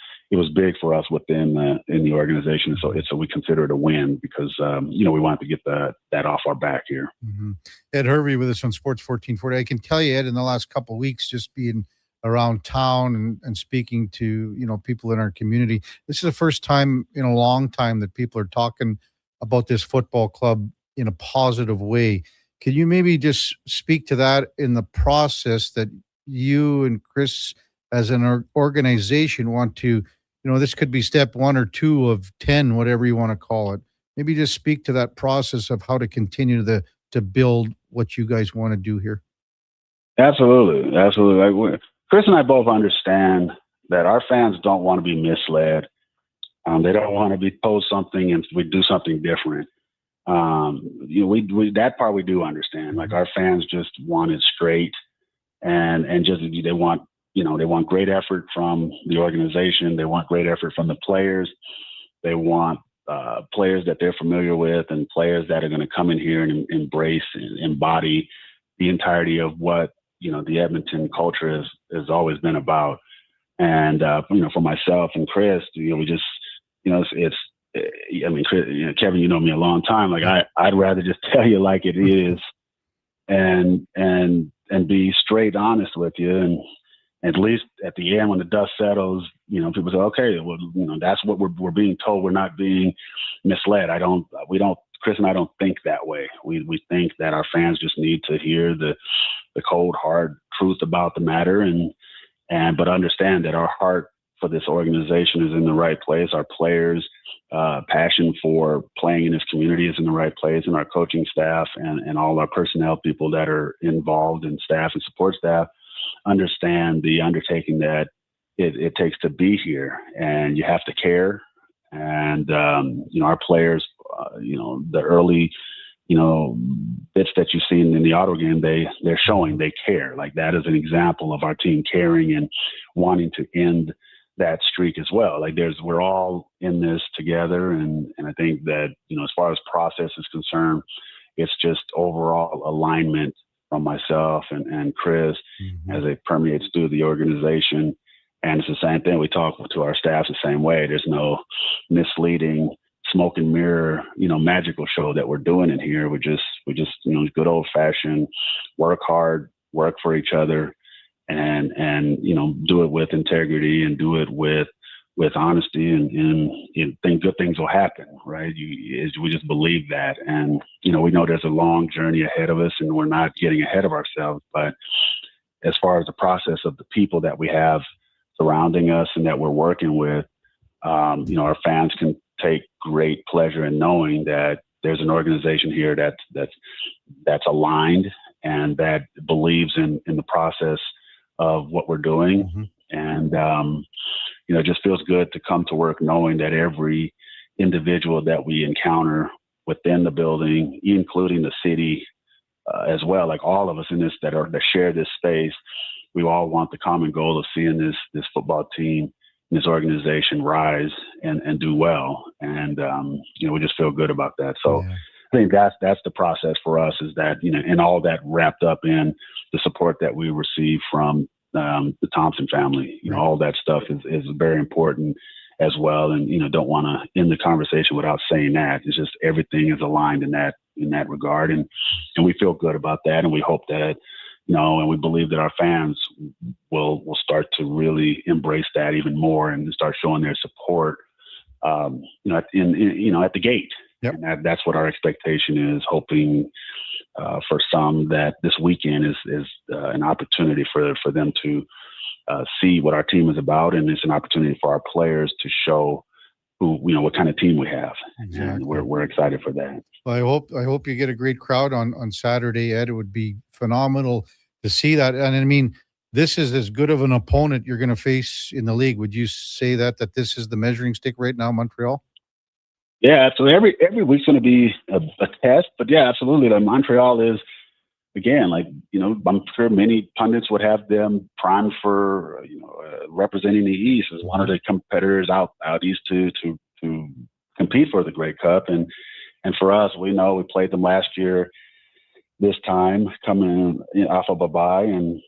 big for us within in the organization. So we consider it a win because we wanted to get that off our back here. Mm-hmm. Ed Hervey with us on Sports 1440. I can tell you, Ed, in the last couple of weeks, just being around town and speaking to people in our community, this is the first time in a long time that people are talking about this football club in a positive way. Can you maybe just speak to that in the process that you and Chris as an organization want to, this could be step 1 or 2 of 10, whatever you want to call it. Maybe just speak to that process of how to continue to build what you guys want to do here. Absolutely. Chris and I both understand that our fans don't want to be misled. They don't want to be told something and we do something different. We that part we do understand. Like our fans just want it straight, and just they want great effort from the organization. They want great effort from the players. They want players that they're familiar with and players that are going to come in here and embrace and embody the entirety of what the Edmonton culture has always been about. And for myself and Chris, we just Chris, Kevin, you know me a long time. Like I'd rather just tell you like it is, and be straight honest with you. And at least at the end, when the dust settles, people say, okay, well, that's what we're being told. We're not being misled. Chris and I don't think that way. We think that our fans just need to hear the cold, hard truth about the matter, but understand that our heart for this organization is in the right place. Our players' passion for playing in this community is in the right place, and our coaching staff and all our personnel people that are involved in staff and support staff understand the undertaking that it takes to be here, and you have to care. And our players, the early bits that you've seen in the auto game, they're showing they care. Like that is an example of our team caring and wanting to end that streak as well. Like we're all in this together, and I think that as far as process is concerned, it's just overall alignment from myself and Chris as it permeates through the organization. And it's the same thing. We talk to our staff the same way. There's no misleading smoke and mirror, magical show that we're doing in here. We just good old fashioned work hard, work for each other, and do it with integrity and do it with honesty, and think good things will happen, right? We just believe that, and we know there's a long journey ahead of us, and we're not getting ahead of ourselves. But as far as the process of the people that we have surrounding us and that we're working with, our fans can take great pleasure in knowing that there's an organization here that's aligned and that believes in the process of what we're doing. And, it just feels good to come to work knowing that every individual that we encounter within the building, including the city as well, like all of us in this that share this space, we all want the common goal of seeing this football team, this organization rise and do well. And, we just feel good about that. So I think that's the process for us, is that, and all that wrapped up in the support that we receive from the Thompson family, all that stuff is very important as well. And, don't want to end the conversation without saying that. It's just everything is aligned in that regard. And we feel good about that. And we hope that, and we believe that our fans will start to really embrace that even more and start showing their support, at the gate. Yep. And that's what our expectation is, hoping for some that this weekend is an opportunity for them to see what our team is about. And it's an opportunity for our players to show what kind of team we have. Exactly. And we're excited for that. Well, I hope you get a great crowd on Saturday, Ed. It would be phenomenal to see that. And I mean, this is as good of an opponent you're going to face in the league. Would you say that this is the measuring stick right now, Montreal? Yeah, so every week's going to be a test, but yeah, absolutely. Like Montreal is, again, I'm sure many pundits would have them primed for, representing the East as one of the competitors out East to compete for the Grey Cup. And for us, we know we played them last year, this time coming off of a bye, and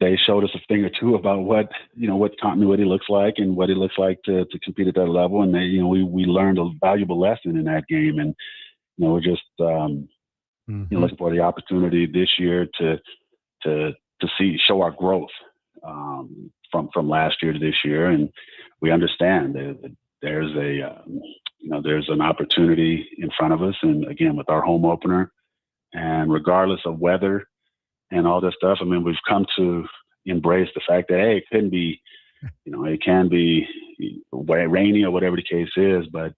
they showed us a thing or two about what continuity looks like and what it looks like to compete at that level. And we learned a valuable lesson in that game. And, we're just, looking for the opportunity this year to show our growth, from last year to this year. And we understand that there's an opportunity in front of us. And again, with our home opener, and regardless of weather and all this stuff, I mean, we've come to embrace the fact that, hey, it can be rainy or whatever the case is, but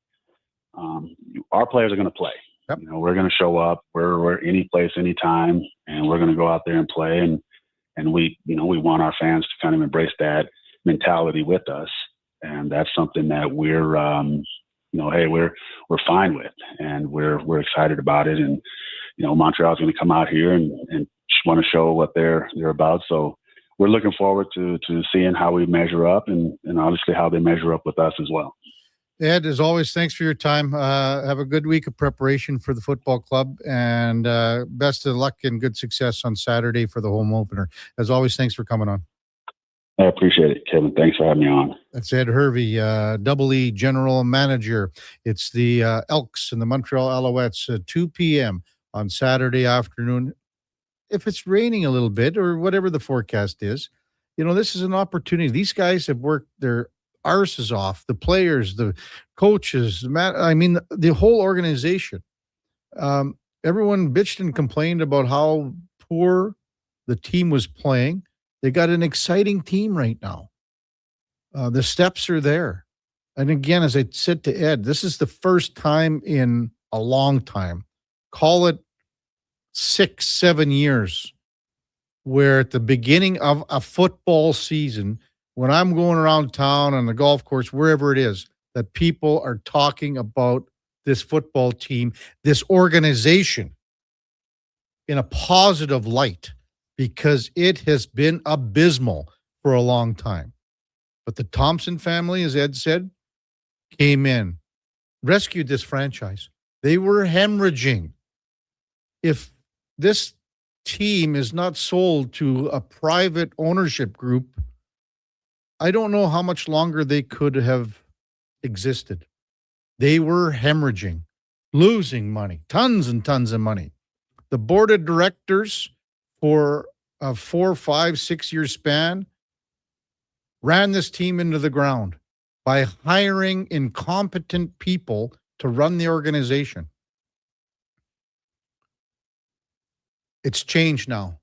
our players are going to play. You know, we're going to show up. We're any place, anytime, and we're going to go out there and play. And we want our fans to kind of embrace that mentality with us. And that's something that we're, hey, we're fine with, and we're excited about it. And, Montreal's going to come out here and want to show what they're about. So we're looking forward to seeing how we measure up and obviously how they measure up with us as well. Ed, as always, thanks for your time. Have a good week of preparation for the football club, and best of luck and good success on Saturday for the home opener. As always, thanks for coming on. I appreciate it, Kevin. Thanks for having me on. That's Ed Hervey, Double E General Manager. It's the Elks and the Montreal Alouettes at 2 p.m. on Saturday afternoon. If it's raining a little bit or whatever the forecast is, this is an opportunity. These guys have worked their arses off, the players, the coaches, the whole organization. Everyone bitched and complained about how poor the team was playing. They got an exciting team right now. The steps are there. And again, as I said to Ed, this is the first time in a long time, call it 6-7 years, where at the beginning of a football season, when I'm going around town on the golf course, wherever it is, that people are talking about this football team, this organization in a positive light, because it has been abysmal for a long time. But the Thompson family, as Ed said, came in, rescued this franchise. They were hemorrhaging. If this team is not sold to a private ownership group, I don't know how much longer they could have existed. They were hemorrhaging, losing money, tons and tons of money. The board of directors for a 4, 5, 6 year span ran this team into the ground by hiring incompetent people to run the organization. It's changed now.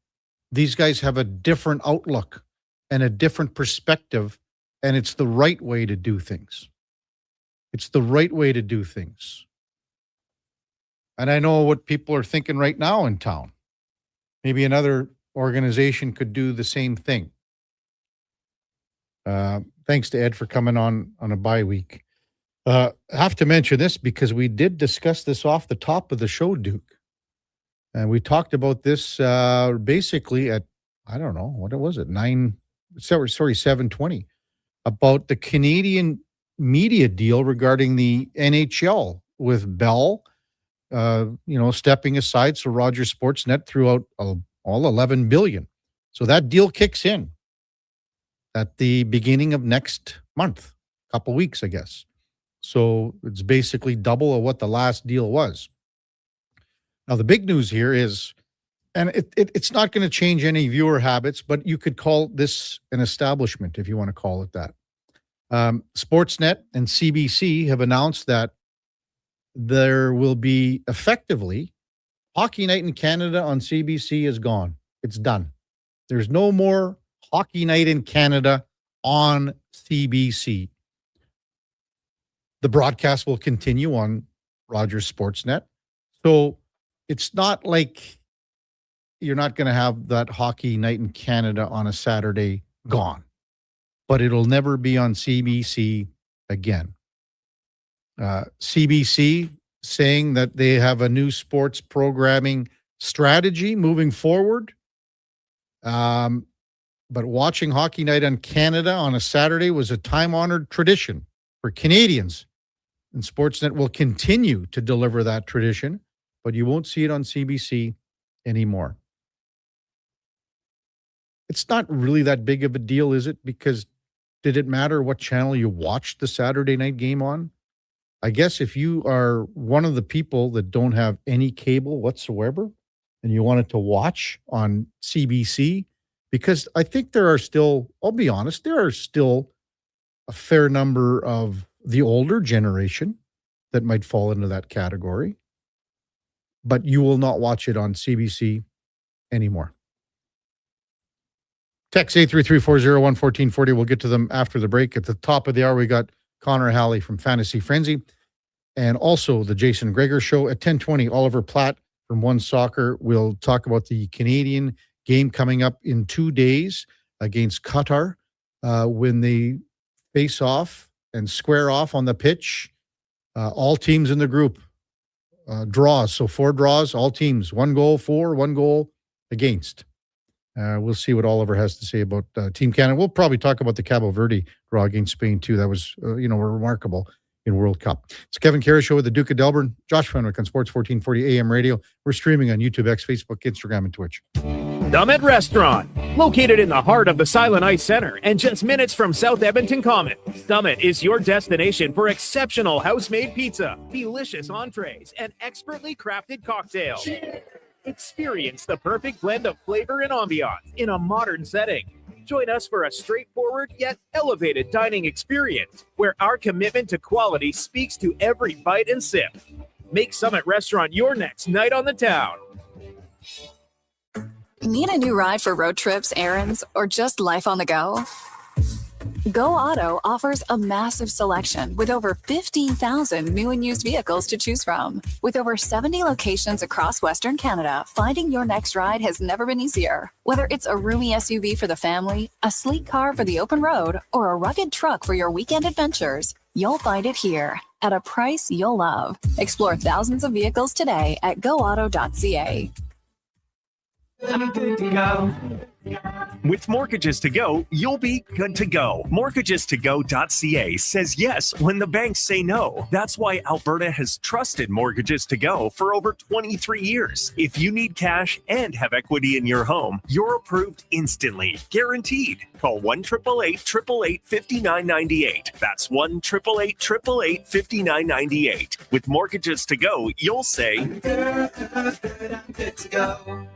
These guys have a different outlook and a different perspective, and it's the right way to do things. It's the right way to do things. And I know what people are thinking right now in town. Maybe another organization could do the same thing. Thanks to Ed for coming on a bye week. I have to mention this because we did discuss this off the top of the show, Duke. And we talked about this basically at, I don't know, what was it, 7:20, about the Canadian media deal regarding the NHL with Bell, stepping aside so Rogers Sportsnet threw out all $11 billion. So that deal kicks in at the beginning of next month, a couple weeks, I guess. So it's basically double of what the last deal was. Now, the big news here is, and it's not going to change any viewer habits, but you could call this an establishment if you want to call it that. Sportsnet and CBC have announced that there will be effectively Hockey Night in Canada on CBC is gone. It's done. There's no more Hockey Night in Canada on CBC. The broadcast will continue on Rogers Sportsnet. So it's not like you're not going to have that Hockey Night in Canada on a Saturday gone, but it'll never be on CBC again. CBC saying that they have a new sports programming strategy moving forward. But watching Hockey Night in Canada on a Saturday was a time-honored tradition for Canadians. And Sportsnet will continue to deliver that tradition, but you won't see it on CBC anymore. It's not really that big of a deal, is it? Because did it matter what channel you watched the Saturday night game on? I guess if you are one of the people that don't have any cable whatsoever and you wanted to watch on CBC, because I think there are still, I'll be honest, there are still a fair number of the older generation that might fall into that category, but you will not watch it on CBC anymore. Text 833-401-1440. We'll get to them after the break. At the top of the hour, we got Connor Halley from Fantasy Frenzy. and also the Jason Greger Show at 10:20. Oliver Platt from One Soccer will talk about the Canadian game coming up in 2 days against Qatar when they face off and square off on the pitch. All teams in the group draws. So 4 draws, all teams. 1 goal for, 1 goal against. We'll see what Oliver has to say about Team Canada. We'll probably talk about the Cabo Verde draw against Spain, too. That was, remarkable in World Cup. It's Kevin Karius Show with the Duke of Delburne. Josh Fenwick on Sports 1440 AM radio. We're streaming on YouTube, X, Facebook, Instagram, and Twitch. Summit Restaurant, located in the heart of the Silent Ice Center and just minutes from South Edmonton Common. Summit is your destination for exceptional house-made pizza, delicious entrees, and expertly crafted cocktails. Experience the perfect blend of flavor and ambiance in a modern setting. Join us for a straightforward yet elevated dining experience where our commitment to quality speaks to every bite and sip. Make Summit Restaurant your next night on the town. Need a new ride for road trips, errands, or just life on the go? Go Auto offers a massive selection with over 15,000 new and used vehicles to choose from. With over 70 locations across Western Canada, finding your next ride has never been easier. Whether it's a roomy SUV for the family, a sleek car for the open road, or a rugged truck for your weekend adventures, you'll find it here at a price you'll love. Explore thousands of vehicles today at goauto.ca. I'm good to go. With Mortgages to Go, you'll be good to go. Mortgagestogo.ca says yes when the banks say no. That's why Alberta has trusted Mortgages to Go for over 23 years. If you need cash and have equity in your home, you're approved instantly, guaranteed. Call 1-888-888-5998. That's 1-888-888-5998. With Mortgages to Go, you'll say, I'm good to go.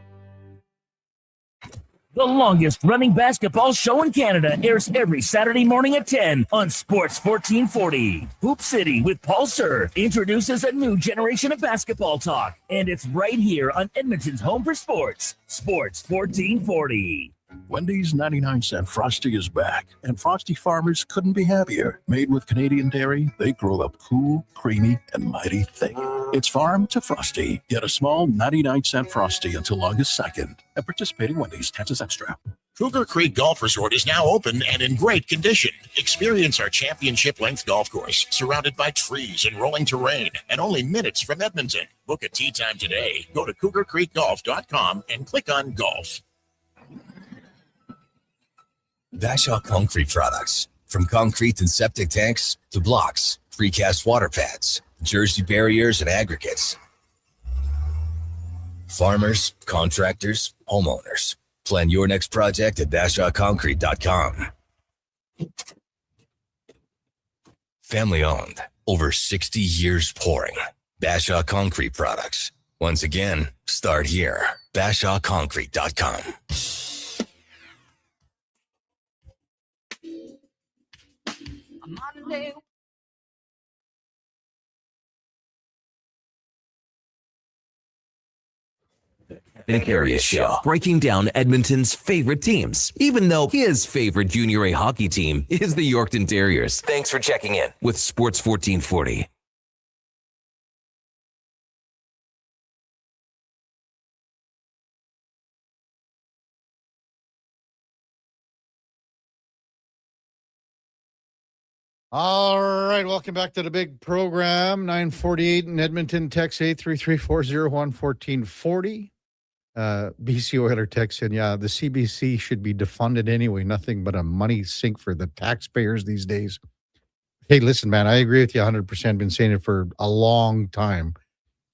The longest running basketball show in Canada airs every Saturday morning at 10 on Sports 1440. Hoop City with Paul Sir introduces a new generation of basketball talk, and it's right here on Edmonton's home for sports, Sports 1440. Wendy's 99-cent Frosty is back, and Frosty farmers couldn't be happier. Made with Canadian dairy, they grow up cool, creamy, and mighty thick. It's farm to Frosty. Get a small 99-cent Frosty until August 2nd at participating Wendy's. Taxes extra. Cougar Creek Golf Resort is now open and in great condition. Experience our championship-length golf course, surrounded by trees and rolling terrain, and only minutes from Edmonton. Book a tee time today. Go to cougarcreekgolf.com and click on golf. Bashaw Concrete Products. From concrete and septic tanks to blocks, precast water pads, Jersey barriers and aggregates. Farmers, contractors, homeowners. Plan your next project at BashawConcrete.com. Family owned. Over 60 years pouring. Bashaw Concrete Products. Once again, start here. BashawConcrete.com. The Karius Show, breaking down Edmonton's favorite teams, even though his favorite Junior A hockey team is the Yorkton Terriers. Thanks for checking in with Sports 1440. All right, welcome back to the big program. 9:48 in Edmonton. Text 833-401-1440. BC Oiler text in, yeah, the CBC should be defunded anyway. Nothing but a money sink for the taxpayers these days. Hey, listen, man, I agree with you 100%. Been saying it for a long time.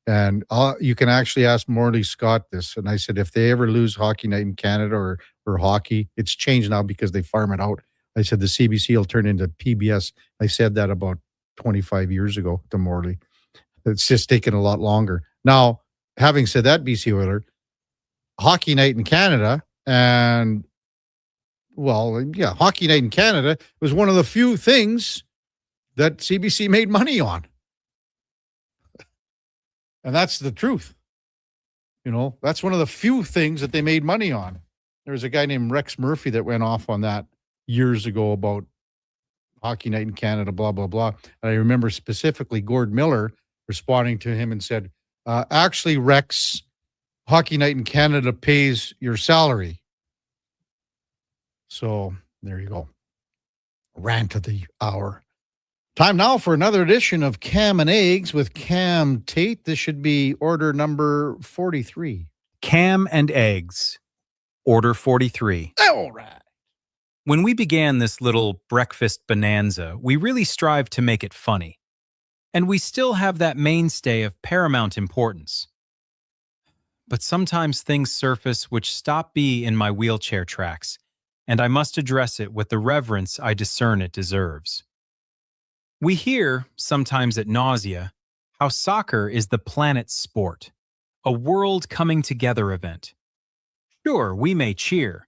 And you can actually ask Morley Scott this. And I said, if they ever lose Hockey Night in Canada or hockey, it's changed now because they farm it out. I said the CBC will turn into PBS. I said that about 25 years ago to Morley. It's just taken a lot longer. Now, having said that, BC Oiler, Hockey Night in Canada and, well, yeah, Hockey Night in Canada was one of the few things that CBC made money on. And that's the truth. You know, that's one of the few things that they made money on. There was a guy named Rex Murphy that went off on that years ago about Hockey Night in Canada, blah, blah, blah. And I remember specifically Gord Miller responding to him and said, actually, Rex, Hockey Night in Canada pays your salary. So there you go. Rant of the hour. Time now for another edition of Cam and Eggs with Cam Tate. This should be order number 43. Cam and Eggs, order 43. All right. When we began this little breakfast bonanza, we really strived to make it funny. And we still have that mainstay of paramount importance. But sometimes things surface which stop me in my wheelchair tracks, and I must address it with the reverence I discern it deserves. We hear, sometimes at nausea, how soccer is the planet's sport, a world coming together event. Sure, we may cheer,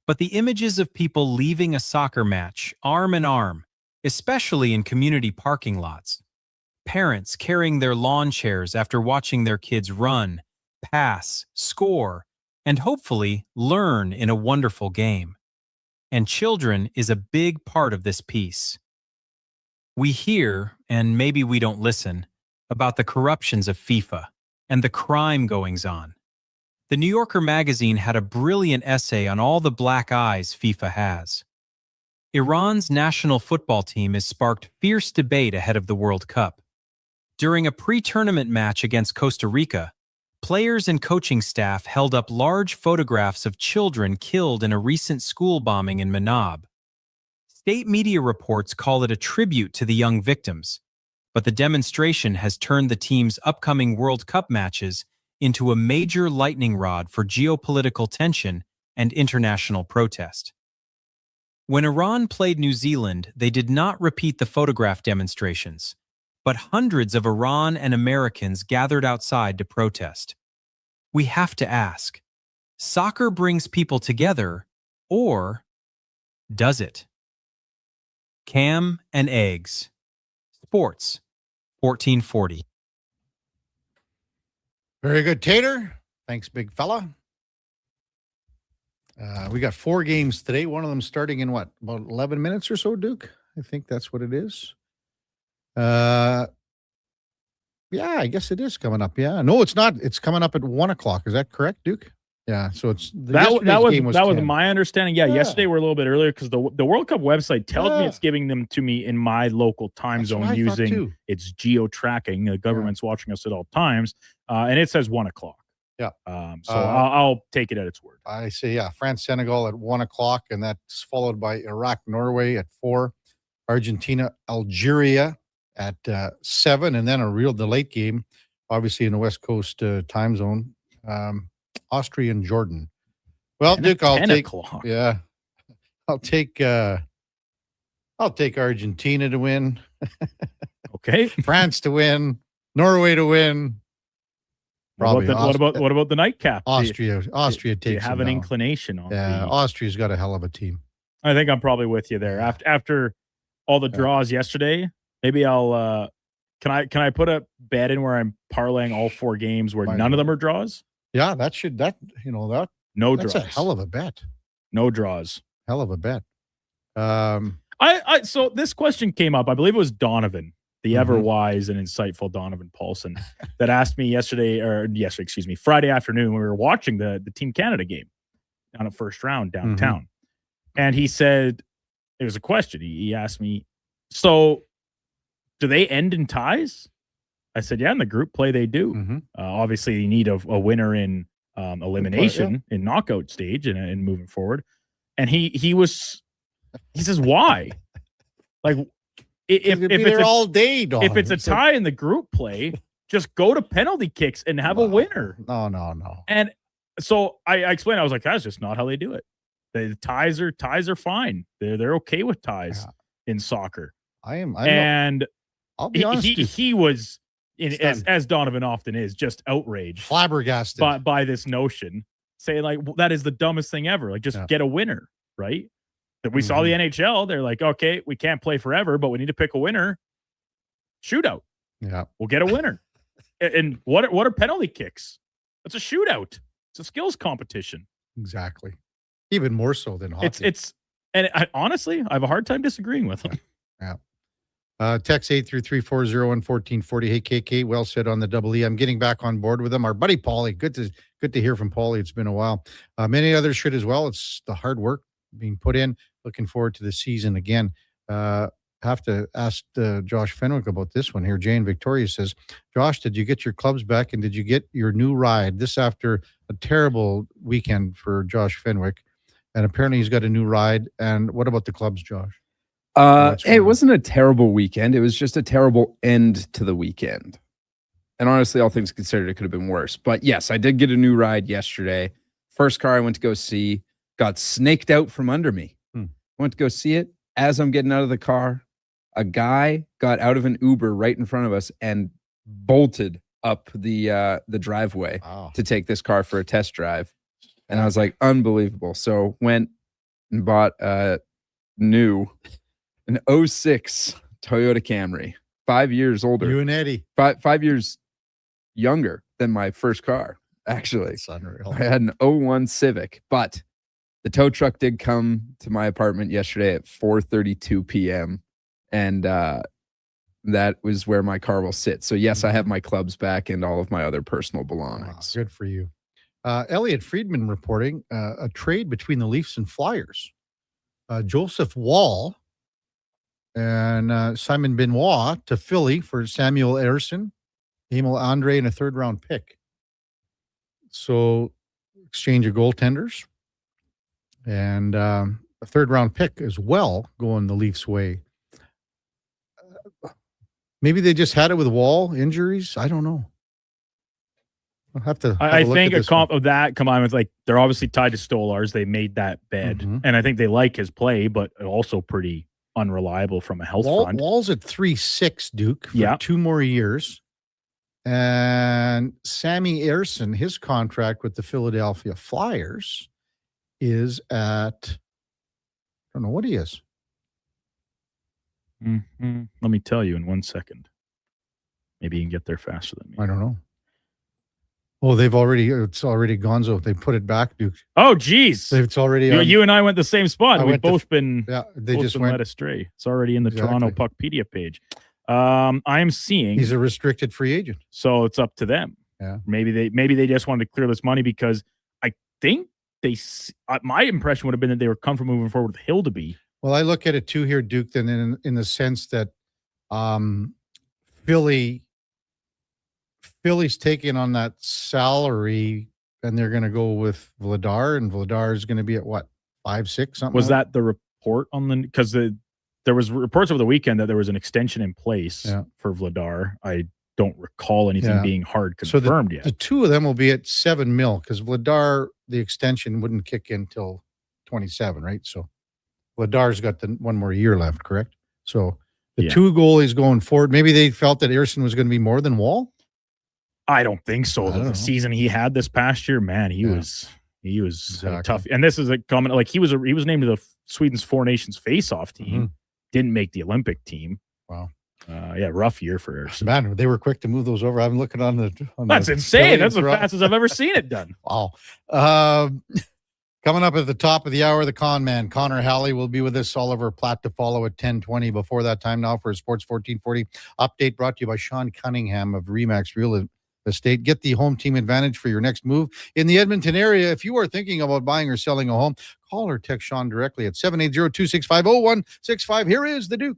but the images of people leaving a soccer match arm in arm, especially in community parking lots, parents carrying their lawn chairs after watching their kids run, pass, score, and hopefully learn in a wonderful game. And children is a big part of this piece. We hear, and maybe we don't listen, about the corruptions of FIFA and the crime goings on. The New Yorker magazine had a brilliant essay on all the black eyes FIFA has. Iran's national football team has sparked fierce debate ahead of the World Cup. During a pre-tournament match against Costa Rica, players and coaching staff held up large photographs of children killed in a recent school bombing in Manab. State media reports call it a tribute to the young victims, but the demonstration has turned the team's upcoming World Cup matches into a major lightning rod for geopolitical tension and international protest. When Iran played New Zealand, they did not repeat the photograph demonstrations, but hundreds of Iran and Americans gathered outside to protest. We have to ask, soccer brings people together, or does it? Cam and Eggs. Sports, 1440. Very good, Tater. Thanks, big fella. We got 4 games today. One of them starting in what, about 11 minutes or so, Duke? I think that's what it is. Yeah, I guess it is coming up. Yeah, no, it's not. It's coming up at 1 o'clock. Is that correct, Duke? Yeah. So it's that was 10. my understanding. Yeah, yesterday we're a little bit earlier because the World Cup website tells me it's giving them to me in my local time zone using its geo tracking. The government's watching us at all times, and it says 1 o'clock. Yeah. So I'll take it at its word. I say, yeah, France, Senegal at 1 o'clock, and that's followed by Iraq, Norway at 4, Argentina, Algeria at 7, and then the late game, obviously in the West Coast time zone, Austria and Jordan. Well, Duke, I'll take. Yeah, I'll take Argentina to win. Okay. France to win. Norway to win. What about the nightcap? Austria takes. Do you have an inclination on? Yeah, Austria's got a hell of a team. I think I'm probably with you there. After all the draws yesterday, maybe I'll. Can I put a bet in where I'm parlaying all 4 games where none of them are draws? Yeah, no draws. That's a hell of a bet. No draws. Hell of a bet. So this question came up. I believe it was Donovan, the ever wise and insightful Donovan Paulson, that asked me Friday afternoon when we were watching the Team Canada game down at first round downtown. And he said, it was a question. He asked me, so do they end in ties? I said, yeah, in the group play they do. Obviously, you need a winner in elimination in knockout stage and moving forward. And he says, why? Like, if it's all day, dog. If it's a tie in the group play, just go to penalty kicks and have a winner. No. And so I explained, I was like, that's just not how they do it. The ties are fine. They're okay with ties in soccer. I'll be honest. He was, as Donovan often is, just outraged, flabbergasted by this notion, saying like, that is the dumbest thing ever. Like, just get a winner, right? That we saw the NHL. They're like, okay, we can't play forever, but we need to pick a winner. Shootout. Yeah, we'll get a winner. And what are penalty kicks? It's a shootout. It's a skills competition. Exactly. Even more so than hockey. Honestly, I have a hard time disagreeing with him. Text 833-401-1440. Hey, KK, well said on the double E. I'm getting back on board with them. Our buddy Paulie, good to hear from Paulie. It's been a while. Many others should as well. It's the hard work being put in. Looking forward to the season again. Have to ask Josh Fenwick about this one here. Jane Victoria says, Josh, did you get your clubs back and did you get your new ride? This after a terrible weekend for Josh Fenwick. And apparently he's got a new ride. And what about the clubs, Josh? It wasn't a terrible weekend. It was just a terrible end to the weekend. And honestly, all things considered, it could have been worse. But yes, I did get a new ride yesterday. First car I went to go see got snaked out from under me. Went to go see it. As I'm getting out of the car, a guy got out of an Uber right in front of us and bolted up the driveway to take this car for a test drive. And I was like, unbelievable. So went and bought a new an 06 Toyota Camry, 5 years older. You and Eddie. 5 years younger than my first car, actually. That's unreal. I had an 01 Civic, but the tow truck did come to my apartment yesterday at 4:32 p.m. And that was where my car will sit. So yes, I have my clubs back and all of my other personal belongings. Good for you. Elliot Friedman reporting a trade between the Leafs and Flyers. Joseph Wall and Simon Benoit to Philly for Samuel Ersson, Emil Andre, and a third-round pick. So exchange of goaltenders and a third-round pick as well going the Leafs' way. Maybe they just had it with Wall injuries. I don't know. I'll have to. I think a comp of that combined with, like, they're obviously tied to Stolarz. They made that bed, and I think they like his play, but also pretty unreliable from a health front. Wall's at 3.6, Duke, for 2 more years. And Sammy Ersson, his contract with the Philadelphia Flyers is at, I don't know what he is. Let me tell you in 1 second. Maybe you can get there faster than me. I don't know. Oh, it's already Gonzo. They put it back, Duke. Oh, geez. It's already. You and I went the same spot. We've both been they just led astray. It's already in the Toronto Puckpedia page. I'm seeing he's a restricted free agent, so it's up to them. Yeah, maybe they just wanted to clear this money because I think my impression would have been that they were comfortable moving forward with Hildeby. Well, I look at it too here, Duke. Then in the sense that Philly's taking on that salary, and they're going to go with Vladar, and Vladar is going to be at what, 5-6 something. Was that the report on the? Because there was reports over the weekend that there was an extension in place for Vladar. I don't recall anything being hard confirmed yet. The two of them will be at $7 million because Vladar, the extension wouldn't kick in till 27, right? So Vladar's got the 1 more year left, correct? So the two goalies going forward, maybe they felt that Ersson was going to be more than Wall. I don't think so. The season he had this past year, man, he was tough. And this is a comment, like he was named to the Sweden's 4 Nations face-off team. Didn't make the Olympic team. Wow. Rough year for Ersson. Man, they were quick to move those over. I'm looking on the. That's insane. That's the fastest I've ever seen it done. Wow. Coming up at the top of the hour, the con man, Connor Halley, will be with us. Oliver Platt to follow at 10:20. Before that time now for a Sports 1440 update brought to you by Sean Cunningham of Remax Real Estate. Get the home team advantage for your next move in the Edmonton area. If you are thinking about buying or selling a home, call or text Sean directly at 780-265-0165. Here is the Duke.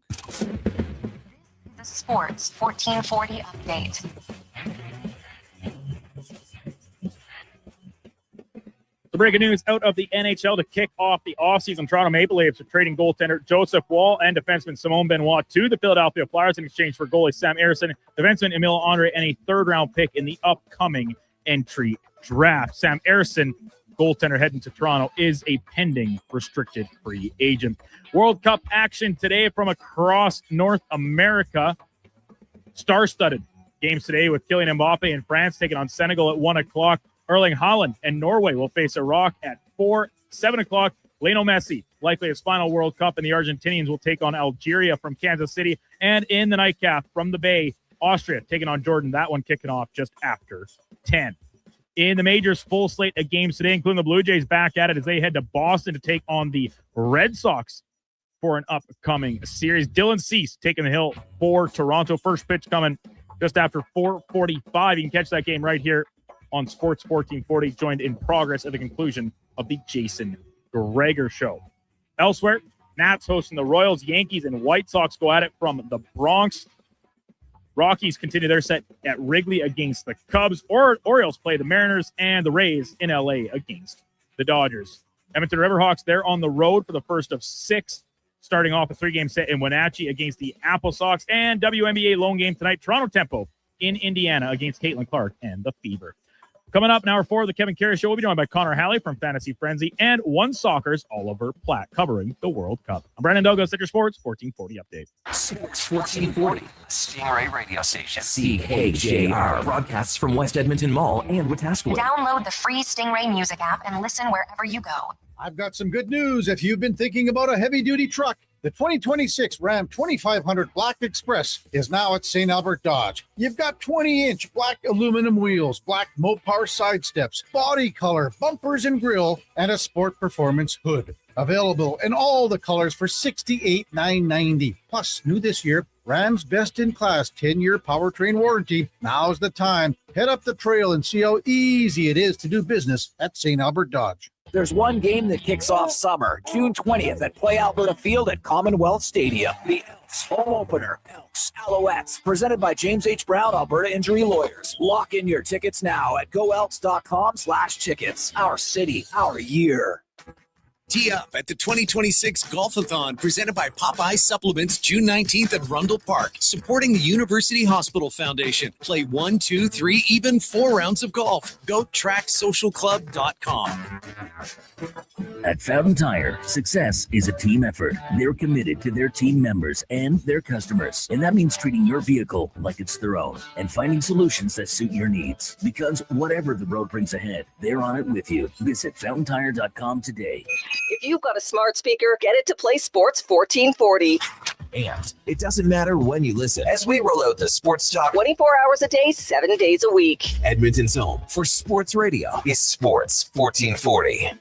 The Sports 1440 update. The breaking news out of the NHL to kick off the offseason. Toronto Maple Leafs are trading goaltender Joseph Wall and defenseman Simone Benoit to the Philadelphia Flyers in exchange for goalie Sam Ersson, defenseman Emil Andre, and a third-round pick in the upcoming entry draft. Sam Ersson, goaltender heading to Toronto, is a pending restricted free agent. World Cup action today from across North America. Star-studded games today with Kylian Mbappe in France taking on Senegal at 1 o'clock. Erling Haaland and Norway will face Iraq at 7 o'clock. Lionel Messi, likely his final World Cup, and the Argentinians will take on Algeria from Kansas City. And in the nightcap from the Bay, Austria taking on Jordan. That one kicking off just after 10. In the majors, full slate of games today, including the Blue Jays back at it as they head to Boston to take on the Red Sox. for an upcoming series. Dylan Cease taking the hill for Toronto. First pitch coming just after 4:45. You can catch that game right here on Sports 1440, joined in progress at the conclusion of the Jason Gregor Show. Elsewhere, Nats hosting the Royals, Yankees, and White Sox go at it from the Bronx. Rockies continue their set at Wrigley against the Cubs. Orioles play the Mariners, and the Rays in LA against the Dodgers. Edmonton Riverhawks, they're on the road for the first of 6, starting off a 3-game set in Wenatchee against the Apple Sox. And WNBA lone game tonight, Toronto Tempo in Indiana against Caitlin Clark and the Fever. Coming up in hour 4 of the Kevin Karius Show, we'll be joined by Connor Halley from Fantasy Frenzy and One Soccer's Oliver Platt covering the World Cup. I'm Brandon Douglas at your Sports 1440 update. Sports 1440, Stingray Radio Station. CKJR broadcasts from West Edmonton Mall and Wetaskiwin. Download the free Stingray music app and listen wherever you go. I've got some good news. If you've been thinking about a heavy-duty truck, the 2026 Ram 2500 Black Express is now at St. Albert Dodge. You've got 20-inch black aluminum wheels, black Mopar side steps, body color, bumpers and grille, and a Sport Performance hood. Available in all the colors for $68,990. Plus, new this year, Ram's best-in-class 10-year powertrain warranty. Now's the time. Head up the trail and see how easy it is to do business at St. Albert Dodge. There's one game that kicks off summer, June 20th at Play Alberta Field at Commonwealth Stadium. The Elks home opener, Elks Alouettes, presented by James H. Brown, Alberta Injury Lawyers. Lock in your tickets now at goelks.com/tickets. Our city, our year. Tee up at the 2026 Golfathon presented by Popeye Supplements June 19th at Rundle Park, supporting the University Hospital Foundation. Play 1, 2, 3, even 4 rounds of golf. Go tracksocialclub.com. At Fountain Tire, success is a team effort. They're committed to their team members and their customers. And that means treating your vehicle like it's their own and finding solutions that suit your needs. Because whatever the road brings ahead, they're on it with you. Visit fountaintire.com today. If you've got a smart speaker, get it to play Sports 1440. And it doesn't matter when you listen as we roll out the Sports Talk 24 hours a day, 7 days a week. Edmonton's home for sports radio is Sports 1440.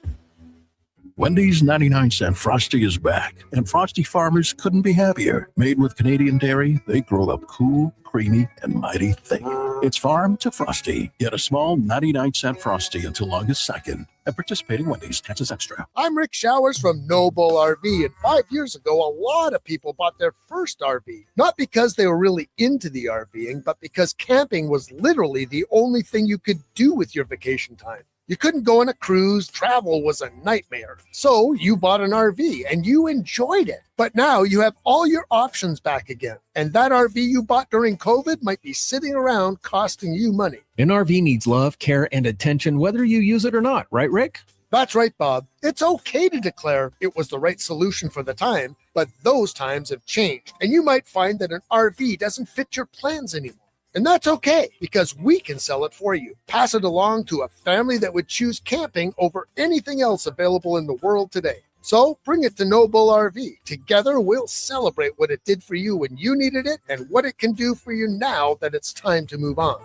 Wendy's 99-cent Frosty is back, and Frosty farmers couldn't be happier. Made with Canadian dairy, they grow up cool, creamy, and mighty thick. It's farm to Frosty. Get a small 99-cent Frosty until August 2nd. At participating Wendy's, taxes extra. I'm Rick Showers from Noble RV, and 5 years ago, a lot of people bought their first RV. Not because they were really into the RVing, but because camping was literally the only thing you could do with your vacation time. You couldn't go on a cruise, travel was a nightmare. So you bought an RV and you enjoyed it. But now you have all your options back again. And that RV you bought during COVID might be sitting around costing you money. An RV needs love, care, and attention whether you use it or not, right, Rick? That's right, Bob. It's okay to declare it was the right solution for the time, but those times have changed. And you might find that an RV doesn't fit your plans anymore. And that's okay, because we can sell it for you. Pass it along to a family that would choose camping over anything else available in the world today. So bring it to Noble RV. Together, we'll celebrate what it did for you when you needed it and what it can do for you now that it's time to move on.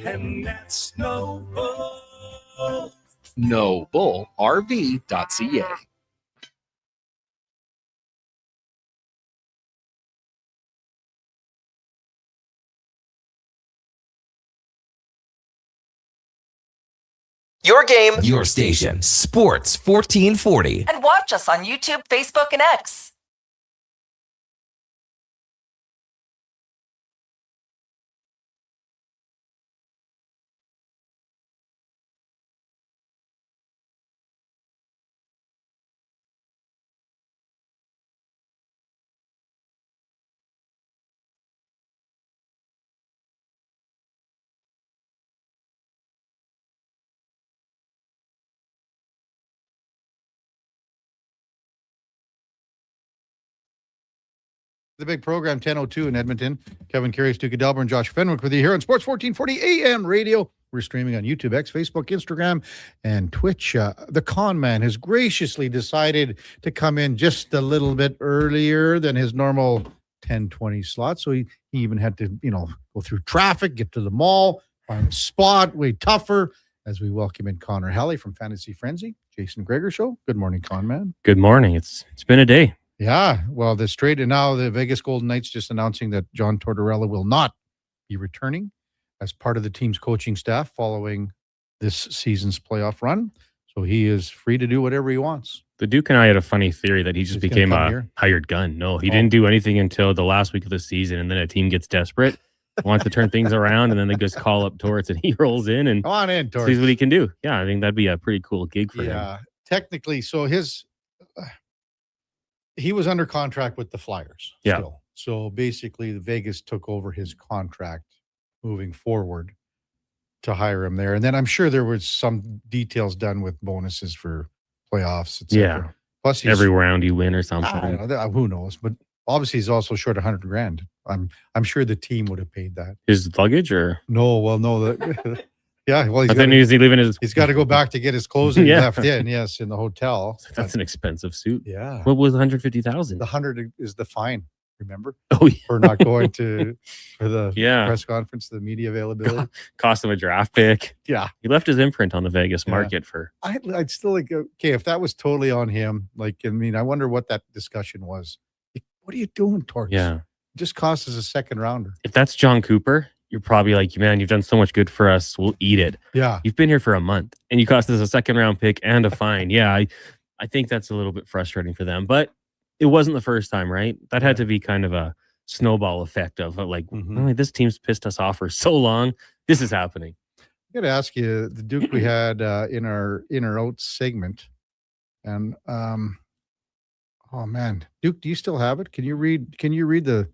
And that's Noble. NobleRV.ca. Your game, your station, Sports 1440. and watch us on YouTube, Facebook, and X. The big program, 10:02 in Edmonton. Kevin Karius, Duke of Delburne, Josh Fenwick with you here on Sports 1440 AM radio. We're streaming on YouTube, X, Facebook, Instagram, and Twitch. The con man has graciously decided to come in just a little bit earlier than his normal 10:20 slot. So he even had to, go through traffic, get to the mall, find a spot, way tougher, as we welcome in Connor Halley from Fantasy Frenzy, Jason Gregor Show. Good morning, con man. Good morning. It's been a day. Yeah, well, the straight and now the Vegas Golden Knights just announcing that John Tortorella will not be returning as part of the team's coaching staff following this season's playoff run. So he is free to do whatever he wants. The Duke and I had a funny theory that he just He's gonna became come a here? hired gun. No, he didn't do anything until the last week of the season, and then a team gets desperate, wants to turn things around, and then they just call up Torts, and he rolls in and Come on in, Torts. sees what he can do. Yeah, I think that'd be a pretty cool gig for him. Yeah, technically, so he was under contract with the Flyers. Yeah. Still. So basically, the Vegas took over his contract moving forward to hire him there, and then I'm sure there was some details done with bonuses for playoffs, etc. Yeah. Plus, he's, Every round you win or I something. don't know, who knows? But obviously, he's also short $100,000. I'm sure the team would have paid that. His luggage or? No, well, no, that. Yeah, well, I thought he was leaving his. he's got to go back to get his clothes that he Yeah. left in. Yes, in the hotel. That's an expensive suit. Yeah. What was 150,000? The 100 is the fine. Remember? Oh, yeah. For not going for the Yeah. press conference, the media availability. Cost him a draft pick. Yeah. He left his imprint on the Vegas Yeah. market for. I'd still like, okay, if that was totally on him, like, I mean, I wonder what that discussion was. Like, what are you doing, Torch? Yeah. It just cost us a second rounder. If that's John Cooper, you're probably like, man, you've done so much good for us. We'll eat it. Yeah. You've been here for a month and you cost us a second round pick and a fine. Yeah. I think that's a little bit frustrating for them, but it wasn't the first time, right? That had to be kind of a snowball effect of like, "Oh, this team's pissed us off for so long. This is happening. I got to ask you, the Duke we had in our Oats segment, and oh man, Duke, do you still have it? Can you read the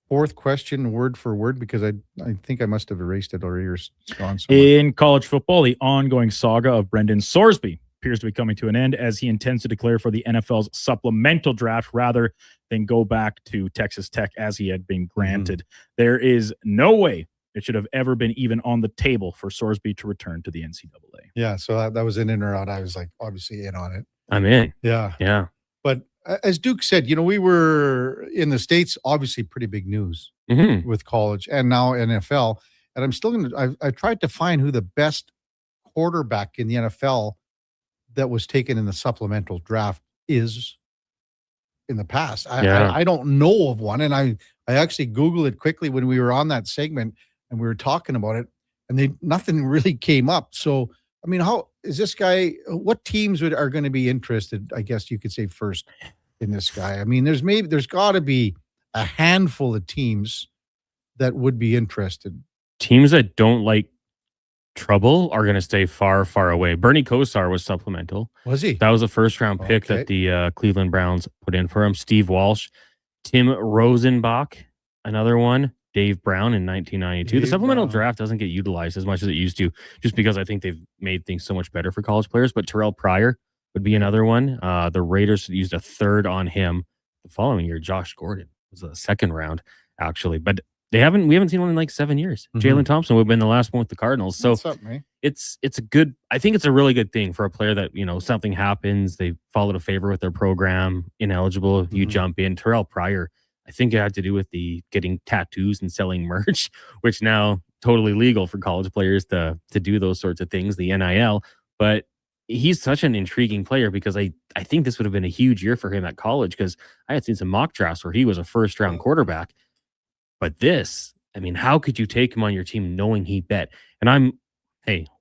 fourth question word for word? Because I think I must have erased it already or gone somewhere. In college football, the ongoing saga of Brendan Sorsby appears to be coming to an end as he intends to declare for the NFL's supplemental draft rather than go back to Texas Tech as he had been granted. There is no way it should have ever been even on the table for Sorsby to return to the NCAA. Yeah, so that was in or out. I was like obviously in on it. I'm in. Yeah. Yeah. But as Duke said, we were in the States, obviously pretty big news with college and now NFL. And I'm still going to, I tried to find who the best quarterback in the NFL that was taken in the supplemental draft is in the past. I don't know of one. And I actually Googled it quickly when we were on that segment and we were talking about it and nothing really came up. So, I mean, how is this guy, what teams are going to be interested, I guess you could say first in this guy? I mean, there's got to be a handful of teams that would be interested. Teams that don't like trouble are going to stay far, far away. Bernie Kosar was supplemental. Was he? That was a first-round pick that the Cleveland Browns put in for him. Steve Walsh, Tim Rosenbach, another one. Dave Brown in 1992. The supplemental draft doesn't get utilized as much as it used to, just because I think they've made things so much better for college players. But Terrell Pryor would be another one. The Raiders used a third on him the following year. Josh Gordon was a second round, actually. But we haven't seen one in like 7 years. Jalen Thompson would have been the last one with the Cardinals. So What's up, man? it's a good, I think it's a really good thing for a player that, something happens, they fall out of favor with their program, ineligible, you jump in. Terrell Pryor, I think it had to do with the getting tattoos and selling merch, which now totally legal for college players to do those sorts of things, the NIL. But he's such an intriguing player because I think this would have been a huge year for him at college, because I had seen some mock drafts where he was a first round quarterback. But this, I mean, how could you take him on your team knowing he bet? And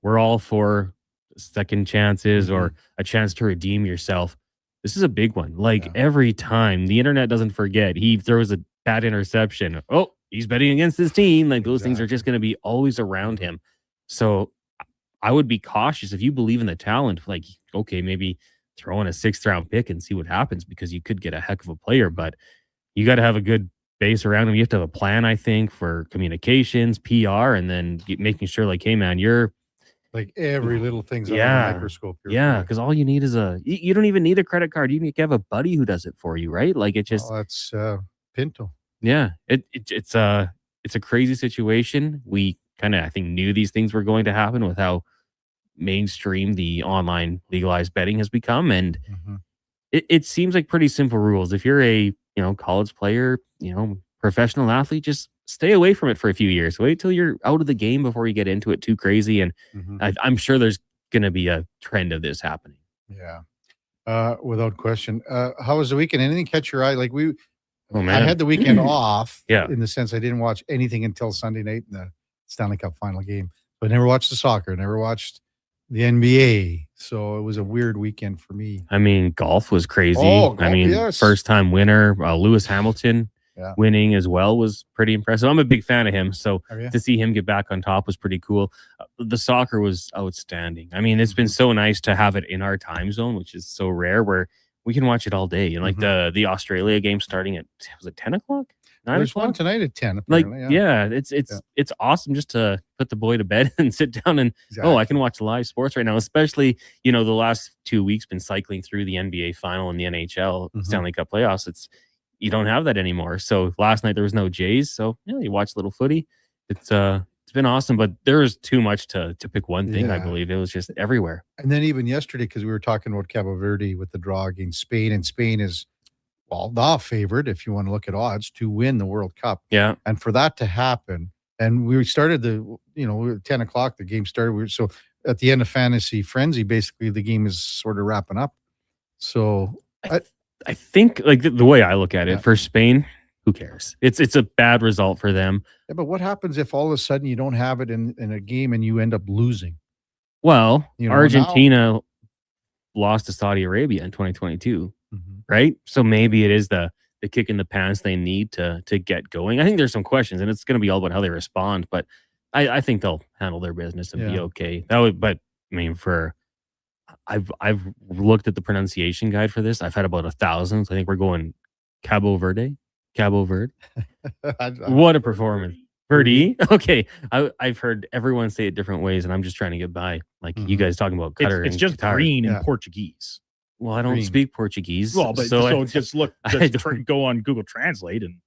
we're all for second chances or a chance to redeem yourself. This is a big one. Like every time, the internet doesn't forget. He throws a bad interception. Oh, he's betting against his team. Like those things are just going to be always around him. So I would be cautious if you believe in the talent. Like, okay, maybe throw in a 6th round pick and see what happens, because you could get a heck of a player, but you got to have a good base around him. You have to have a plan, I think, for communications, PR, and then making sure like, hey man, you're like every little thing's under the microscope. Because all you need is you don't even need a credit card. You can have a buddy who does it for you, right? Like it just that's Pinto. Yeah, it's a crazy situation. We kind of, I think, knew these things were going to happen with how mainstream the online legalized betting has become, and it seems like pretty simple rules. If you're a college player, professional athlete, just stay away from it for a few years. Wait till you're out of the game before you get into it too crazy. And I'm sure there's going to be a trend of this happening. Yeah. Without question. How was the weekend? Anything catch your eye? Like Oh, I man. had the weekend off. Yeah. In the sense I didn't watch anything until Sunday night in the Stanley Cup final game. But never watched the soccer. Never watched the NBA. So it was a weird weekend for me. I mean, golf was crazy. Oh, I mean, yes. first time winner, Lewis Hamilton Yeah. winning as well was pretty impressive. I'm a big fan of him, so Are ya? to see him get back on top was pretty cool. The soccer was outstanding. I mean, it's been so nice to have it in our time zone, which is so rare, where we can watch it all day. And like the Australia game starting at, was it 10 o'clock? 9 There's o'clock? one tonight at 10. Like, Apparently, yeah, it's awesome just to put the boy to bed and sit down and I can watch live sports right now. Especially, the last 2 weeks been cycling through the NBA final and the NHL Stanley Cup playoffs. You don't have that anymore. So last night there was no Jays, so you watch a little footy. It's been awesome, but there's too much to pick one thing. I believe it was just everywhere. And then even yesterday, because we were talking about Cabo Verde with the draw against Spain, and Spain is the favorite, if you want to look at odds, to win the World Cup. Yeah. And for that to happen, and we started we were at 10 o'clock, the game started. So at the end of Fantasy Frenzy, basically the game is sort of wrapping up. So I think like the way I look at it, for Spain, who cares? It's a bad result for them. Yeah, but what happens if all of a sudden you don't have it in a game and you end up losing? Well, You know, Argentina lost to Saudi Arabia in 2022, right? So maybe it is the kick in the pants they need to get going. I think there's some questions, and it's going to be all about how they respond. But I think they'll handle their business and be okay. But I mean, I've looked at the pronunciation guide for this. I've had about 1,000. So I think we're going Cabo Verde. What a performance. Verde. Okay. I've heard everyone say it different ways, and I'm just trying to get by. Like you guys talking about Qatar. It's and just Qatar. green in Portuguese. Well, I don't speak Portuguese. Well, but so just look, go on Google Translate and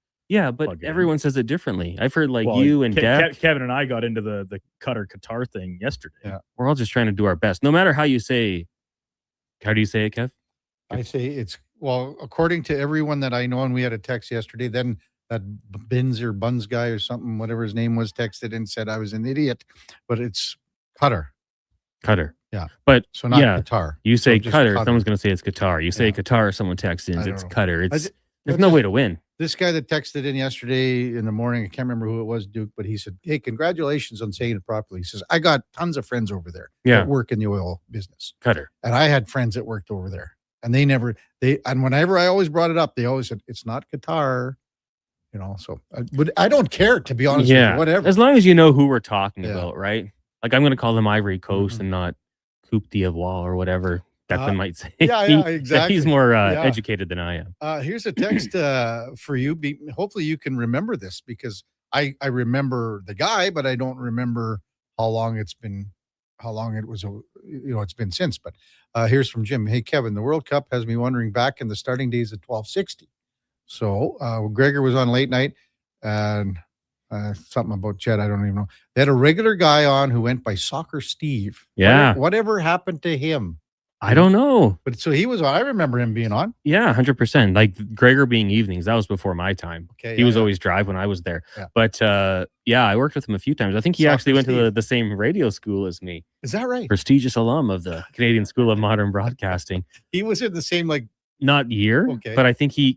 but everyone says it differently. I've heard Well, you and Deb. Kevin and I got into the Qatar thing yesterday. Yeah. We're all just trying to do our best, no matter how you say. How do you say it, Kev? I say it's, according to everyone that I know, and we had a text yesterday, then that Buns guy or something, whatever his name was, texted and said I was an idiot, but it's Qatar. Yeah. But so not Qatar. You say So just Qatar, someone's going to say it's Qatar. You say Qatar, someone texts in, it's Qatar. There's no way to win. This guy that texted in yesterday in the morning, I can't remember who it was, Duke, but he said, hey, congratulations on saying it properly. He says, I got tons of friends over there that work in the oil business. Qatar. And I had friends that worked over there. And and whenever I always brought it up, they always said, it's not Qatar. So but I don't care, to be honest with you, whatever. As long as you know who we're talking about, right? Like I'm going to call them Ivory Coast and not Coupe d'Ivoire or whatever Declan might say. Exactly. He's more educated than I am. Here's a text for you. Hopefully you can remember this, because I remember the guy, but I don't remember how long it was, it's been since. But here's from Jim. Hey, Kevin, the World Cup has me wondering back in the starting days of 1260. So Gregor was on late night, and something about Chet, I don't even know. They had a regular guy on who went by Soccer Steve. Yeah. Whatever happened to him? I don't know. But so he was on. I remember him being on. Yeah, 100%. Like Gregor being evenings, that was before my time. Okay, he was always drive when I was there. Yeah. But I worked with him a few times. I think he actually went to the same radio school as me. Is that right? Prestigious alum of the Canadian School of Modern Broadcasting. He was in the same not year, Okay. but I think he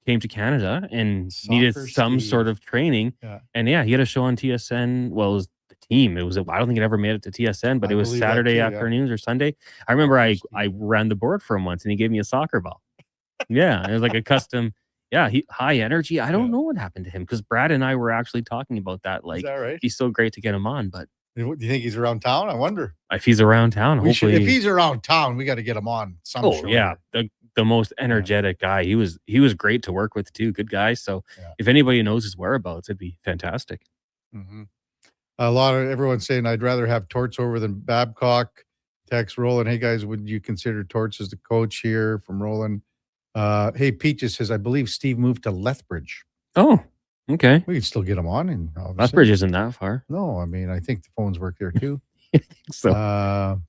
came to Canada and needed some sort of training. Yeah. And he had a show on TSN. Well, it was the team. I don't think it ever made it to TSN, but it was Saturday afternoons or Sunday. I remember I ran the board for him once, and he gave me a soccer ball. Yeah, it was like a custom. Yeah, high energy. I don't know what happened to him, because Brad and I were actually talking about that. Like, is that right? He's so great to get him on, but do you think he's around town? I wonder. If he's around town, hopefully. If he's around town, we got to get him on some show. Yeah, the most energetic guy. He was great to work with too. Good guy. So if anybody knows his whereabouts, it'd be fantastic. Mm-hmm. Everyone's saying I'd rather have Torts over than Babcock. Text Roland. Hey guys, would you consider Torts as the coach here? From Roland. Hey, Pete just says, I believe Steve moved to Lethbridge. Oh, okay. We can still get him on. And Lethbridge isn't that far. No, I mean, I think the phones work there too. I think so.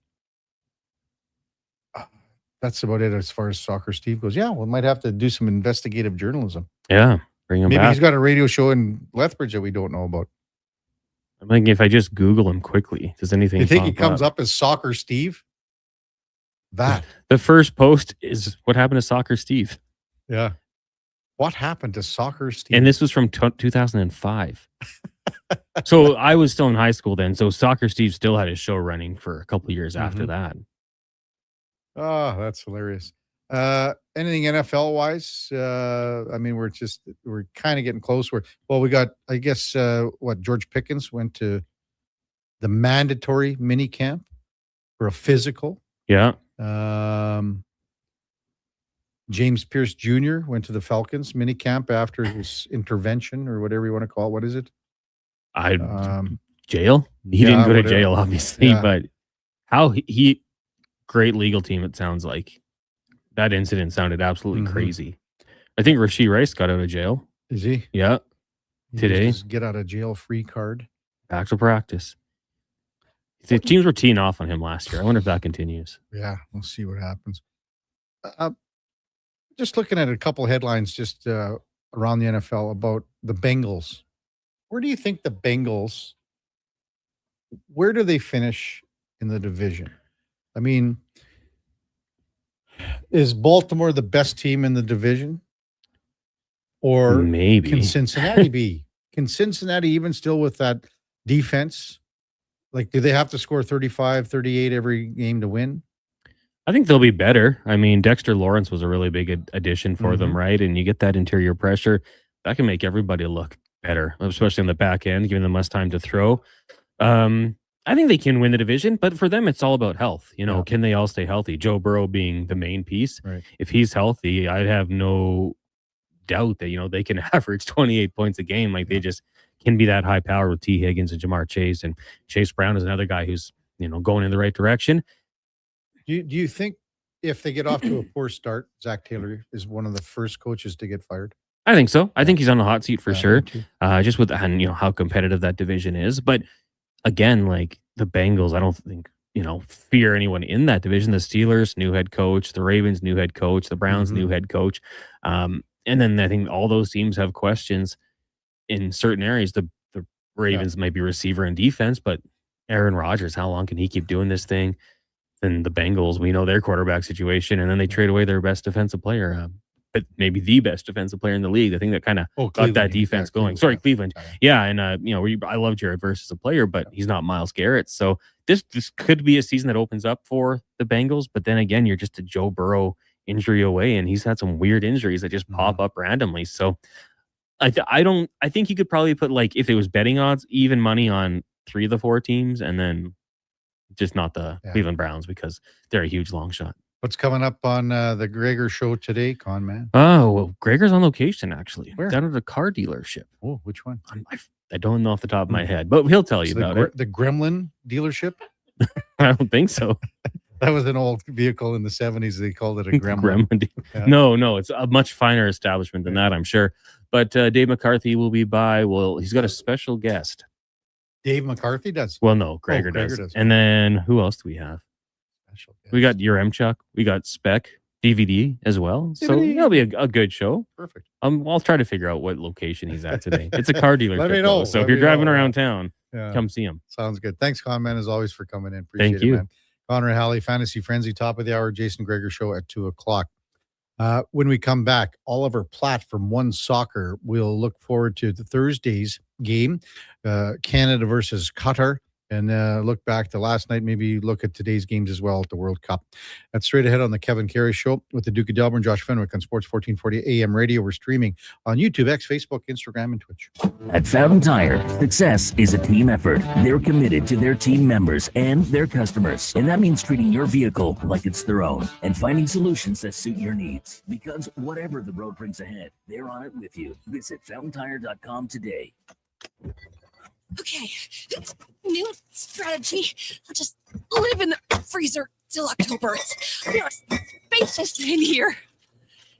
That's about it as far as Soccer Steve goes. Yeah, we might have to do some investigative journalism. Yeah, bring him Maybe back. he's got a radio show in Lethbridge that we don't know about. I'm thinking if I just Google him quickly, does anything? You think he comes up as Soccer Steve? That. The first post is what happened to Soccer Steve. Yeah. What happened to Soccer Steve? And this was from 2005. So I was still in high school then. So Soccer Steve still had his show running for a couple of years after that. Oh, that's hilarious. Anything NFL wise? I mean, we're kind of getting close. We got, I guess, George Pickens went to the mandatory mini camp for a physical. Yeah. James Pierce Jr. went to the Falcons mini camp after his intervention or whatever you want to call it. What is it? Jail? He didn't go to jail, obviously, but how he great legal team, it sounds like. That incident sounded absolutely crazy. I think Rashee Rice got out of jail. Is he? Yeah. Today. His get out of jail free card. Back to practice. The teams were teeing off on him last year. I wonder if that continues. Yeah, we'll see what happens. Just looking at a couple headlines just around the NFL about the Bengals. Where do you think the Bengals, where do they finish in the division? I mean, is Baltimore the best team in the division? Or maybe can Cincinnati be? Can Cincinnati even still with that defense? Like, do they have to score 35, 38 every game to win? I think they'll be better. I mean, Dexter Lawrence was a really big addition for them, right? And you get that interior pressure. That can make everybody look better, especially on the back end, giving them less time to throw. I think they can win the division, but for them, it's all about health. Can they all stay healthy? Joe Burrow being the main piece. Right. If he's healthy, I'd have no doubt that, they can average 28 points a game. Like they just can be that high power with T. Higgins and Jamar Chase. And Chase Brown is another guy who's, going in the right direction. Do you think if they get off to a poor start, Zach Taylor is one of the first coaches to get fired? I think so. I think he's on the hot seat for sure. Just with how competitive that division is. But again, like the Bengals, I don't think, fear anyone in that division. The Steelers, new head coach, the Ravens, new head coach, the Browns, new head coach. And then I think all those teams have questions in certain areas. The Ravens might be receiver and defense, but Aaron Rodgers, how long can he keep doing this thing? Then the Bengals, we know their quarterback situation, and then they trade away their best defensive player, but maybe the best defensive player in the league. The thing that kind of got that defense going. Sorry, Cleveland. Yeah, and I love Jared Verse as a player, but he's not Myles Garrett. So this could be a season that opens up for the Bengals. But then again, you're just a Joe Burrow injury away, and he's had some weird injuries that just pop up randomly. So I think you could probably put, like, if it was betting odds, even money on 3 of the 4 teams, and then just not the Cleveland Browns because they're a huge long shot. What's coming up on the Gregor show today, Con Man? Oh, well, Gregor's on location, actually. Where? Down at a car dealership. Oh, which one? I don't know off the top of my head, but he'll tell you about it. The Gremlin dealership? I don't think so. That was an old vehicle in the 70s. They called it a Gremlin. Yeah. No, it's a much finer establishment than that, I'm sure. But Dave McCarthy will be by. Well, he's got a special guest. Dave McCarthy does? Well, no, Gregor does. And then who else do we have? Special guest. We got Uremchuk. We got Spec DVD as well. So it'll be a good show. Perfect. I'll try to figure out what location he's at today. It's a car dealership. Let me know. So if you're driving around town, come see him. Sounds good. Thanks, Con Man, as always, for coming in. Appreciate Thank you. it, man. Connor Halley, Fantasy Frenzy, top of the hour, Jason Gregor show at 2:00. When we come back, Oliver Platt from One Soccer will look forward to the Thursday's game, Canada versus Qatar, and look back to last night, maybe look at today's games as well at the World Cup. That's straight ahead on the Kevin Karius Show with the Duke of Delburne, Josh Fenwick on Sports 1440 AM radio. We're streaming on YouTube, X, Facebook, Instagram, and Twitch. At Fountain Tire, success is a team effort. They're committed to their team members and their customers. And that means treating your vehicle like it's their own and finding solutions that suit your needs. Because whatever the road brings ahead, they're on it with you. Visit FountainTire.com today. Okay, new strategy. I'll just live in the freezer till October. It's spacious in here.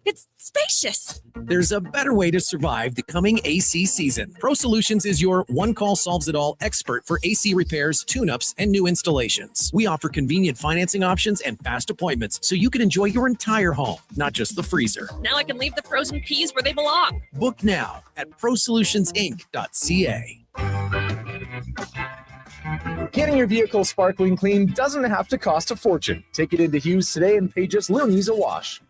It's spacious. There's a better way to survive the coming AC season. Pro Solutions is your one-call solves-it-all expert for AC repairs, tune-ups, and new installations. We offer convenient financing options and fast appointments so you can enjoy your entire home, not just the freezer. Now I can leave the frozen peas where they belong. Book now at prosolutionsinc.ca. Getting your vehicle sparkling clean doesn't have to cost a fortune. Take it into Hughes today and pay just loonies a wash.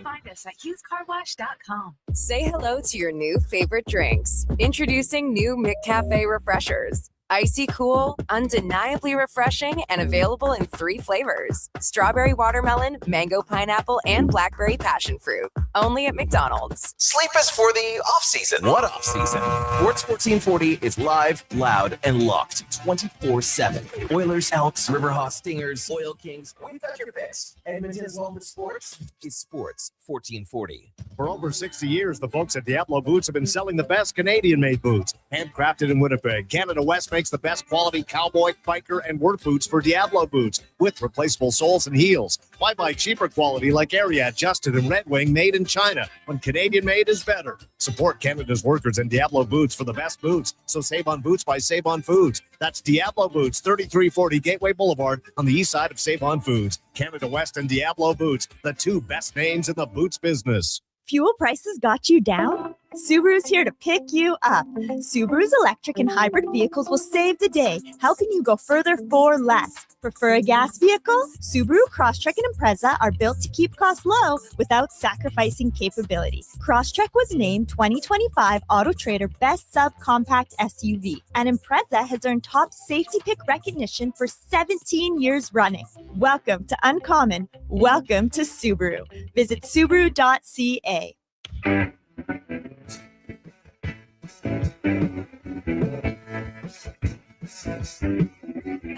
Find us at HughesCarWash.com. Say hello to your new favorite drinks. Introducing new McCafe Refreshers. Icy cool, undeniably refreshing, and available in 3 flavors: strawberry watermelon, mango pineapple, and blackberry passion fruit. Only at McDonald's. Sleep is for the off-season. What off-season? Sports 1440 is live, loud, and locked 24/7. Oilers, Elks, Riverhawks, Stingers, Oil Kings. We've got your picks. Edmonton's home of sports is Sports 1440. For over 60 years, the folks at Diablo Boots have been selling the best Canadian-made boots. Handcrafted in Winnipeg, Canada West makes the best quality cowboy, biker, and work boots for Diablo Boots with replaceable soles and heels. Why buy cheaper quality like Ariat, Justin, and Red Wing made in China when Canadian-made is better? Support Canada's workers and Diablo Boots for the best boots. So save on boots by Save On Foods. That's Diablo Boots, 3340 Gateway Boulevard on the east side of Save On Foods. Canada West and Diablo Boots, the 2 best names in the boots business. Fuel prices got you down? Subaru's here to pick you up. Subaru's electric and hybrid vehicles will save the day, helping you go further for less. Prefer a gas vehicle? Subaru Crosstrek and Impreza are built to keep costs low without sacrificing capability. Crosstrek was named 2025 Auto Trader Best Subcompact SUV, and Impreza has earned top safety pick recognition for 17 years running. Welcome to Uncommon. Welcome to Subaru. Visit Subaru.ca.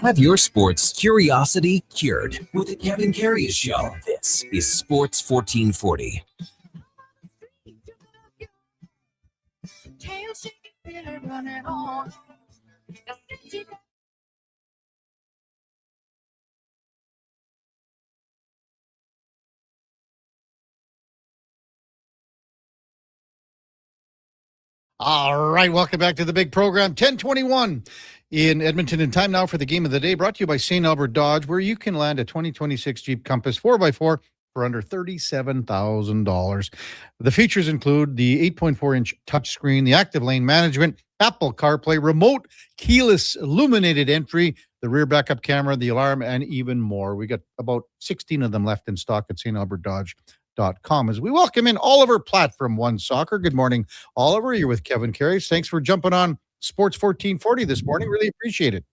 Have your sports curiosity cured with the Kevin Karius Show. This is Sports 1440. All right, welcome back to the big program. 1021 in Edmonton, and time now for the game of the day, brought to you by St. Albert Dodge, where you can land a 2026 Jeep Compass 4x4 for under $37,000. The features include the 8.4-inch touchscreen, the active lane management, Apple CarPlay, remote keyless illuminated entry, the rear backup camera, the alarm, and even more. We got about 16 of them left in stock at St. Albert Dodge.com as we welcome in Oliver Platt from One Soccer. Good morning, Oliver. You're with Kevin Karius. Thanks for jumping on Sports 1440 this morning. Really appreciate it.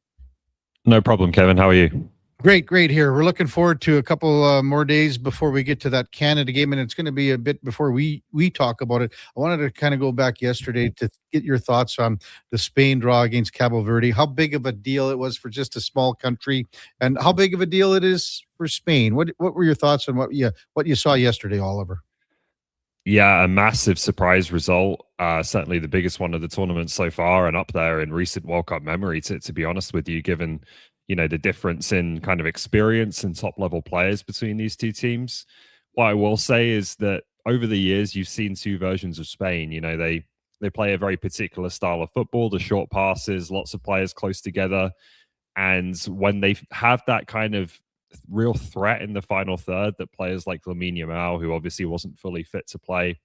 No problem, Kevin. How are you? Great here. We're looking forward to a couple more days before we get to that Canada game, and it's going to be a bit before we talk about it. I wanted to kind of go back yesterday to get your thoughts on the Spain draw against Cabo Verde, how big of a deal it was for just a small country, and how big of a deal it is for Spain. What were your thoughts on what you saw yesterday, Oliver? Yeah, a massive surprise result. Certainly the biggest one of the tournament so far, and up there in recent World Cup memory, to be honest with you, given the difference in kind of experience and top level players between these two teams. What I will say is that over the years, you've seen 2 versions of Spain. They play a very particular style of football, the short passes, lots of players close together. And when they have that kind of real threat in the final third, that players like Lamine Yamal, who obviously wasn't fully fit to play,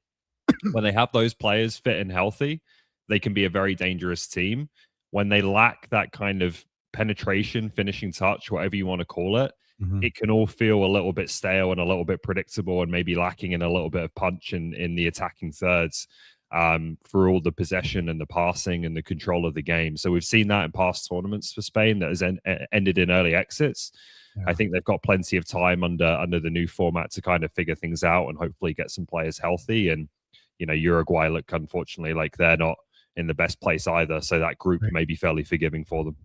when they have those players fit and healthy, they can be a very dangerous team. When they lack that kind of penetration, finishing touch, whatever you want to call it, it can all feel a little bit stale and a little bit predictable, and maybe lacking in a little bit of punch in the attacking thirds for all the possession and the passing and the control of the game. So we've seen that in past tournaments for Spain that has ended in early exits. Yeah. I think they've got plenty of time under the new format to kind of figure things out and hopefully get some players healthy. And Uruguay look, unfortunately, like they're not in the best place either, so that group may be fairly forgiving for them.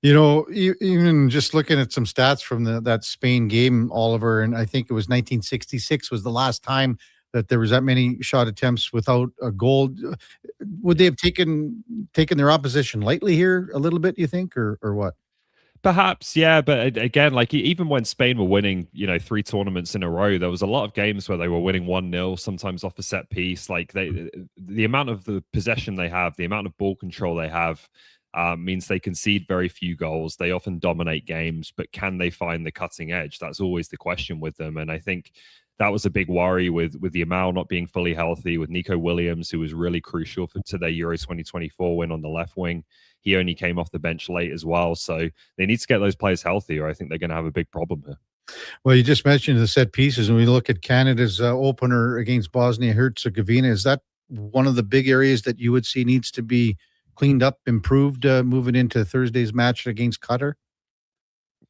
Even just looking at some stats from that Spain game, Oliver, and I think it was 1966 was the last time that there was that many shot attempts without a goal. Would they have taken their opposition lightly here a little bit, you think, or what? Perhaps, yeah. But again, like even when Spain were winning, 3 tournaments in a row, there was a lot of games where they were winning 1-0, sometimes off a set piece. Like the amount of the possession they have, the amount of ball control they have, means they concede very few goals. They often dominate games, but can they find the cutting edge? That's always the question with them. And I think that was a big worry with the Amal not being fully healthy, with Nico Williams, who was really crucial to their Euro 2024 win on the left wing. He only came off the bench late as well. So they need to get those players healthy, or I think they're going to have a big problem here. Well, you just mentioned the set pieces. When we look at Canada's opener against Bosnia-Herzegovina, is that one of the big areas that you would see needs to be cleaned up, improved, moving into Thursday's match against Qatar?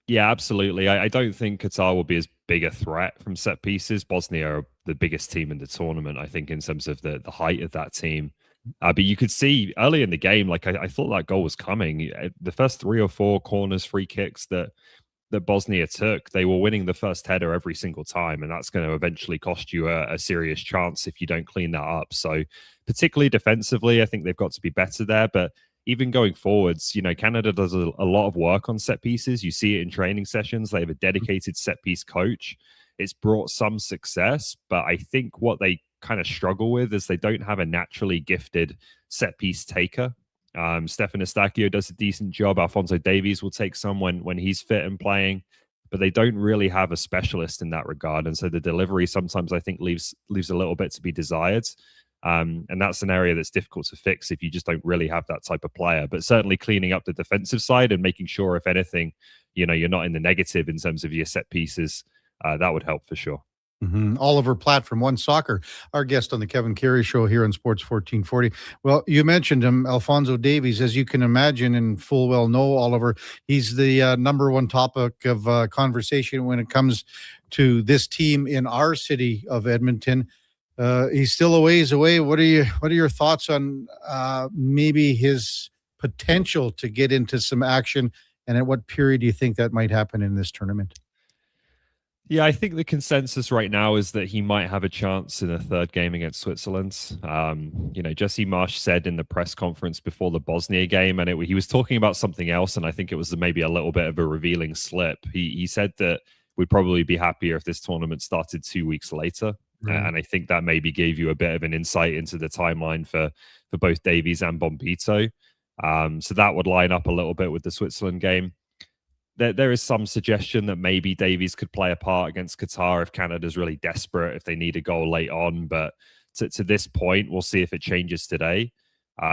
Yeah, absolutely. I don't think Qatar will be as big a threat from set pieces. Bosnia are the biggest team in the tournament, I think, in terms of the height of that team. But you could see early in the game, like I thought that goal was coming. The first 3 or 4 corners, free kicks that Bosnia took, they were winning the first header every single time, and that's going to eventually cost you a serious chance if you don't clean that up. So particularly defensively, I think they've got to be better there. But even going forwards, Canada does a lot of work on set pieces. You see it in training sessions. They have a dedicated set piece coach. It's brought some success, but I think what they kind of struggle with is they don't have a naturally gifted set piece taker. Stefan Eustaquio does a decent job. Alphonso Davies will take some when he's fit and playing, but they don't really have a specialist in that regard. And so the delivery sometimes I think leaves a little bit to be desired. And that's an area that's difficult to fix if you just don't really have that type of player. But certainly cleaning up the defensive side and making sure, if anything, you're not in the negative in terms of your set pieces, that would help for sure. Mm-hmm. Oliver Platt from One Soccer, our guest on the Kevin Karius Show here on Sports 1440. Well, you mentioned him, Alphonso Davies. As you can imagine and full well know, Oliver, he's the number one topic of conversation when it comes to this team in our city of Edmonton. He's still a ways away. What are your thoughts on maybe his potential to get into some action, and at what period do you think that might happen in this tournament? Yeah, I think the consensus right now is that he might have a chance in the third game against Switzerland. Jesse Marsch said in the press conference before the Bosnia game, and he was talking about something else, and I think it was maybe a little bit of a revealing slip. He said that we'd probably be happier if this tournament started 2 weeks later. Right. And I think that maybe gave you a bit of an insight into the timeline for both Davies and Bombito. So that would line up a little bit with the Switzerland game. There is some suggestion that maybe Davies could play a part against Qatar if Canada's really desperate, if they need a goal late on. But to this point, we'll see if it changes today.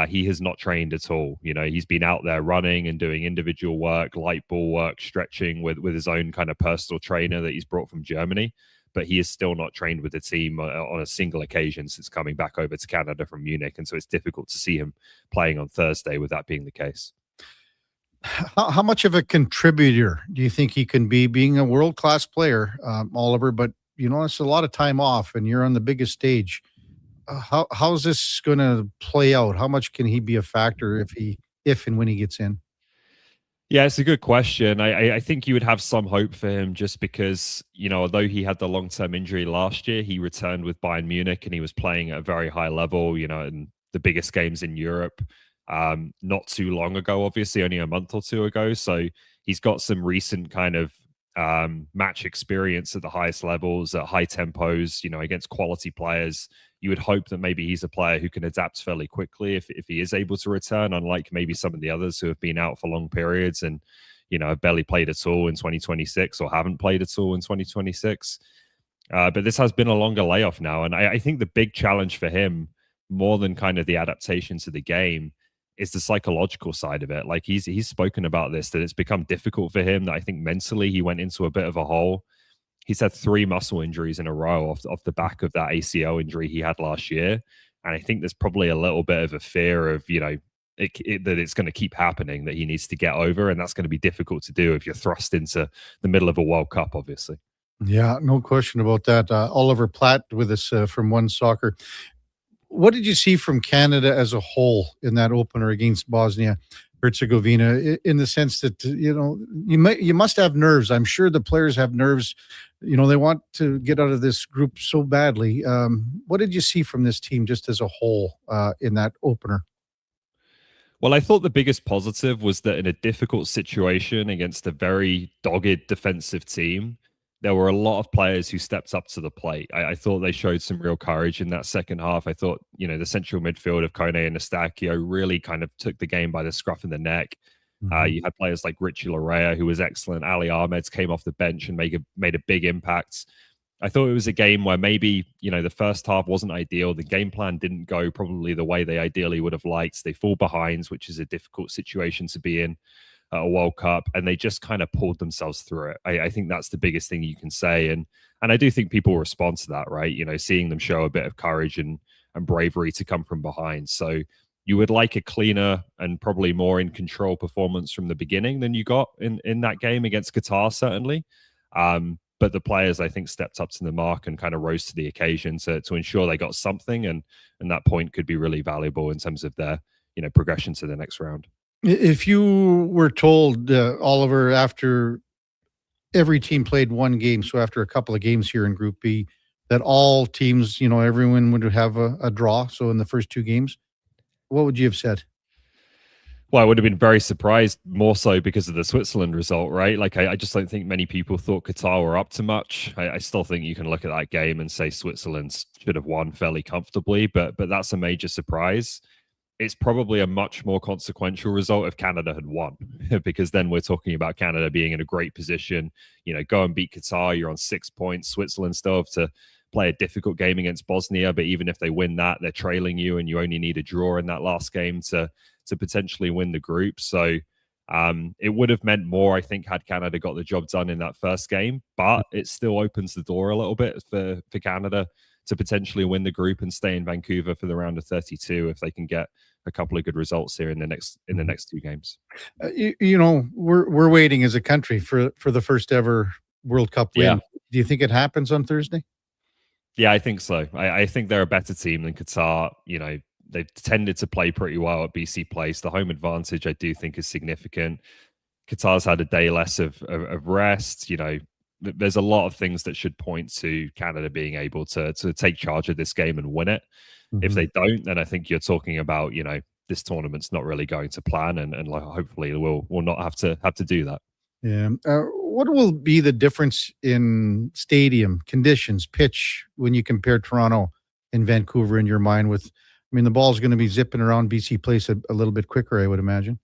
He has not trained at all. He's been out there running and doing individual work, light ball work, stretching with his own kind of personal trainer that he's brought from Germany. But he is still not trained with the team on a single occasion since coming back over to Canada from Munich. And so it's difficult to see him playing on Thursday with that being the case. How much of a contributor do you think he can be, being a world-class player, Oliver? But, it's a lot of time off and you're on the biggest stage. How's this going to play out? How much can he be a factor if and when he gets in? Yeah, it's a good question. I think you would have some hope for him just because, although he had the long-term injury last year, he returned with Bayern Munich and he was playing at a very high level, in the biggest games in Europe not too long ago, obviously only a month or two ago. So he's got some recent kind of match experience at the highest levels, at high tempos, against quality players. You would hope that maybe he's a player who can adapt fairly quickly if he is able to return, unlike maybe some of the others who have been out for long periods and, have barely played at all in 2026 or haven't played at all in 2026. But this has been a longer layoff now. And I think the big challenge for him, more than kind of the adaptation to the game, is the psychological side of it. Like he's spoken about this, that it's become difficult for him, that I think mentally he went into a bit of a hole. He's had 3 muscle injuries in a row off the back of that ACL injury he had last year. And I think there's probably a little bit of a fear of, that it's going to keep happening, that he needs to get over. And that's going to be difficult to do if you're thrust into the middle of a World Cup, obviously. Yeah, no question about that. Oliver Platt with us from One Soccer. What did you see from Canada as a whole in that opener against Bosnia-Herzegovina, in the sense that, you must have nerves. I'm sure the players have nerves. They want to get out of this group so badly. What did you see from this team just as a whole in that opener? Well, I thought the biggest positive was that in a difficult situation against a very dogged defensive team, there were a lot of players who stepped up to the plate. I thought they showed some real courage in that second half. I thought, the central midfield of Kone and Eustaquio really kind of took the game by the scruff of the neck. Mm-hmm. You had players like Richie Larea, who was excellent. Ali Ahmeds came off the bench and made a big impact. I thought it was a game where maybe, the first half wasn't ideal. The game plan didn't go probably the way they ideally would have liked. They fall behind, which is a difficult situation to be in at a World Cup, and they just kind of pulled themselves through it. I think that's the biggest thing you can say. And I do think people respond to that, right? Seeing them show a bit of courage and bravery to come from behind. So you would like a cleaner and probably more in control performance from the beginning than you got in that game against Qatar, certainly. But the players, I think, stepped up to the mark and kind of rose to the occasion to ensure they got something. And that point could be really valuable in terms of their, progression to the next round. If you were told, Oliver, after every team played one game, so after a couple of games here in Group B, that all teams, everyone would have a draw, so in the first two games, what would you have said? Well, I would have been very surprised, more so because of the Switzerland result, right? Like, I just don't think many people thought Qatar were up to much. I still think you can look at that game and say Switzerland should have won fairly comfortably, but that's a major surprise. It's probably a much more consequential result if Canada had won, because then we're talking about Canada being in a great position. Go and beat Qatar, you're on 6 points. Switzerland still have to play a difficult game against Bosnia, but even if they win that, they're trailing you, and you only need a draw in that last game to potentially win the group. So it would have meant more, I think, had Canada got the job done in that first game, but it still opens the door a little bit for Canada to potentially win the group and stay in Vancouver for the round of 32 if they can get a couple of good results here in the next two games. We're waiting as a country for the first ever World Cup win. Yeah. Do you think it happens on Thursday? Yeah, I think so. I think they're a better team than Qatar. They've tended to play pretty well at BC Place. The home advantage, I do think, is significant. Qatar's had a day less of rest. There's a lot of things that should point to Canada being able to take charge of this game and win it. Mm-hmm. If they don't, then I think you're talking about, this tournament's not really going to plan, and hopefully we'll not have to do that. Yeah. What will be the difference in stadium conditions, pitch, when you compare Toronto and Vancouver in your mind with, the ball's going to be zipping around BC Place a little bit quicker, I would imagine.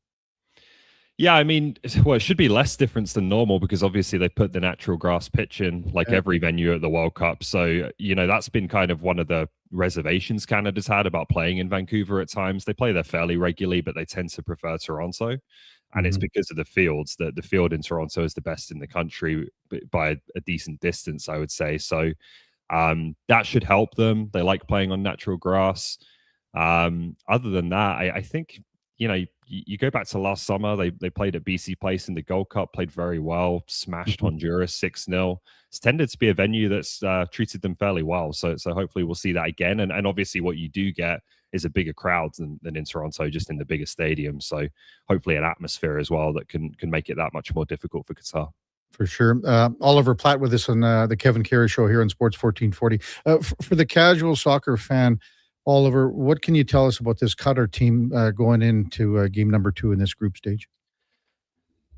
Yeah, it should be less difference than normal because obviously they put the natural grass pitch in like every venue at the World Cup. So, that's been kind of one of the reservations Canada's had about playing in Vancouver at times. They play there fairly regularly, but they tend to prefer Toronto. And it's because of the fields. The field in Toronto is the best in the country by a decent distance, I would say. So that should help them. They like playing on natural grass. Other than that, I think, you go back to last summer, they played at BC Place in the Gold Cup, played very well, smashed Honduras 6-0. It's tended to be a venue that's treated them fairly well. So hopefully we'll see that again. And obviously what you do get is a bigger crowd than in Toronto, just in the bigger stadium. So hopefully an atmosphere as well that can make it that much more difficult for Qatar. For sure. Oliver Platt with us on the Kevin Karius Show here on Sports 1440. For the casual soccer fan, Oliver, what can you tell us about this Qatar team going into game number 2 in this group stage?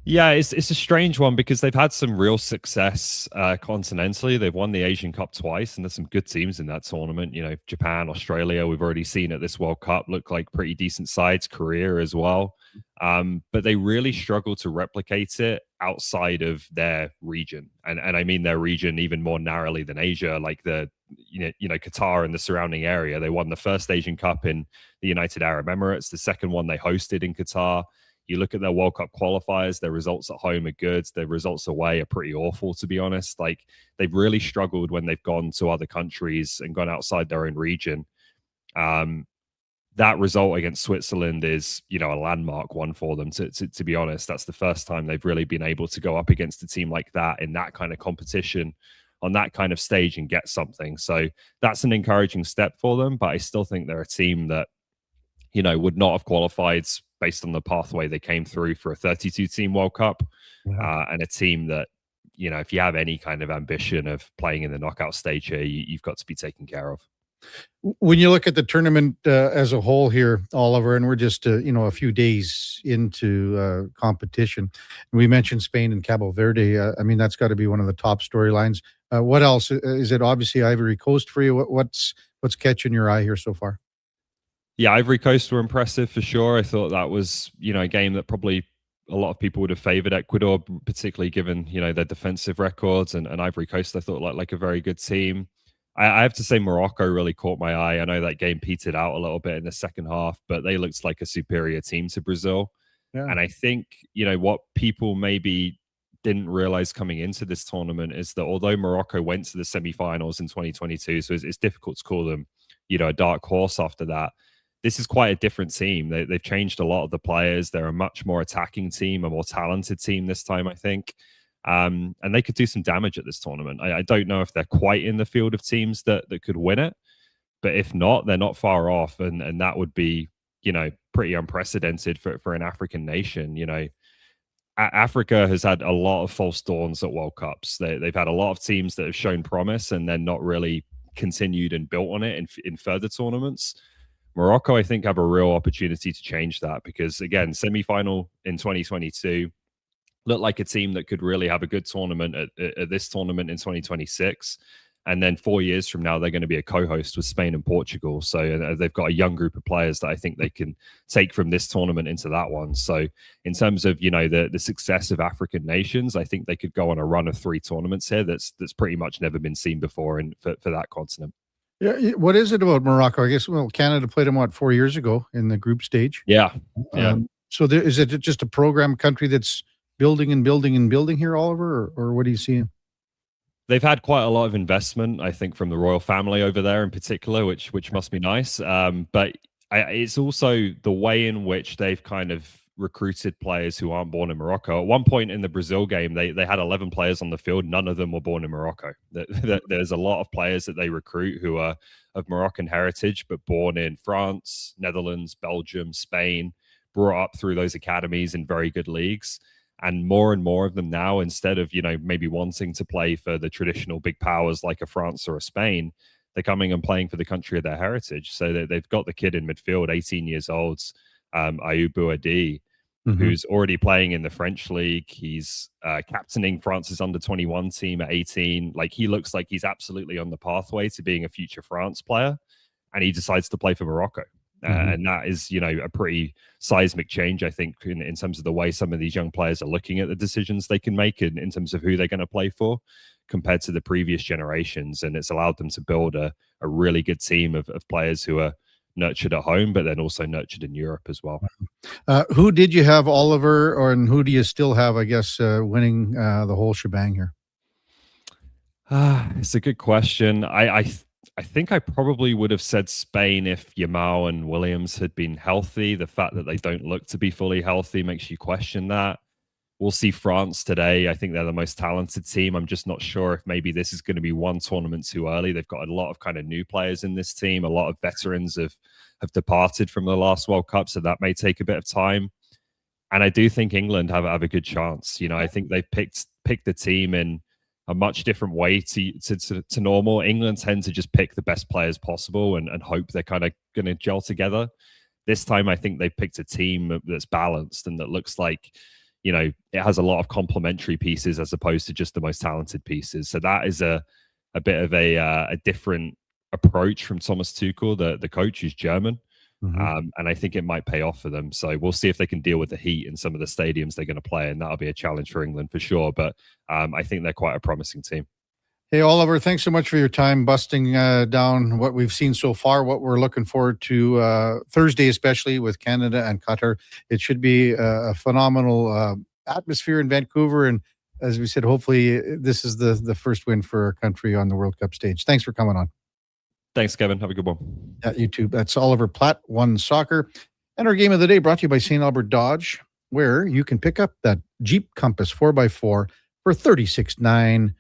Yeah, it's a strange one because they've had some real success continentally. They've won the Asian Cup twice, and there's some good teams in that tournament. Japan, Australia, we've already seen at this World Cup look like pretty decent sides, Korea as well. But they really struggle to replicate it outside of their region. And I mean their region even more narrowly than Asia, like Qatar and the surrounding area. They won the first Asian Cup in the United Arab Emirates, the second one they hosted in Qatar. You look at their World Cup qualifiers, their results at home are good. Their results away are pretty awful, to be honest. Like, they've really struggled when they've gone to other countries and gone outside their own region. That result against Switzerland is, a landmark one for them, to be honest. That's the first time they've really been able to go up against a team like that in that kind of competition on that kind of stage and get something. So that's an encouraging step for them. But I still think they're a team that, would not have qualified based on the pathway they came through for a 32-team World Cup. And a team that, if you have any kind of ambition of playing in the knockout stage here, you've got to be taken care of. When you look at the tournament as a whole here, Oliver, and we're just, a few days into competition, we mentioned Spain and Cabo Verde. That's got to be one of the top storylines. What else? Is it obviously Ivory Coast for you? What's catching your eye here so far? Yeah, Ivory Coast were impressive for sure. I thought that was, a game that probably a lot of people would have favored Ecuador, particularly given, you know, their defensive records, and Ivory Coast I thought like a very good team. I have to say Morocco really caught my eye. I know that game petered out a little bit in the second half, but they looked like a superior team to Brazil. Yeah. And I think, you know, what people maybe didn't realize coming into this tournament is that although Morocco went to the semifinals in 2022, so it's difficult to call them, you know, a dark horse after that, this is quite a different team. They've changed a lot of the players. They're a much more attacking team, a more talented team this time, I think. And they could do some damage at this tournament. I don't know if they're quite in the field of teams that could win it, but if not, they're not far off, and that would be, you know, pretty unprecedented for an African nation. You know, Africa has had a lot of false dawns at World Cups. They've had a lot of teams that have shown promise and then not really continued and built on it in further tournaments. Morocco, I think, have a real opportunity to change that because, again, semi-final in 2022 looked like a team that could really have a good tournament at this tournament in 2026. And then 4 years from now, they're going to be a co-host with Spain and Portugal. So they've got a young group of players that I think they can take from this tournament into that one. So in terms of, you know, the success of African nations, I think they could go on a run of 3 tournaments here that's pretty much never been seen before for that continent. Yeah, what is it about Morocco? I guess, well, Canada played them, 4 years ago in the group stage? Yeah. So is it just a program country that's building and building and building here, Oliver, or what are you seeing? They've had quite a lot of investment, I think, from the royal family over there in particular, which must be nice. But it's also the way in which they've kind of recruited players who aren't born in Morocco. At one point in the Brazil game, they had 11 players on the field. None of them were born in Morocco. There's a lot of players that they recruit who are of Moroccan heritage, but born in France, Netherlands, Belgium, Spain, brought up through those academies in very good leagues. And more of them now, instead of, you know, maybe wanting to play for the traditional big powers like a France or a Spain, they're coming and playing for the country of their heritage. So they've got the kid in midfield, 18 years old, Ayoub Bouadi, who's already playing in the French league. He's captaining France's under-21 team at 18. Like, he looks like he's absolutely on the pathway to being a future France player, and he decides to play for Morocco. And that is, you know, a pretty seismic change, I think, in terms of the way some of these young players are looking at the decisions they can make in terms of who they're going to play for compared to the previous generations. And it's allowed them to build a really good team of players who are nurtured at home, but then also nurtured in Europe as well. Who did you have, Oliver, and who do you still have, I guess, winning the whole shebang here? It's a good question. I think I probably would have said Spain if Yamal and Williams had been healthy. The fact that they don't look to be fully healthy makes you question that. We'll see France today. I think they're the most talented team. I'm just not sure if maybe this is going to be one tournament too early. They've got a lot of kind of new players in this team. A lot of veterans have departed from the last World Cup, so that may take a bit of time. And I do think England have a good chance. You know, I think they've picked the team in a much different way to normal. England tend to just pick the best players possible and hope they're kind of going to gel together. This time, I think they picked a team that's balanced and that looks like, you know, it has a lot of complementary pieces as opposed to just the most talented pieces. So that is a bit of a different approach from Thomas Tuchel, the coach, who's German. And I think it might pay off for them. So we'll see if they can deal with the heat in some of the stadiums they're going to play in. That'll be a challenge for England for sure. But I think they're quite a promising team. Hey, Oliver, thanks so much for your time busting down what we've seen so far, what we're looking forward to Thursday, especially with Canada and Qatar. It should be a phenomenal atmosphere in Vancouver. And as we said, hopefully this is the first win for our country on the World Cup stage. Thanks for coming on. Thanks, Kevin. Have a good one. Yeah, you too. That's Oliver Platt, One Soccer. And our game of the day brought to you by St. Albert Dodge, where you can pick up that Jeep Compass 4x4 for $36,900.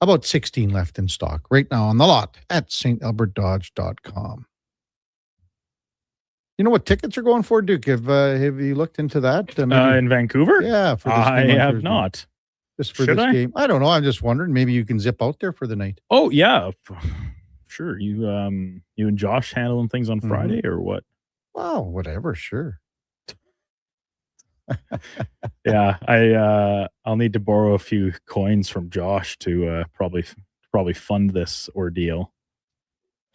About 16 left in stock right now on the lot at stalbertdodge.com. You know what tickets are going for, Duke? Have you looked into that? In Vancouver? Yeah. For this I game on have Thursday. not. Just for Should this I? game. I don't know. I'm just wondering. Maybe you can zip out there for the night. Oh, yeah. Sure. You and Josh handling things on Friday or what? Well, whatever. Sure. Yeah, I'll need to borrow a few coins from Josh to probably fund this ordeal.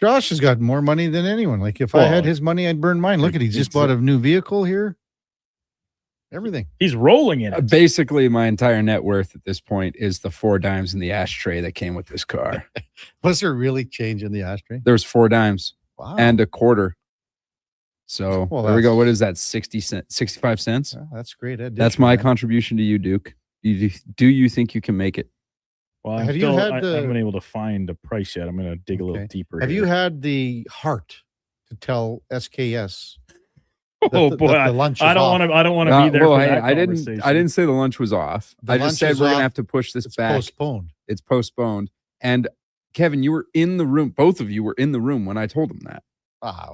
Josh has got more money than anyone. Like if I had his money, I'd burn mine. Look at he just bought a new vehicle here. everything. He's rolling in it. Basically, my entire net worth at this point is the 4 dimes in the ashtray that came with this car. Was there really change in the ashtray? There's 4 dimes and a quarter. So Well, there we go. that's- What is that? 65 cents? That's great. That's my contribution to you, Duke. Do you think you can make it? Well, Have you still, had I the- haven't been able to find a price yet. I'm going to dig a little deeper. Have here. you had the heart to tell SKS? Oh boy, the lunch. I is don't off? want to. I don't want to be there. Well, for hey, that I conversation. didn't say the lunch was off. The I just lunch said is we're gonna off. have to push this It's back. postponed. It's postponed. And Kevin, you were in the room. Both of you were in the room when I told him that.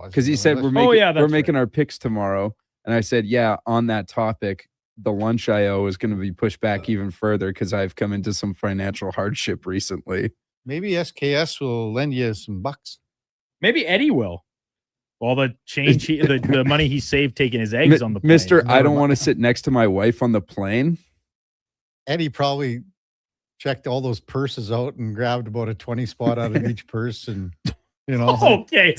Because he said we're making our picks tomorrow, and I said, yeah, on that topic, the lunch IO is going to be pushed back even further because I've come into some financial hardship recently. Maybe SKS will lend you some bucks. Maybe Eddie will. All the change, the money he saved taking his eggs on the plane. Mister, I don't want to sit next to my wife on the plane. Eddie probably checked all those purses out and grabbed about a 20 spot out of each purse, and Okay,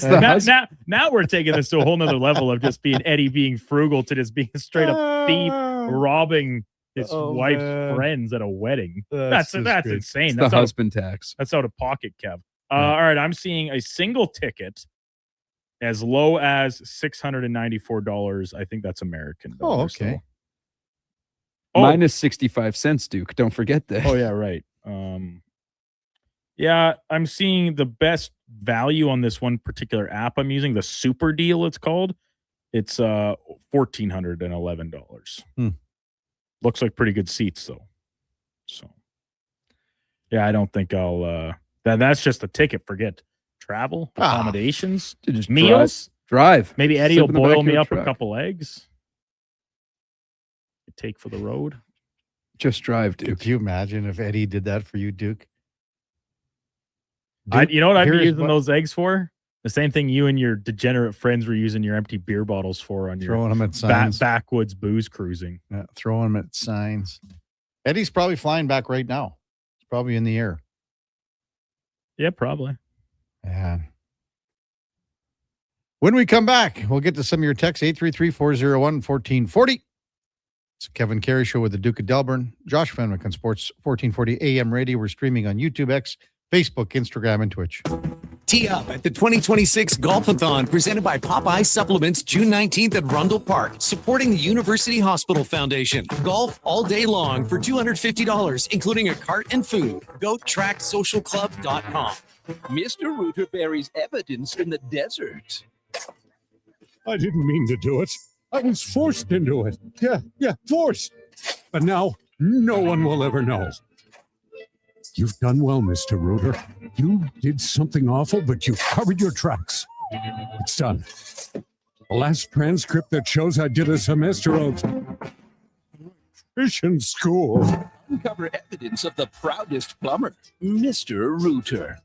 now we're taking this to a whole nother level of just being Eddie being frugal to just being a straight up thief, robbing his wife's friends at a wedding. That's insane. It's That's the husband tax. That's out of pocket, Kev. All right, I'm seeing a single ticket as low as $694. I think that's American. Oh, okay. Minus 65 cents, Duke. Don't forget that. Oh, yeah, right. Yeah, I'm seeing the best value on this one particular app I'm using, the super deal it's called. It's $1,411. Looks like pretty good seats though. So yeah, I don't think I'll that's just a ticket. Forget travel, accommodations, just meals. Drive. Maybe Eddie Sleep will in the back boil of me the up a truck. couple eggs. Take for the road. Just drive, Duke. Could you imagine if Eddie did that for you, Duke? You know what I'd be here's using what- those eggs for? The same thing you and your degenerate friends were using your empty beer bottles for on your Throwing them at signs. backwoods booze cruising. Yeah, throwing them at signs. Eddie's probably flying back right now. He's probably in the air. Yeah, probably. Yeah. When we come back, we'll get to some of your texts, 833-401-1440. It's a Kevin Carey Show with the Duke of Delburne. Josh Fenwick on Sports 1440 AM Radio. We're streaming on YouTube, X, Facebook, Instagram, and Twitch. Tee up at the 2026 Golfathon presented by Popeye Supplements June 19th at Rundle Park, supporting the University Hospital Foundation. Golf all day long for $250, including a cart and food. GoTrackSocialClub.com. Mr. Rooter buries evidence in the desert. I didn't mean to do it. I was forced into it. Yeah, forced. But now, no one will ever know. You've done well, Mr. Rooter. You did something awful, but you covered your tracks. It's done. The last transcript that shows I did a semester of nutrition school. Uncover evidence of the proudest plumber, Mr. Rooter.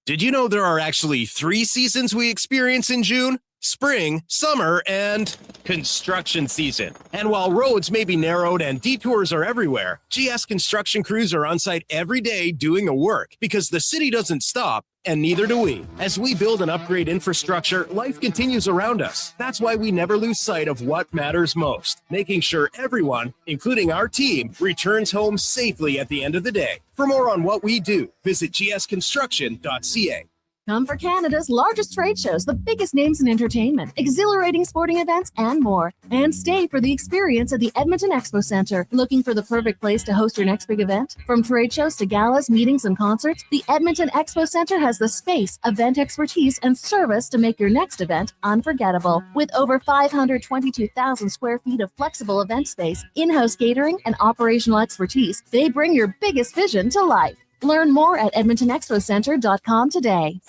Did you know there are actually 3 seasons we experience in June? Spring, summer, and construction season. And while roads may be narrowed and detours are everywhere, GS construction crews are on site every day doing the work because the city doesn't stop, and neither do we. As we build and upgrade infrastructure, life continues around us. That's why we never lose sight of what matters most, making sure everyone, including our team, returns home safely at the end of the day. For more on what we do, visit gsconstruction.ca. Come for Canada's largest trade shows, the biggest names in entertainment, exhilarating sporting events, and more. And stay for the experience at the Edmonton Expo Centre. Looking for the perfect place to host your next big event? From trade shows to galas, meetings, and concerts, the Edmonton Expo Centre has the space, event expertise, and service to make your next event unforgettable. With over 522,000 square feet of flexible event space, in-house catering, and operational expertise, they bring your biggest vision to life. Learn more at EdmontonExpoCenter.com today.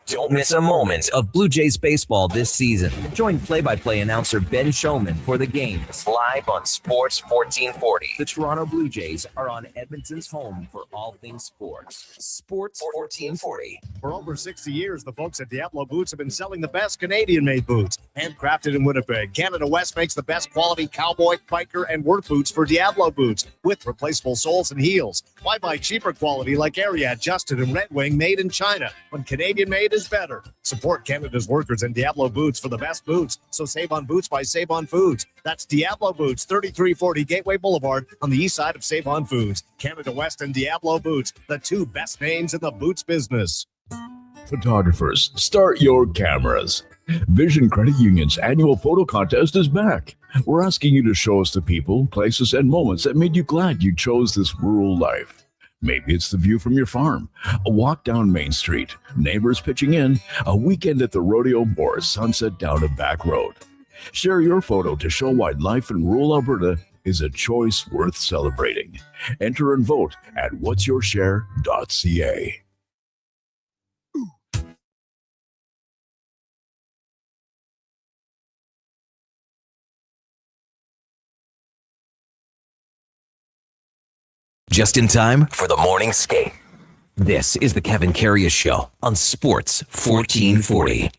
Don't miss a moment of Blue Jays baseball this season. Join play-by-play announcer Ben Showman for the games live on Sports 1440. The Toronto Blue Jays are on Edmonton's home for all things sports. Sports 1440. For over 60 years, the folks at Diablo Boots have been selling the best Canadian-made boots. Handcrafted in Winnipeg, Canada West makes the best quality cowboy, biker, and work boots for Diablo Boots with replaceable soles and heels. Why buy cheaper quality like Area Adjusted and Red Wing made in China when Canadian made is better? Support Canada's workers and Diablo Boots for the best boots. So save on boots by Save On Foods. That's Diablo Boots, 3340 Gateway Boulevard on the east side of Save On Foods. Canada West and Diablo Boots, the two best names in the boots business. Photographers, start your cameras. Vision Credit Union's annual photo contest is back. We're asking you to show us the people, places, and moments that made you glad you chose this rural life. Maybe it's the view from your farm, a walk down Main Street, neighbors pitching in, a weekend at the rodeo, or a sunset down a back road. Share your photo to show why life in rural Alberta is a choice worth celebrating. Enter and vote at whatsyourshare.ca. Just in time for the morning skate. This is the Kevin Karius Show on Sports 1440.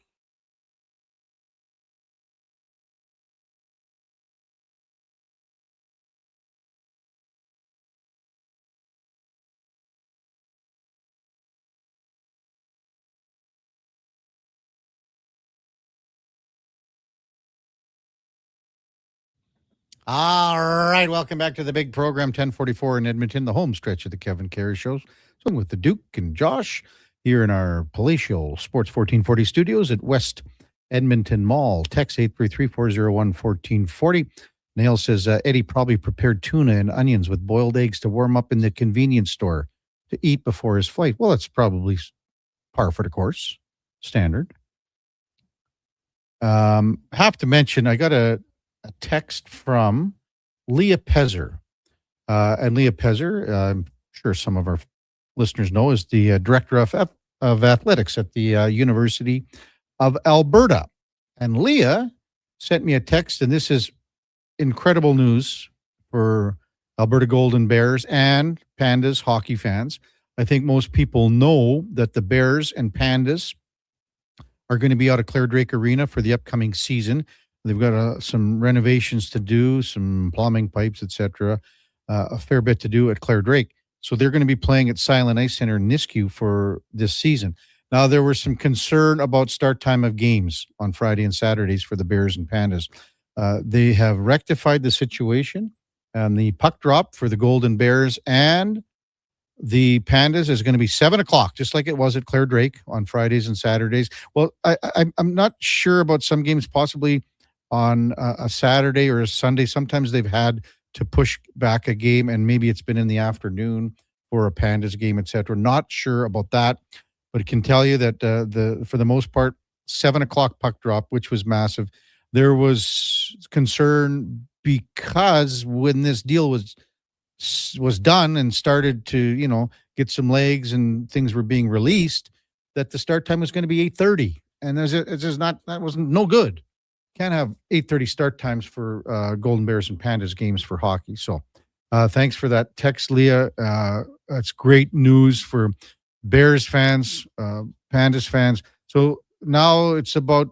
All right, welcome back to the big program, 1044 in Edmonton, the home stretch of the Kevin Karius Show. So with the Duke and Josh here in our palatial Sports 1440 studios at West Edmonton Mall. Text 833-401-1440. Nail says, Eddie probably prepared tuna and onions with boiled eggs to warm up in the convenience store to eat before his flight. Well, that's probably par for the course, standard. Have to mention, I got a text from Leah Pezzer. And Leah Pezzer, I'm sure some of our listeners know, is the director of athletics at the University of Alberta. And Leah sent me a text, and this is incredible news for Alberta Golden Bears and Pandas hockey fans. I think most people know that the Bears and Pandas are going to be out of Clare Drake Arena for the upcoming season. They've got some renovations to do, some plumbing, pipes, etc. A fair bit to do at Clare Drake. So they're going to be playing at Silent Ice Center in Nisku for this season. Now, there was some concern about start time of games on Friday and Saturdays for the Bears and Pandas. They have rectified the situation, and the puck drop for the Golden Bears and the Pandas is going to be 7 o'clock, just like it was at Clare Drake on Fridays and Saturdays. Well, I'm not sure about some games possibly on a Saturday or a Sunday. Sometimes they've had to push back a game, and maybe it's been in the afternoon for a Pandas game, etc. Not sure about that, but I can tell you that for the most part, 7 o'clock puck drop, which was massive. There was concern because when this deal was done and started to get some legs and things were being released, that the start time was going to be 8:30, and that wasn't no good. Can't have 8:30 start times for Golden Bears and Pandas games for hockey. So thanks for that text, Leah. That's great news for Bears fans, Pandas fans. So now it's about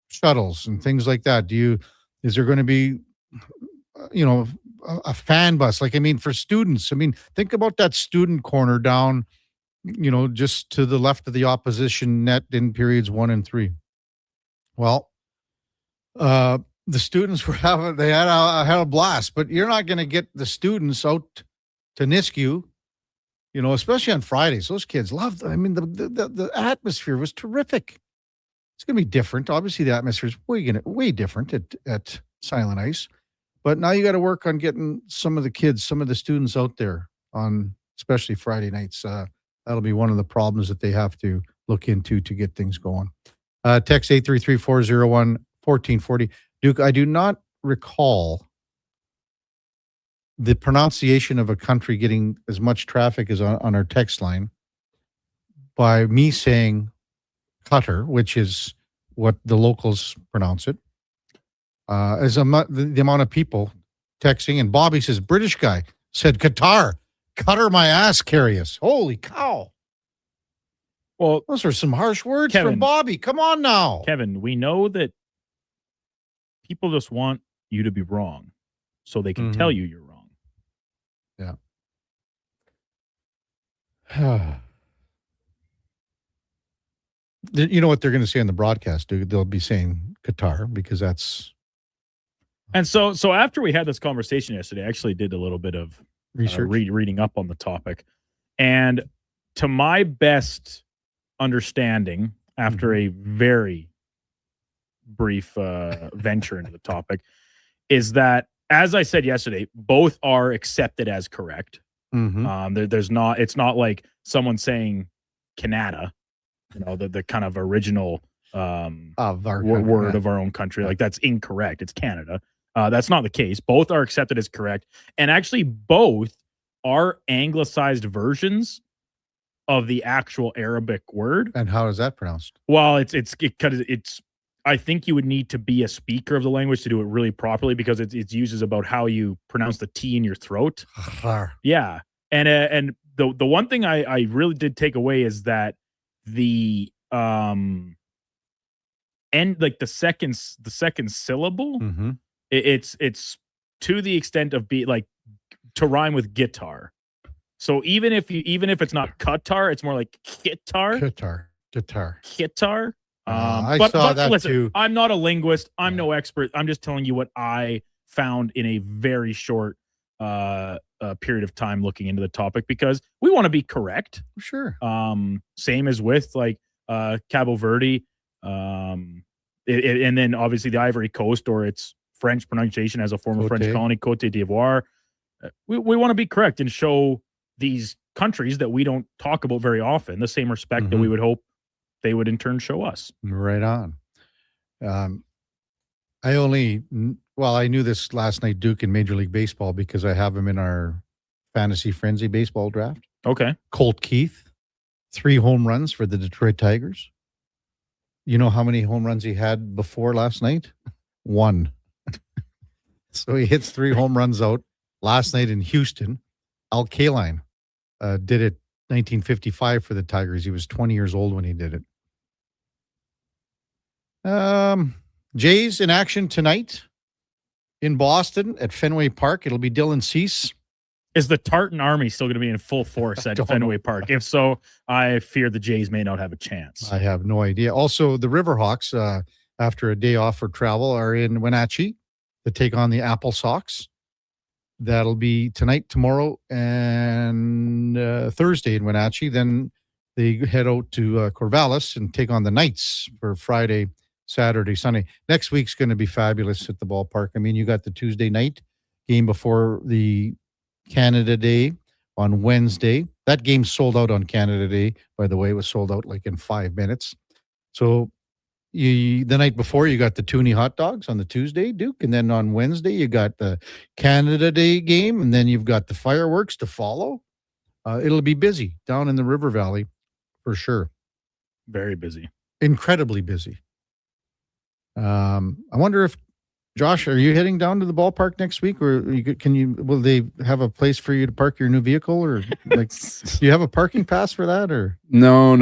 shuttles and things like that. Is there going to be, a fan bus? For students, think about that student corner down, just to the left of the opposition net in periods 1 and 3. Well, the students had a blast, but you're not going to get the students out to Nisku, especially on Fridays. Those kids loved. The atmosphere was terrific. It's going to be different. Obviously, the atmosphere is way different at Silent Ice, but now you got to work on getting some of the students out there on especially Friday nights. That'll be one of the problems that they have to look into to get things going. Text 833-401-1440. Duke, I do not recall the pronunciation of a country getting as much traffic as on our text line by me saying Qatar, which is what the locals pronounce it, as the amount of people texting. And Bobby says, British guy said Qatar. Cutter my ass, Karius. Holy cow. Well, those are some harsh words Kevin, from Bobby. Come on now. Kevin, we know that people just want you to be wrong so they can tell you you're wrong. Yeah. You know what they're going to say on the broadcast, dude? They'll be saying Qatar because that's And so after we had this conversation yesterday, I actually did a little bit of research. Reading up on the topic. And to my best understanding, after a very brief venture into the topic, is that, as I said yesterday, both are accepted as correct. There's not, it's not like someone saying Canada, the kind of original of our word of our own country. Like, that's incorrect. It's Canada. That's not the case. Both are accepted as correct. And actually both are anglicized versions of the actual Arabic word. And how is that pronounced? Well, it's I think you would need to be a speaker of the language to do it really properly, because it's uses about how you pronounce the T in your throat. Yeah. And the one thing I really did take away is that the end, like the second syllable, it's to the extent of to rhyme with guitar. So even if it's not Qatar, it's more like guitar. Guitar. I saw that listen, too. I'm not a linguist. I'm no expert. I'm just telling you what I found in a very short period of time looking into the topic, because we want to be correct. Sure. Same as with Cabo Verde, and then obviously the Ivory Coast, or its French pronunciation as a former French colony, Côte d'Ivoire. We want to be correct and show these countries that we don't talk about very often the same respect that we would hope they would in turn show us. Right on. I knew this last night, Duke, in Major League Baseball, because I have him in our Fantasy Frenzy baseball draft. Okay. Colt Keith, 3 home runs for the Detroit Tigers. You know how many home runs he had before last night? 1. So he hits 3 home runs out last night in Houston. Al Kaline did it 1955 for the Tigers. He was 20 years old when he did it. Jays in action tonight in Boston at Fenway Park. It'll be Dylan Cease. Is the Tartan Army still going to be in full force at Fenway Park? If so, I fear the Jays may not have a chance. I have no idea. Also, the Riverhawks, after a day off for travel, are in Wenatchee to take on the Apple Sox. That'll be tonight, tomorrow, and Thursday in Wenatchee. Then they head out to Corvallis and take on the Knights for Friday, Saturday, Sunday. Next week's going to be fabulous at the ballpark. I mean, you got the Tuesday night game before the Canada Day on Wednesday. That game sold out on Canada Day, by the way. It was sold out like in 5 minutes. So the night before, you got the Toonie hot dogs on the Tuesday, Duke. And then on Wednesday, you got the Canada Day game. And then you've got the fireworks to follow. It'll be busy down in the River Valley for sure. Very busy. Incredibly busy. I wonder if, Josh, are you heading down to the ballpark next week, or will they have a place for you to park your new vehicle, or like, do you have a parking pass for that, or? No.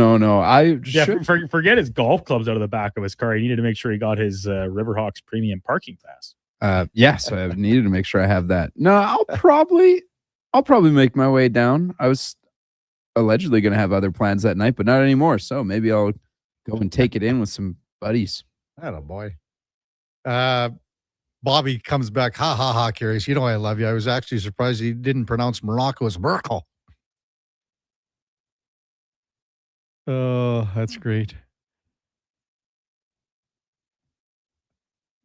Forget his golf clubs out of the back of his car. He needed to make sure he got his Riverhawks premium parking pass. Yes, I needed to make sure I have that. No, I'll probably make my way down. I was allegedly going to have other plans that night, but not anymore. So maybe I'll go and take it in with some buddies. Attaboy. Bobby comes back. Ha, ha, ha, Karius. You know I love you. I was actually surprised he didn't pronounce Morocco as Merkel. Oh, that's great.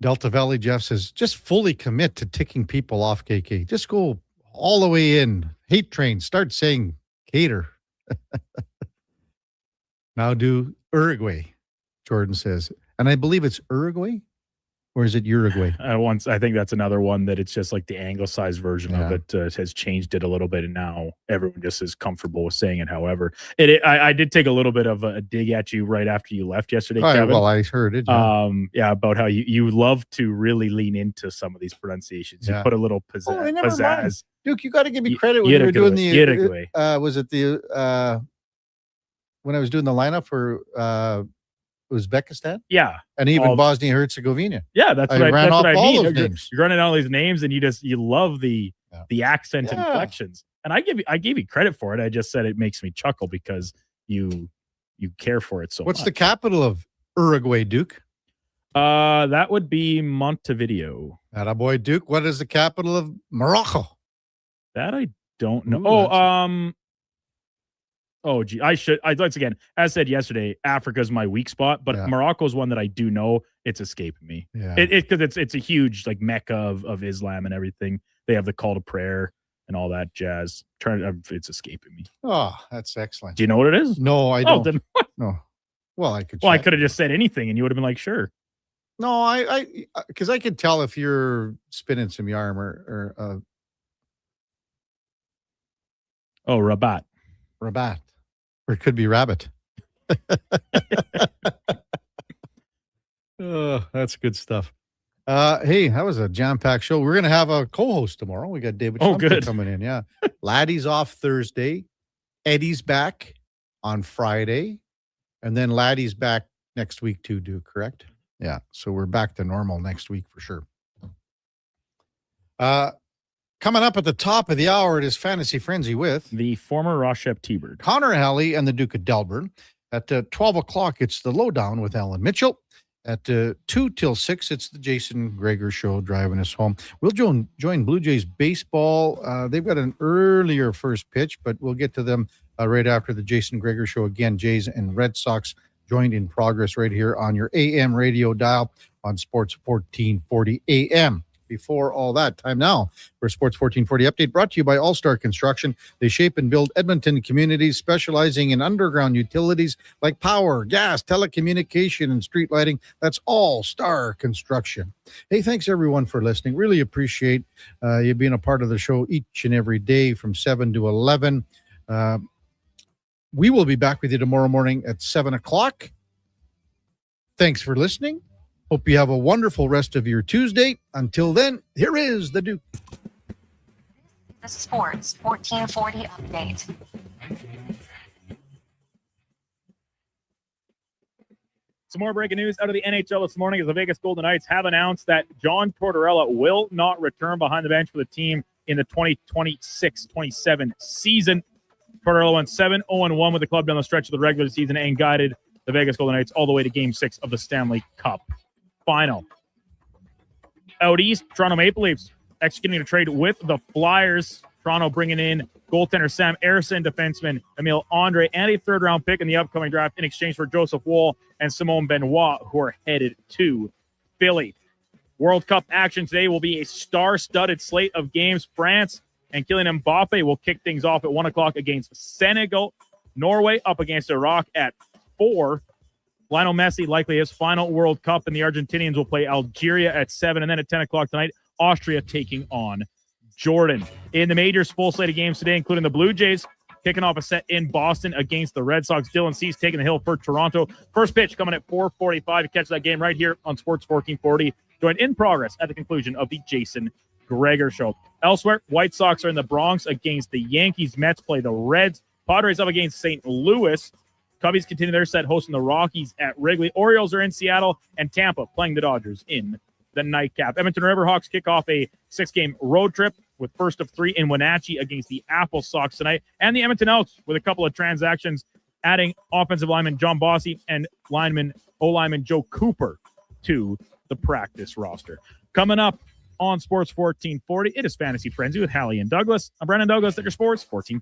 Delta Valley Jeff says, just fully commit to ticking people off, KK. Just go all the way in. Hate train. Start saying cater. Now do Uruguay, Jordan says. And I believe it's Uruguay. Or is it Uruguay? I think that's another one that it's just like the anglicized version of it has changed it a little bit, and now everyone just is comfortable with saying it. However, I did take a little bit of a dig at you right after you left yesterday, Kevin. Well, I heard it. Yeah, about how you love to really lean into some of these pronunciations. You put a little pizzazz. Duke, you got to give me credit when you were doing the. Was it the when I was doing the lineup for Uzbekistan? Yeah. And even Bosnia-Herzegovina. Yeah, that's what I mean. Those names. You're running all these names, and you love the accent inflections. And I gave you credit for it. I just said it makes me chuckle because you care for it so much. What's the capital of Uruguay, Duke? That would be Montevideo. Attaboy, Duke. What is the capital of Morocco? That I don't know. Ooh, gee, once again, as said yesterday, Africa's my weak spot, but Morocco's one that I do know. It's escaping me. Yeah. Because it's a huge like Mecca of Islam and everything. They have the call to prayer and all that jazz. It's escaping me. Oh, that's excellent. Do you know what it is? No, I Oh, don't. then what? No. Well, I could. Well, I check. could have just said anything and you would have been like, sure. No, because I could tell if you're spinning some yarn or Rabat. Rabat. Or it could be rabbit. Oh, that's good stuff. Hey, that was a jam-packed show. We're going to have a co-host tomorrow. We got David Shumpke good. coming in. Yeah. Laddie's off Thursday. Eddie's back on Friday. And then Laddie's back next week too, Duke, correct? Yeah. So we're back to normal next week for sure. Coming up at the top of the hour, it is Fantasy Frenzy with the former Rochep T-Bird, Connor Halley, and the Duke of Delburne. At 12 o'clock, it's the Lowdown with Alan Mitchell. At 2 till 6, it's the Jason Greger Show driving us home. We'll join Blue Jays baseball. They've got an earlier first pitch, but we'll get to them right after the Jason Greger Show. Again, Jays and Red Sox joined in progress right here on your AM radio dial on Sports 1440 AM. Before all that, time now for Sports 1440 update brought to you by All-Star Construction. They shape and build Edmonton communities, specializing in underground utilities like power, gas, telecommunication, and street lighting. That's All-Star Construction. Hey, thanks everyone for listening. Really appreciate you being a part of the show each and every day from 7 to 11. We will be back with you tomorrow morning at 7 o'clock. Thanks for listening. Hope you have a wonderful rest of your Tuesday. Until then, here is the Duke. The Sports 1440 update. Some more breaking news out of the NHL this morning as the Vegas Golden Knights have announced that John Tortorella will not return behind the bench for the team in the 2026-27 season. Tortorella went 7-0-1 with the club down the stretch of the regular season and guided the Vegas Golden Knights all the way to Game 6 of the Stanley Cup Final. Out east, Toronto Maple Leafs executing a trade with the Flyers. Toronto bringing in goaltender Sam Ersson, defenseman Emile Andre, and a third-round pick in the upcoming draft in exchange for Joseph Woll and Simone Benoit, who are headed to Philly. World Cup action today will be a star-studded slate of games. France and Kylian Mbappe will kick things off at 1 o'clock against Senegal. Norway up against Iraq at 4. Lionel Messi likely his final World Cup, and the Argentinians will play Algeria at 7. And then at 10 o'clock tonight, Austria taking on Jordan. In the majors, full slate of games today, including the Blue Jays kicking off a set in Boston against the Red Sox. Dylan Cease taking the hill for Toronto. First pitch coming at 4:45. You catch that game right here on Sports 1440. Joined in progress at the conclusion of the Jason Greger Show. Elsewhere, White Sox are in the Bronx against the Yankees. Mets play the Reds. Padres up against St. Louis. Cubbies continue their set hosting the Rockies at Wrigley. Orioles are in Seattle, and Tampa playing the Dodgers in the nightcap. Edmonton Riverhawks kick off a 6-game road trip with first of 3 in Wenatchee against the Apple Sox tonight. And the Edmonton Elks with a couple of transactions, adding offensive lineman John Bossy and O-lineman Joe Cooper to the practice roster. Coming up on Sports 1440, it is Fantasy Frenzy with Hallie and Douglas. I'm Brandon Douglas at your Sports 1440.